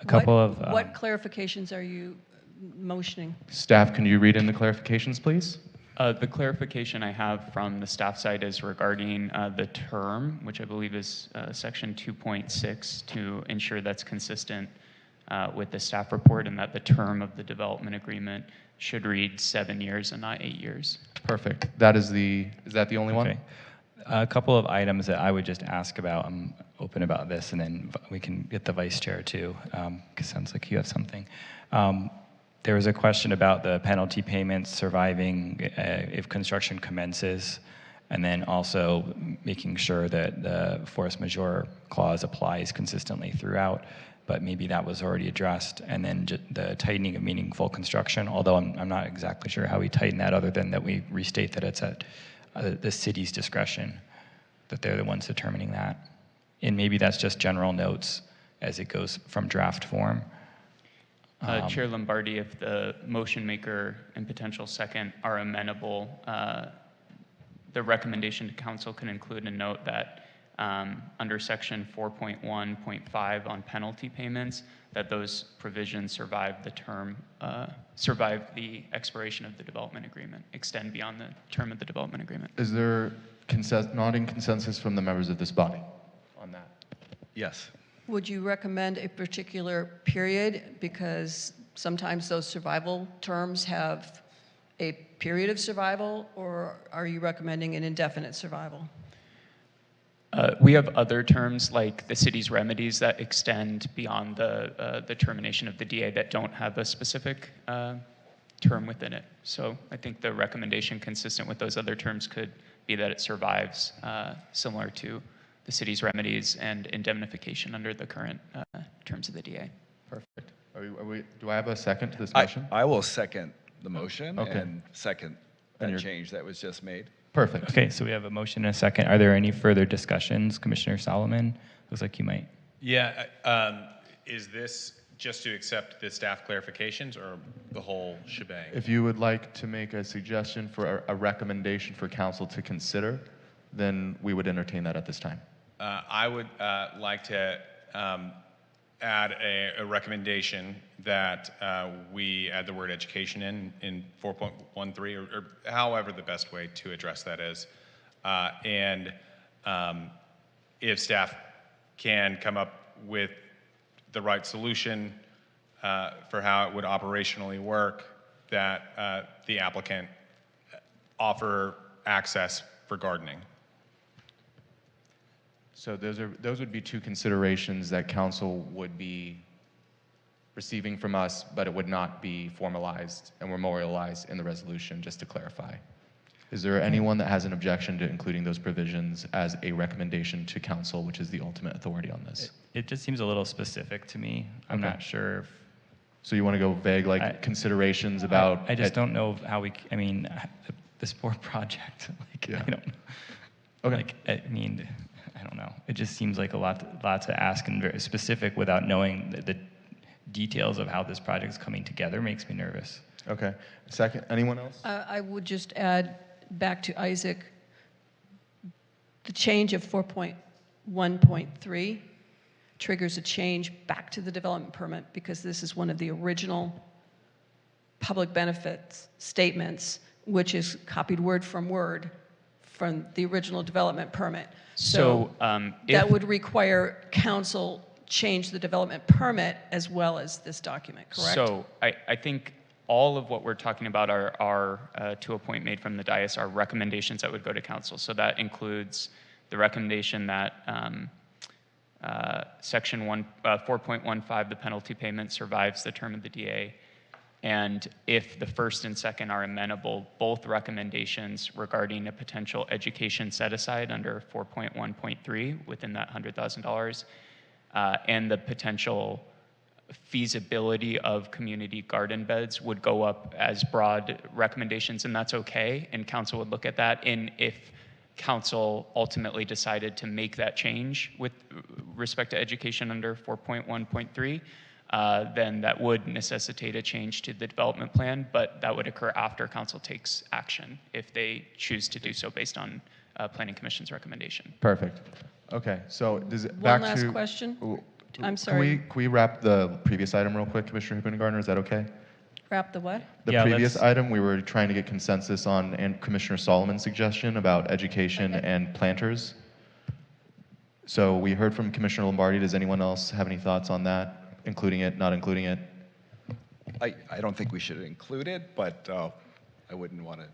A couple What clarifications are you motioning? Staff, can you read in the clarifications, please? The clarification I have from the staff side is regarding the term, which I believe is section 2.6, to ensure that's consistent with the staff report, and that the term of the development agreement should read 7 years and not 8 years. Perfect. Is that the only one? Okay. A couple of items that I would just ask about. I'm open about this, and then we can get the vice chair too, because it sounds like you have something. There was a question about the penalty payments surviving if construction commences, and then also making sure that the force majeure clause applies consistently throughout, but maybe that was already addressed. And then the tightening of meaningful construction, although I'm not exactly sure how we tighten that, other than that we restate that it's at the city's discretion, that they're the ones determining that. And maybe that's just general notes as it goes from draft form. Chair Lombardi, if the motion maker and potential second are amenable, the recommendation to council can include a note that under section 4.1.5 on penalty payments, that those provisions survive the term, survive the expiration of the development agreement, extend beyond the term of the development agreement. Is there nodding consensus from the members of this body on that? Yes. Would you recommend a particular period? Because sometimes those survival terms have a period of survival, or are you recommending an indefinite survival? We have other terms like the city's remedies that extend beyond the termination of the DA that don't have a specific term within it. So I think the recommendation consistent with those other terms could be that it survives, similar to the city's remedies and indemnification under the current terms of the DA. Perfect. Do I have a second to this motion? I will second the motion Okay. and second that change that was just made. Perfect. Okay, so we have a motion and a second. Are there any further discussions? Commissioner Solomon, looks like you might. Yeah, is this just to accept the staff clarifications or the whole shebang? If you would like to make a suggestion for a recommendation for council to consider, then we would entertain that at this time. I would like to add a recommendation that we add the word education in 4.13 or however the best way to address that is. And if staff can come up with the right solution for how it would operationally work, that the applicant offer access for gardening. So those would be two considerations that council would be receiving from us, but it would not be formalized and memorialized in the resolution, just to clarify. Is there anyone that has an objection to including those provisions as a recommendation to council, which is the ultimate authority on this? It just seems a little specific to me. I'm not sure if So you want to go vague, like considerations about... I just don't know how I mean, the sport project, I don't know. Okay. Like, I mean, I don't know. It just seems like a lot to ask and very specific without knowing the details of how this project is coming together makes me nervous. Okay. Second, anyone else? I would just add back to Isaac, the change of 4.1.3 triggers a change back to the development permit because this is one of the original public benefits statements, which is copied word from the original development permit. So that would require council change the development permit as well as this document, correct? So I think all of what we're talking about are to a point made from the dais, are recommendations that would go to council. So that includes the recommendation that section 4.15, the penalty payment, survives the term of the DA. And if the first and second are amenable, both recommendations regarding a potential education set aside under 4.1.3 within that $100,000, and the potential feasibility of community garden beds would go up as broad recommendations, and that's okay, and council would look at that. And if council ultimately decided to make that change with respect to education under 4.1.3, then that would necessitate a change to the development plan, but that would occur after council takes action if they choose to do so based on Planning Commission's recommendation. Perfect. Okay, so does it One last question. I'm sorry. Can we wrap the previous item real quick, Commissioner Hoopengarner? Is that okay? Wrap the what? The previous item, we were trying to get consensus on, and Commissioner Solomon's suggestion about education and planters. So we heard from Commissioner Lombardi. Does anyone else have any thoughts on that? Including it, not including it? I don't think we should include it, but I wouldn't want to.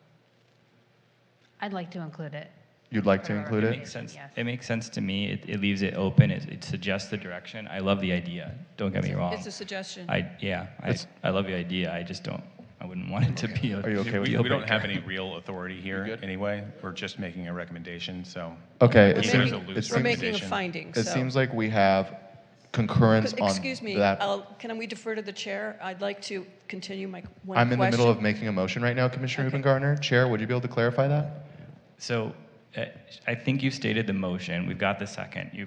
I'd like to include it. You'd like to include it? Makes sense. Yes. It makes sense to me. It leaves it open. It suggests the direction. I love the idea. Don't get me wrong. It's a suggestion. I love the idea. I just don't. I wouldn't want it to be a Are you okay with deal We don't breaker. have any real authority here anyway. We're just making a recommendation, so. Okay, We're it making- seems, we're making a finding, it so. seems like we have concurrence on Excuse me, that. can we defer to the chair? I'd like to continue my one I'm in the middle question. of making a motion right now, Commissioner Hoopengarner. Chair, would you be able to clarify that? So, I think you stated the motion. We've got the second.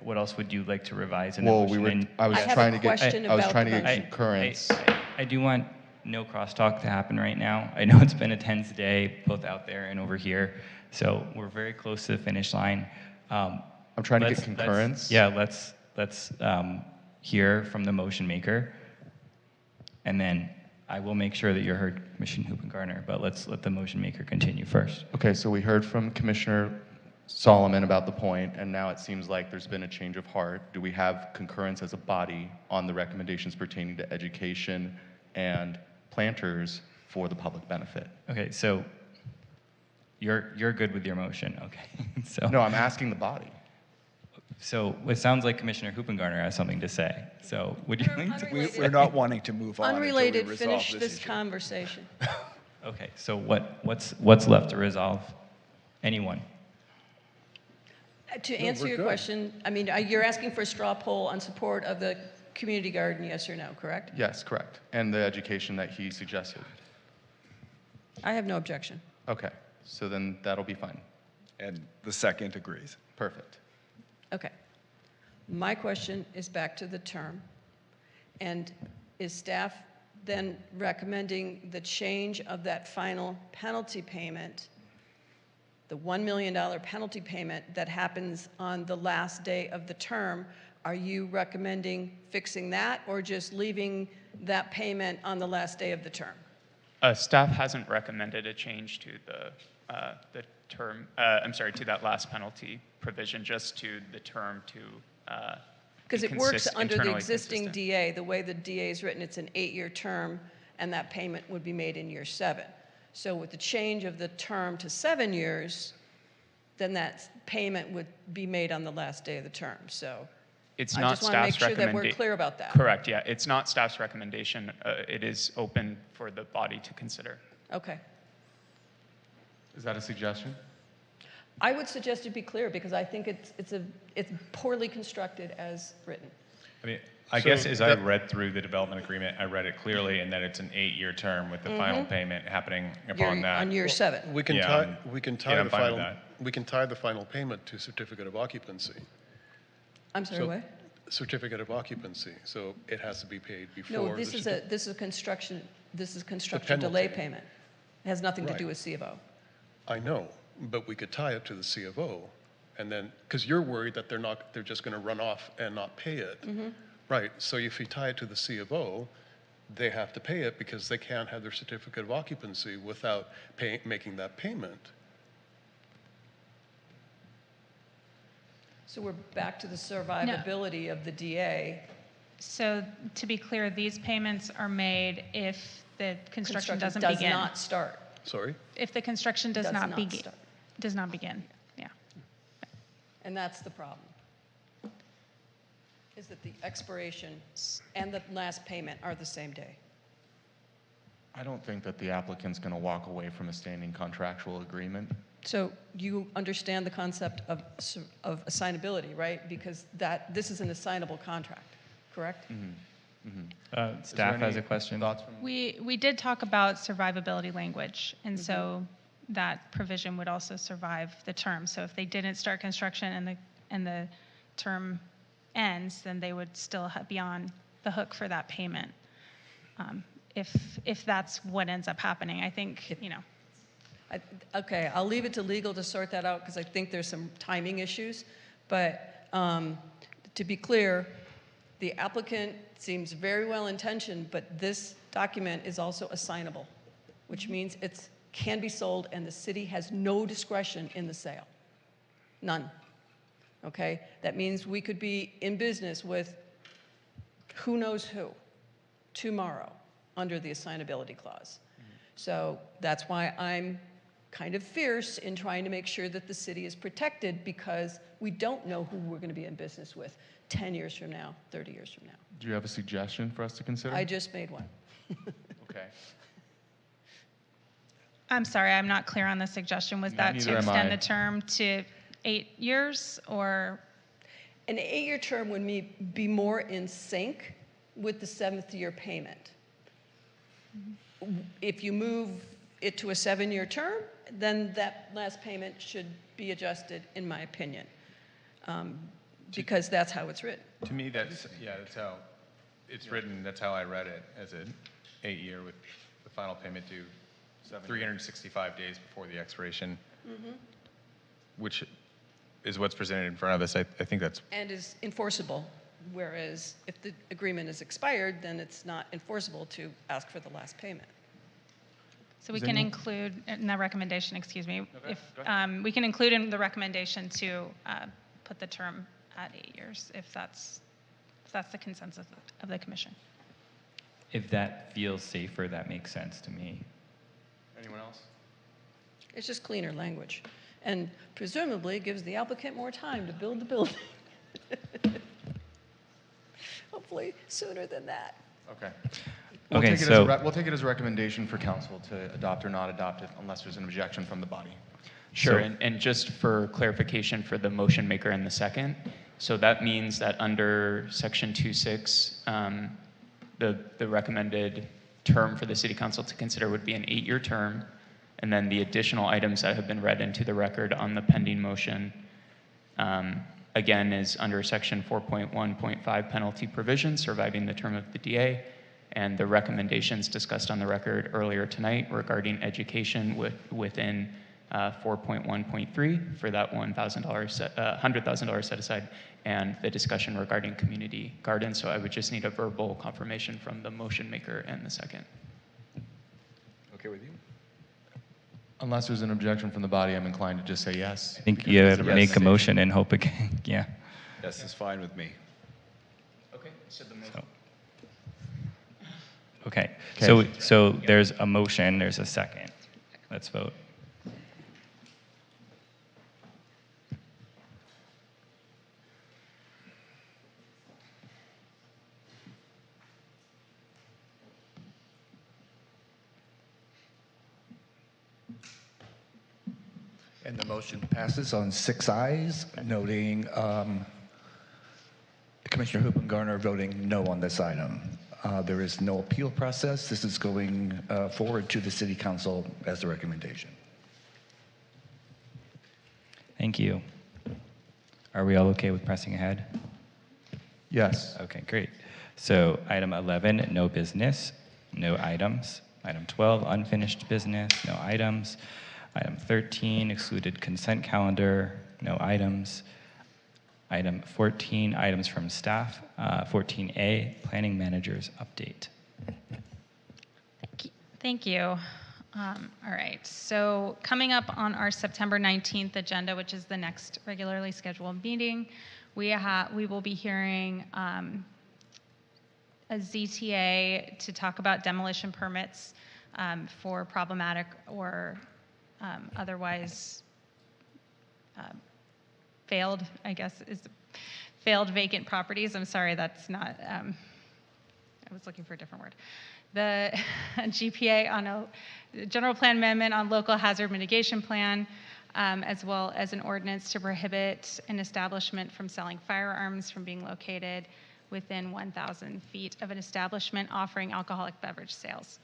What else would you like to revise in the Well, motion? I was I have a trying to get, question I was about trying to the get motion. concurrence. I do want no crosstalk to happen right now. I know it's been a tense day, both out there and over here. So we're very close to the finish line. I'm trying to get concurrence. Let's hear from the motion maker, and then I will make sure that you're heard, Commissioner Hoopengarner, but let's let the motion maker continue first. Okay, so we heard from Commissioner Solomon about the point, and now it seems like there's been a change of heart. Do we have concurrence as a body on the recommendations pertaining to education and planters for the public benefit? Okay, so you're good with your motion, okay? So No, I'm asking the body. So it sounds like Commissioner Hoopengarner has something to say. So would you like to? We're not wanting to move on Unrelated, until we resolve finish this issue. conversation. Okay, so what's left to resolve? Anyone? To answer your question, I mean, you're asking for a straw poll on support of the community garden, yes or no, correct? Yes, correct. And the education that he suggested. I have no objection. Okay, So then that'll be fine. And the second agrees. Perfect. Okay. My question is back to the term. And is staff then recommending the change of that final penalty payment, the $1 million penalty payment that happens on the last day of the term? Are you recommending fixing that or just leaving that payment on the last day of the term? Staff hasn't recommended a change to the term, I'm sorry, to that last penalty provision, just to the term to because it works under the internally existing consistent. DA. The way the DA is written, it's an 8-year term, and that payment would be made in year 7. So with the change of the term to 7 years, then that payment would be made on the last day of the term. So It's I not just want to make staff's sure that we're clear about that. Correct, yeah. It's not staff's recommendation. It is open for the body to consider. Okay. Is that a suggestion? I would suggest it be clear because I think it's poorly constructed as written. I mean, I guess as I read through the development agreement, I read it clearly in that it's an 8-year term with the final payment happening upon that. On year 7. We can Yeah, tie, I'm- we can yeah, tie I'm the fine with final, that. we can tie the final payment to certificate of occupancy. I'm sorry, So- what? Certificate of occupancy, so it has to be paid before. No, this is a construction delay penalty. payment. It has nothing to do Right. with C of O. I know, but we could tie it to the C of O, and then, because you're worried that they're just going to run off and not pay it. Right, so if you tie it to the C of O, they have to pay it because they can't have their certificate of occupancy without making that payment. So we're back to the survivability of the DA. So to be clear, these payments are made if the construction doesn't does begin. not start. Sorry? If the construction does Does not not begin. start. Does not begin, yeah. And that's the problem. Is that the expiration and the last payment are the same day. I don't think that the applicant's going to walk away from a standing contractual agreement. So you understand the concept of assignability, right? Because this is an assignable contract, correct? Staff has a question. Thoughts from We did talk about survivability language, and so that provision would also survive the term. So if they didn't start construction and the term ends, then they would still be on the hook for that payment. If that's what ends up happening, I think, Okay, I'll leave it to legal to sort that out because I think there's some timing issues. But to be clear, the applicant seems very well intentioned, but this document is also assignable, which means it can be sold and the city has no discretion in the sale. None. Okay? That means we could be in business with who knows who tomorrow under the assignability clause. So that's why I'm kind of fierce in trying to make sure that the city is protected because we don't know who we're going to be in business with 10 years from now, 30 years from now. Do you have a suggestion for us to consider? I just made one. Okay. I'm sorry, I'm not clear on the suggestion. Was that Neither to am extend I. the term to 8 years or? An 8-year term would be more in sync with the 7th year payment. If you move it to a 7-year term, then that last payment should be adjusted, in my opinion, because that's how it's written. To me, that's how it's written. That's how I read it, as an 8-year with the final payment due 365 days before the expiration, which is what's presented in front of us. I think that's And is enforceable, whereas if the agreement is expired, then it's not enforceable to ask for the last payment. So we can include in that recommendation, excuse me, if we can include in the recommendation to put the term at 8 years, if that's the consensus of the commission. If that feels safer, that makes sense to me. Anyone else? It's just cleaner language, and presumably gives the applicant more time to build the building. Hopefully sooner than that. Okay. Okay, We'll take it as a recommendation for council to adopt or not adopt it unless there's an objection from the body. Sure, So- and just for clarification for the motion maker and the second, so that means that under section 2.6, the recommended term for the city council to consider would be an 8-year term, And then the additional items that have been read into the record on the pending motion, again, is under section 4.1.5 penalty provision, surviving the term of the DA, and the recommendations discussed on the record earlier tonight regarding education within 4.1.3 for that $100,000 set aside, and the discussion regarding community gardens. So I would just need a verbal confirmation from the motion maker and the second. Okay with you? Unless there's an objection from the body, I'm inclined to just say yes. I think because you it's a make a representation. motion and hope again. Yeah. Yes, it's fine with me. Okay, so the motion. Okay. Okay. So there's a motion, there's a second. Let's vote. And the motion passes on 6 ayes, noting Commissioner Hoopengarner voting no on this item. There is no appeal process. This is going forward to the City Council as a recommendation. Thank you. Are we all okay with pressing ahead? Yes. Okay, great. So item 11, no business, no items. Item 12, unfinished business, no items. Item 13, excluded consent calendar, no items. Item 14, items from staff. 14A, planning manager's update. Thank you. All right, so coming up on our September 19th agenda, which is the next regularly scheduled meeting, we will be hearing a ZTA to talk about demolition permits for problematic or otherwise failed, I guess, is failed vacant properties. I'm sorry, that's not, I was looking for a different word. The GPA on a general plan amendment on local hazard mitigation plan, as well as an ordinance to prohibit an establishment from selling firearms from being located within 1,000 feet of an establishment offering alcoholic beverage sales.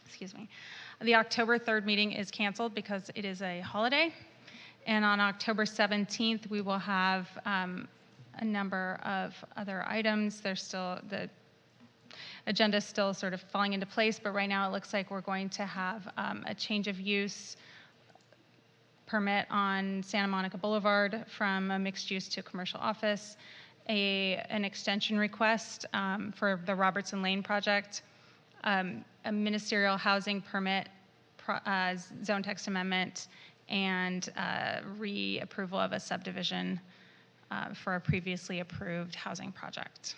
Excuse me. The October 3rd meeting is canceled because it is a holiday. And on October 17th, we will have a number of other items. There's still, the agenda is still sort of falling into place, but right now it looks like we're going to have a change of use permit on Santa Monica Boulevard from a mixed use to commercial office, an extension request for the Robertson Lane project, a ministerial housing permit, zone text amendment, and reapproval of a subdivision for a previously approved housing project.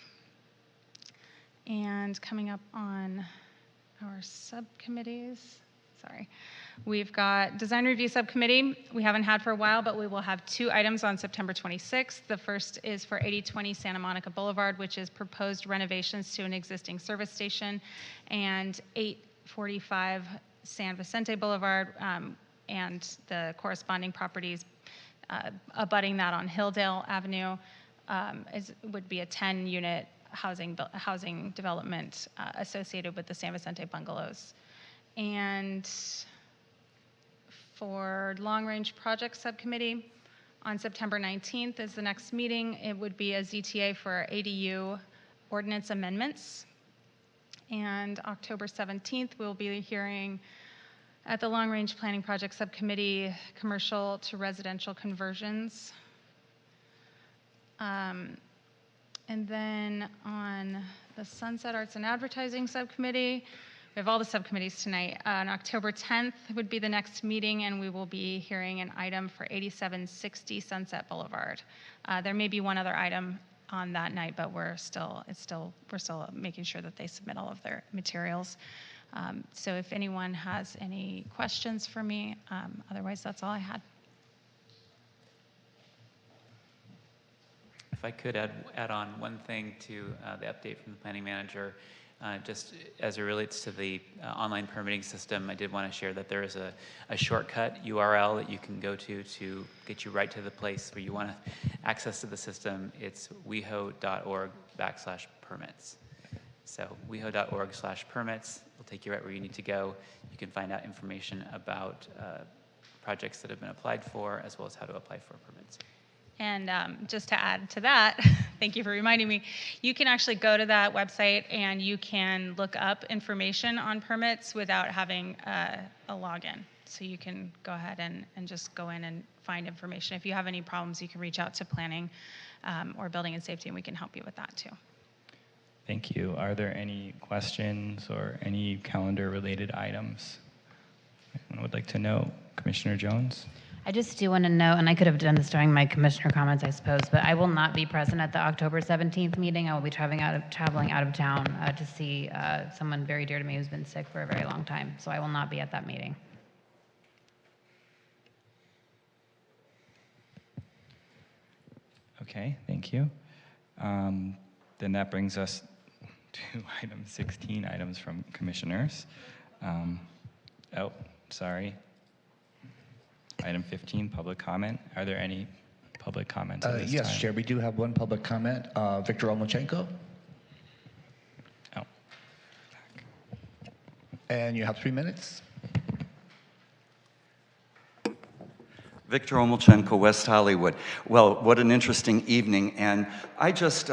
And coming up on our subcommittees, sorry, we've got Design Review Subcommittee. We haven't had for a while, but we will have 2 items on September 26th. The first is for 8020 Santa Monica Boulevard, which is proposed renovations to an existing service station, and 845 San Vicente Boulevard, and the corresponding properties abutting that on Hilldale Avenue would be a 10-unit housing development associated with the San Vicente bungalows. And for Long Range Project Subcommittee, on September 19th is the next meeting. It would be a ZTA for ADU ordinance amendments. And October 17th, we'll be hearing at the Long Range Planning Project Subcommittee, commercial to residential conversions. And then on the Sunset Arts and Advertising Subcommittee, we have all the subcommittees tonight. On October 10th would be the next meeting, and we will be hearing an item for 8760 Sunset Boulevard. There may be one other item on that night, but we're still making sure that they submit all of their materials. So if anyone has any questions for me, otherwise that's all I had. If I could add on one thing to the update from the planning manager, just as it relates to the online permitting system, I did want to share that there is a shortcut URL that you can go to get you right to the place where you want access to the system. It's weho.org/permits. So weho.org/permits will take you right where you need to go. You can find out information about projects that have been applied for, as well as how to apply for permits. And just to add to that, thank you for reminding me, you can actually go to that website and you can look up information on permits without having a login. So you can go ahead and just go in and find information. If you have any problems, you can reach out to planning or building and safety, and we can help you with that too. Thank you. Are there any questions or any calendar-related items anyone would like to know? Commissioner Jones? I just do want to know, and I could have done this during my commissioner comments, I suppose, but I will not be present at the October 17th meeting. I will be traveling out of town to see someone very dear to me who's been sick for a very long time. So I will not be at that meeting. Okay, thank you. Then that brings us to item 16, items from commissioners. Oh, sorry. Item 15, public comment. Are there any public comments at this Yes, time? Chair, we do have one public comment. Victor Olmachenko. Oh. And you have 3 minutes. Victor Omelchenko, West Hollywood. Well, what an interesting evening, and I just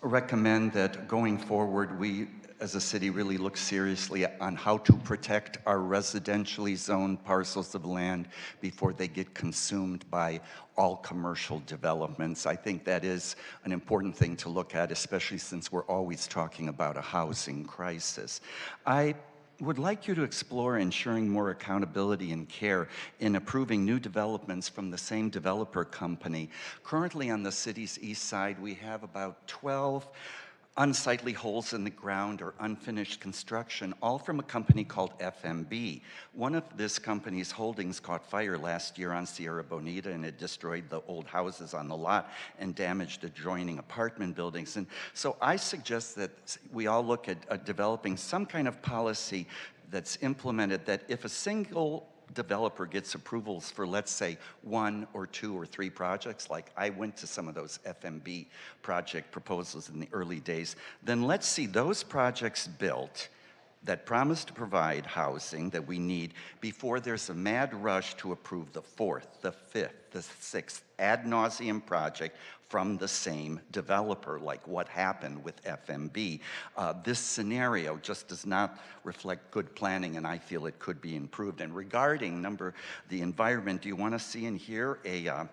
recommend that going forward, we as a city really look seriously on how to protect our residentially zoned parcels of land before they get consumed by all commercial developments. I think that is an important thing to look at, especially since we're always talking about a housing crisis. I would like you to explore ensuring more accountability and care in approving new developments from the same developer company. Currently on the city's east side, we have about 12 unsightly holes in the ground or unfinished construction, all from a company called FMB. One of this company's holdings caught fire last year on Sierra Bonita, and it destroyed the old houses on the lot and damaged adjoining apartment buildings. And so I suggest that we all look at developing some kind of policy that's implemented, that if a single developer gets approvals for, let's say, 1 or 2 or 3 projects, like I went to some of those FMB project proposals in the early days, then let's see those projects built that promise to provide housing that we need before there's a mad rush to approve the 4th, the 5th, the 6th ad nauseum project from the same developer, like what happened with FMB. This scenario just does not reflect good planning, and I feel it could be improved. And regarding the environment, do you want to see and hear a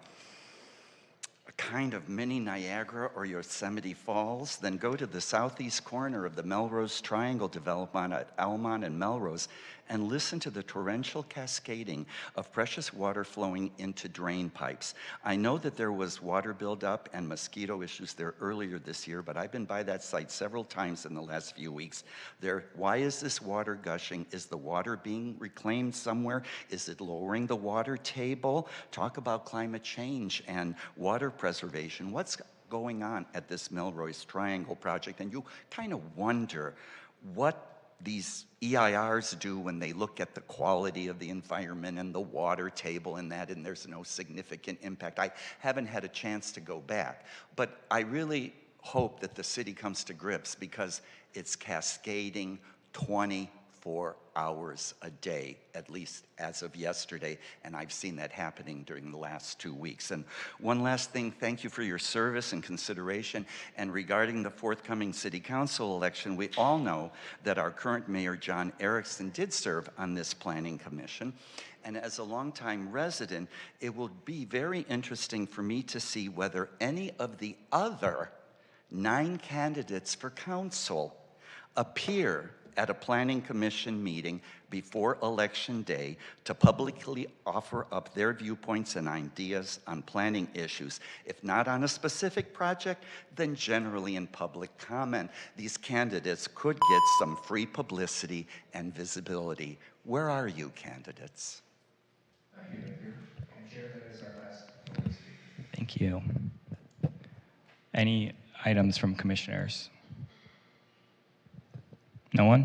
kind of mini Niagara or Yosemite Falls? Then go to the southeast corner of the Melrose Triangle development at Almont and Melrose and listen to the torrential cascading of precious water flowing into drain pipes. I know that there was water buildup and mosquito issues there earlier this year, but I've been by that site several times in the last few weeks. Why is this water gushing? Is the water being reclaimed somewhere? Is it lowering the water table? Talk about climate change and water preservation. What's going on at this Melrose Triangle project? And you kind of wonder what these EIRs do when they look at the quality of the environment and the water table and there's no significant impact. I haven't had a chance to go back, but I really hope that the city comes to grips, because it's cascading 24 hours a day, at least as of yesterday, and I've seen that happening during the last 2 weeks. And one last thing, thank you for your service and consideration. And regarding the forthcoming city council election, we all know that our current mayor, John Erickson, did serve on this planning commission. And as a longtime resident, it will be very interesting for me to see whether any of the other 9 candidates for council appear at a planning commission meeting before election day to publicly offer up their viewpoints and ideas on planning issues. If not on a specific project, then generally in public comment. These candidates could get some free publicity and visibility. Where are you, candidates? Thank you. Any items from commissioners? No one?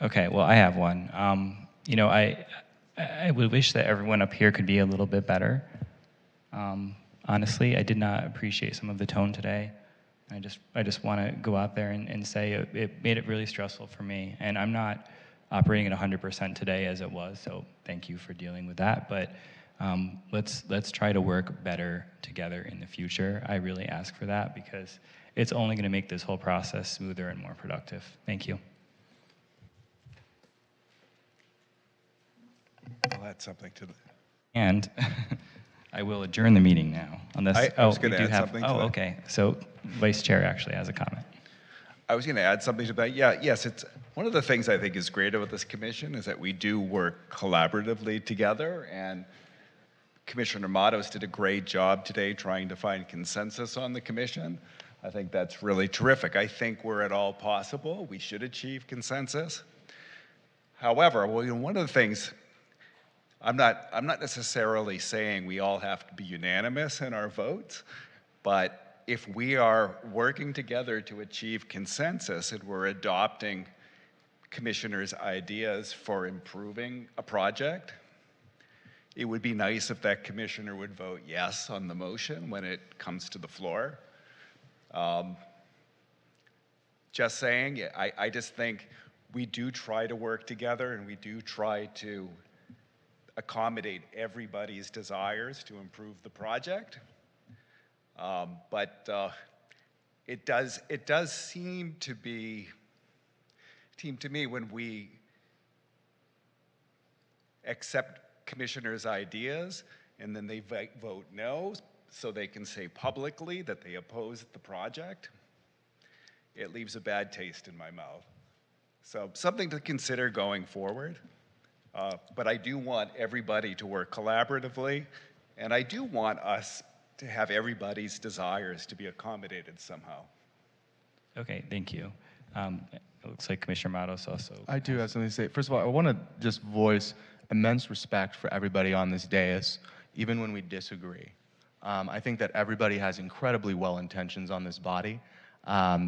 Okay, well, I have one. I would wish that everyone up here could be a little bit better. Honestly, I did not appreciate some of the tone today. I just want to go out there and say it made it really stressful for me. And I'm not operating at 100% today as it was, so thank you for dealing with that. But let's try to work better together in the future. I really ask for that because it's only going to make this whole process smoother and more productive. Thank you. I'll add something to that. And I will adjourn the meeting now. Unless, I was going we to do add have, something to oh, that. okay. So Vice Chair actually has a comment. I was going to add something to that. Yeah, yes, it's one of the things I think is great about this commission is that we do work collaboratively together, and Commissioner Matos did a great job today trying to find consensus on the commission. I think that's really terrific. I think where at all possible, we should achieve consensus. However, well, one of the things, I'm not necessarily saying we all have to be unanimous in our votes, but if we are working together to achieve consensus and we're adopting commissioners' ideas for improving a project, it would be nice if that commissioner would vote yes on the motion when it comes to the floor. Just saying, I just think we do try to work together and we do try to accommodate everybody's desires to improve the project. But it does seem to me when we accept commissioners' ideas and then they vote no so they can say publicly that they oppose the project, it leaves a bad taste in my mouth. So something to consider going forward. But I do want everybody to work collaboratively, and I do want us to have everybody's desires to be accommodated somehow. Okay, thank you. It looks like Commissioner Matos also. I do have something to say. First of all, I want to just voice immense respect for everybody on this dais, even when we disagree. I think that everybody has incredibly well intentions on this body.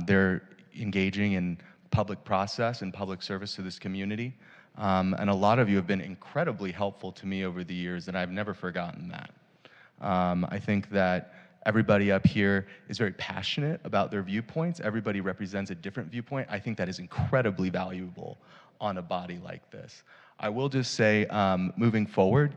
They're engaging in public process and public service to this community. And a lot of you have been incredibly helpful to me over the years, and I've never forgotten that. I think that everybody up here is very passionate about their viewpoints. Everybody represents a different viewpoint. I think that is incredibly valuable on a body like this. I will just say, moving forward,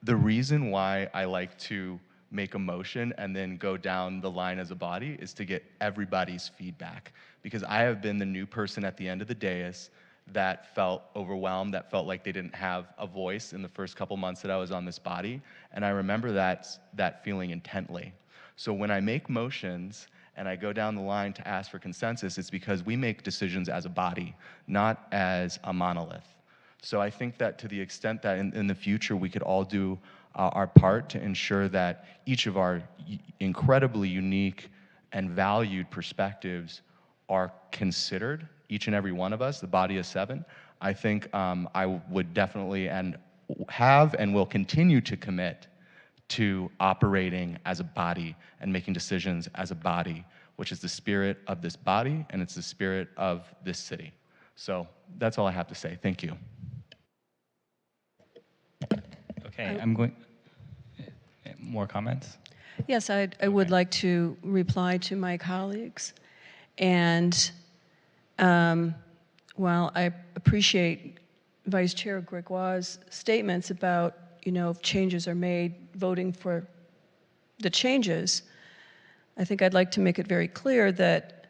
the reason why I like to make a motion and then go down the line as a body is to get everybody's feedback. Because I have been the new person at the end of the dais that felt overwhelmed, that felt like they didn't have a voice in the first couple months that I was on this body. And I remember that feeling intently. So when I make motions and I go down the line to ask for consensus, it's because we make decisions as a body, not as a monolith. So I think that to the extent that in the future we could all do our part to ensure that each of our incredibly unique and valued perspectives are considered, each and every one of us, the body of 7, I think I would definitely and have and will continue to commit to operating as a body and making decisions as a body, which is the spirit of this body and it's the spirit of this city. So that's all I have to say. Thank you. Okay, I'm going, more comments? Yes, I would like to reply to my colleagues. And while I appreciate Vice Chair Gregoire's statements about, if changes are made, voting for the changes, I think I'd like to make it very clear that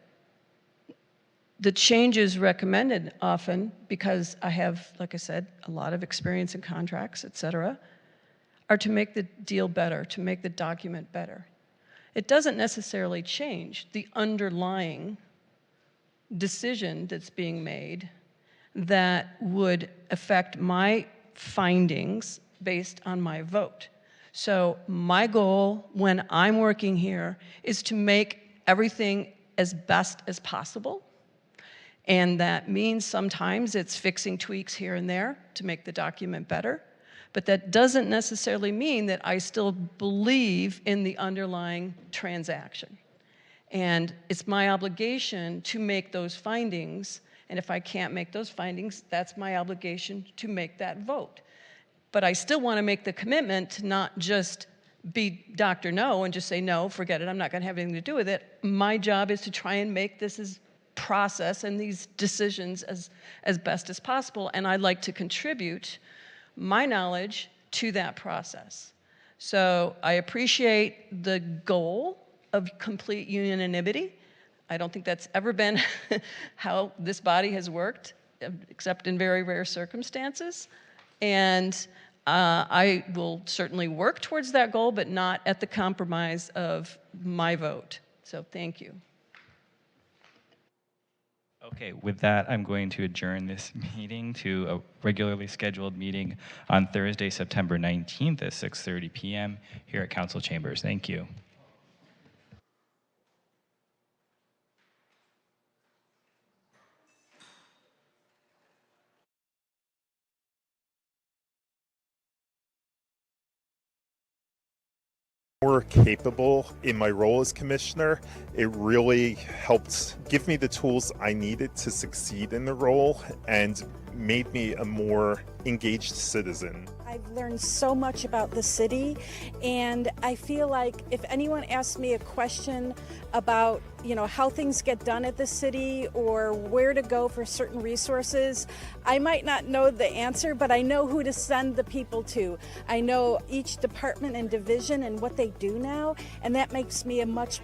the changes recommended often, because I have, like I said, a lot of experience in contracts, et cetera, are to make the deal better, to make the document better. It doesn't necessarily change the underlying decision that's being made that would affect my findings based on my vote. So my goal when I'm working here is to make everything as best as possible. And that means sometimes it's fixing tweaks here and there to make the document better. But that doesn't necessarily mean that I still believe in the underlying transaction. And it's my obligation to make those findings. And if I can't make those findings, that's my obligation to make that vote. But I still want to make the commitment to not just be Dr. No and just say, no, forget it, I'm not going to have anything to do with it. My job is to try and make this as process and these decisions as best as possible, and I'd like to contribute my knowledge to that process. So I appreciate the goal of complete unanimity. I don't think that's ever been how this body has worked, except in very rare circumstances. And I will certainly work towards that goal, but not at the compromise of my vote. So thank you. Okay, with that, I'm going to adjourn this meeting to a regularly scheduled meeting on Thursday, September 19th at 6:30 p.m. here at Council Chambers. Thank you. More capable in my role as commissioner. It really helped give me the tools I needed to succeed in the role and made me a more engaged citizen. I've learned so much about the city, and I feel like if anyone asks me a question about, how things get done at the city or where to go for certain resources, I might not know the answer, but I know who to send the people to. I know each department and division and what they do now, and that makes me a much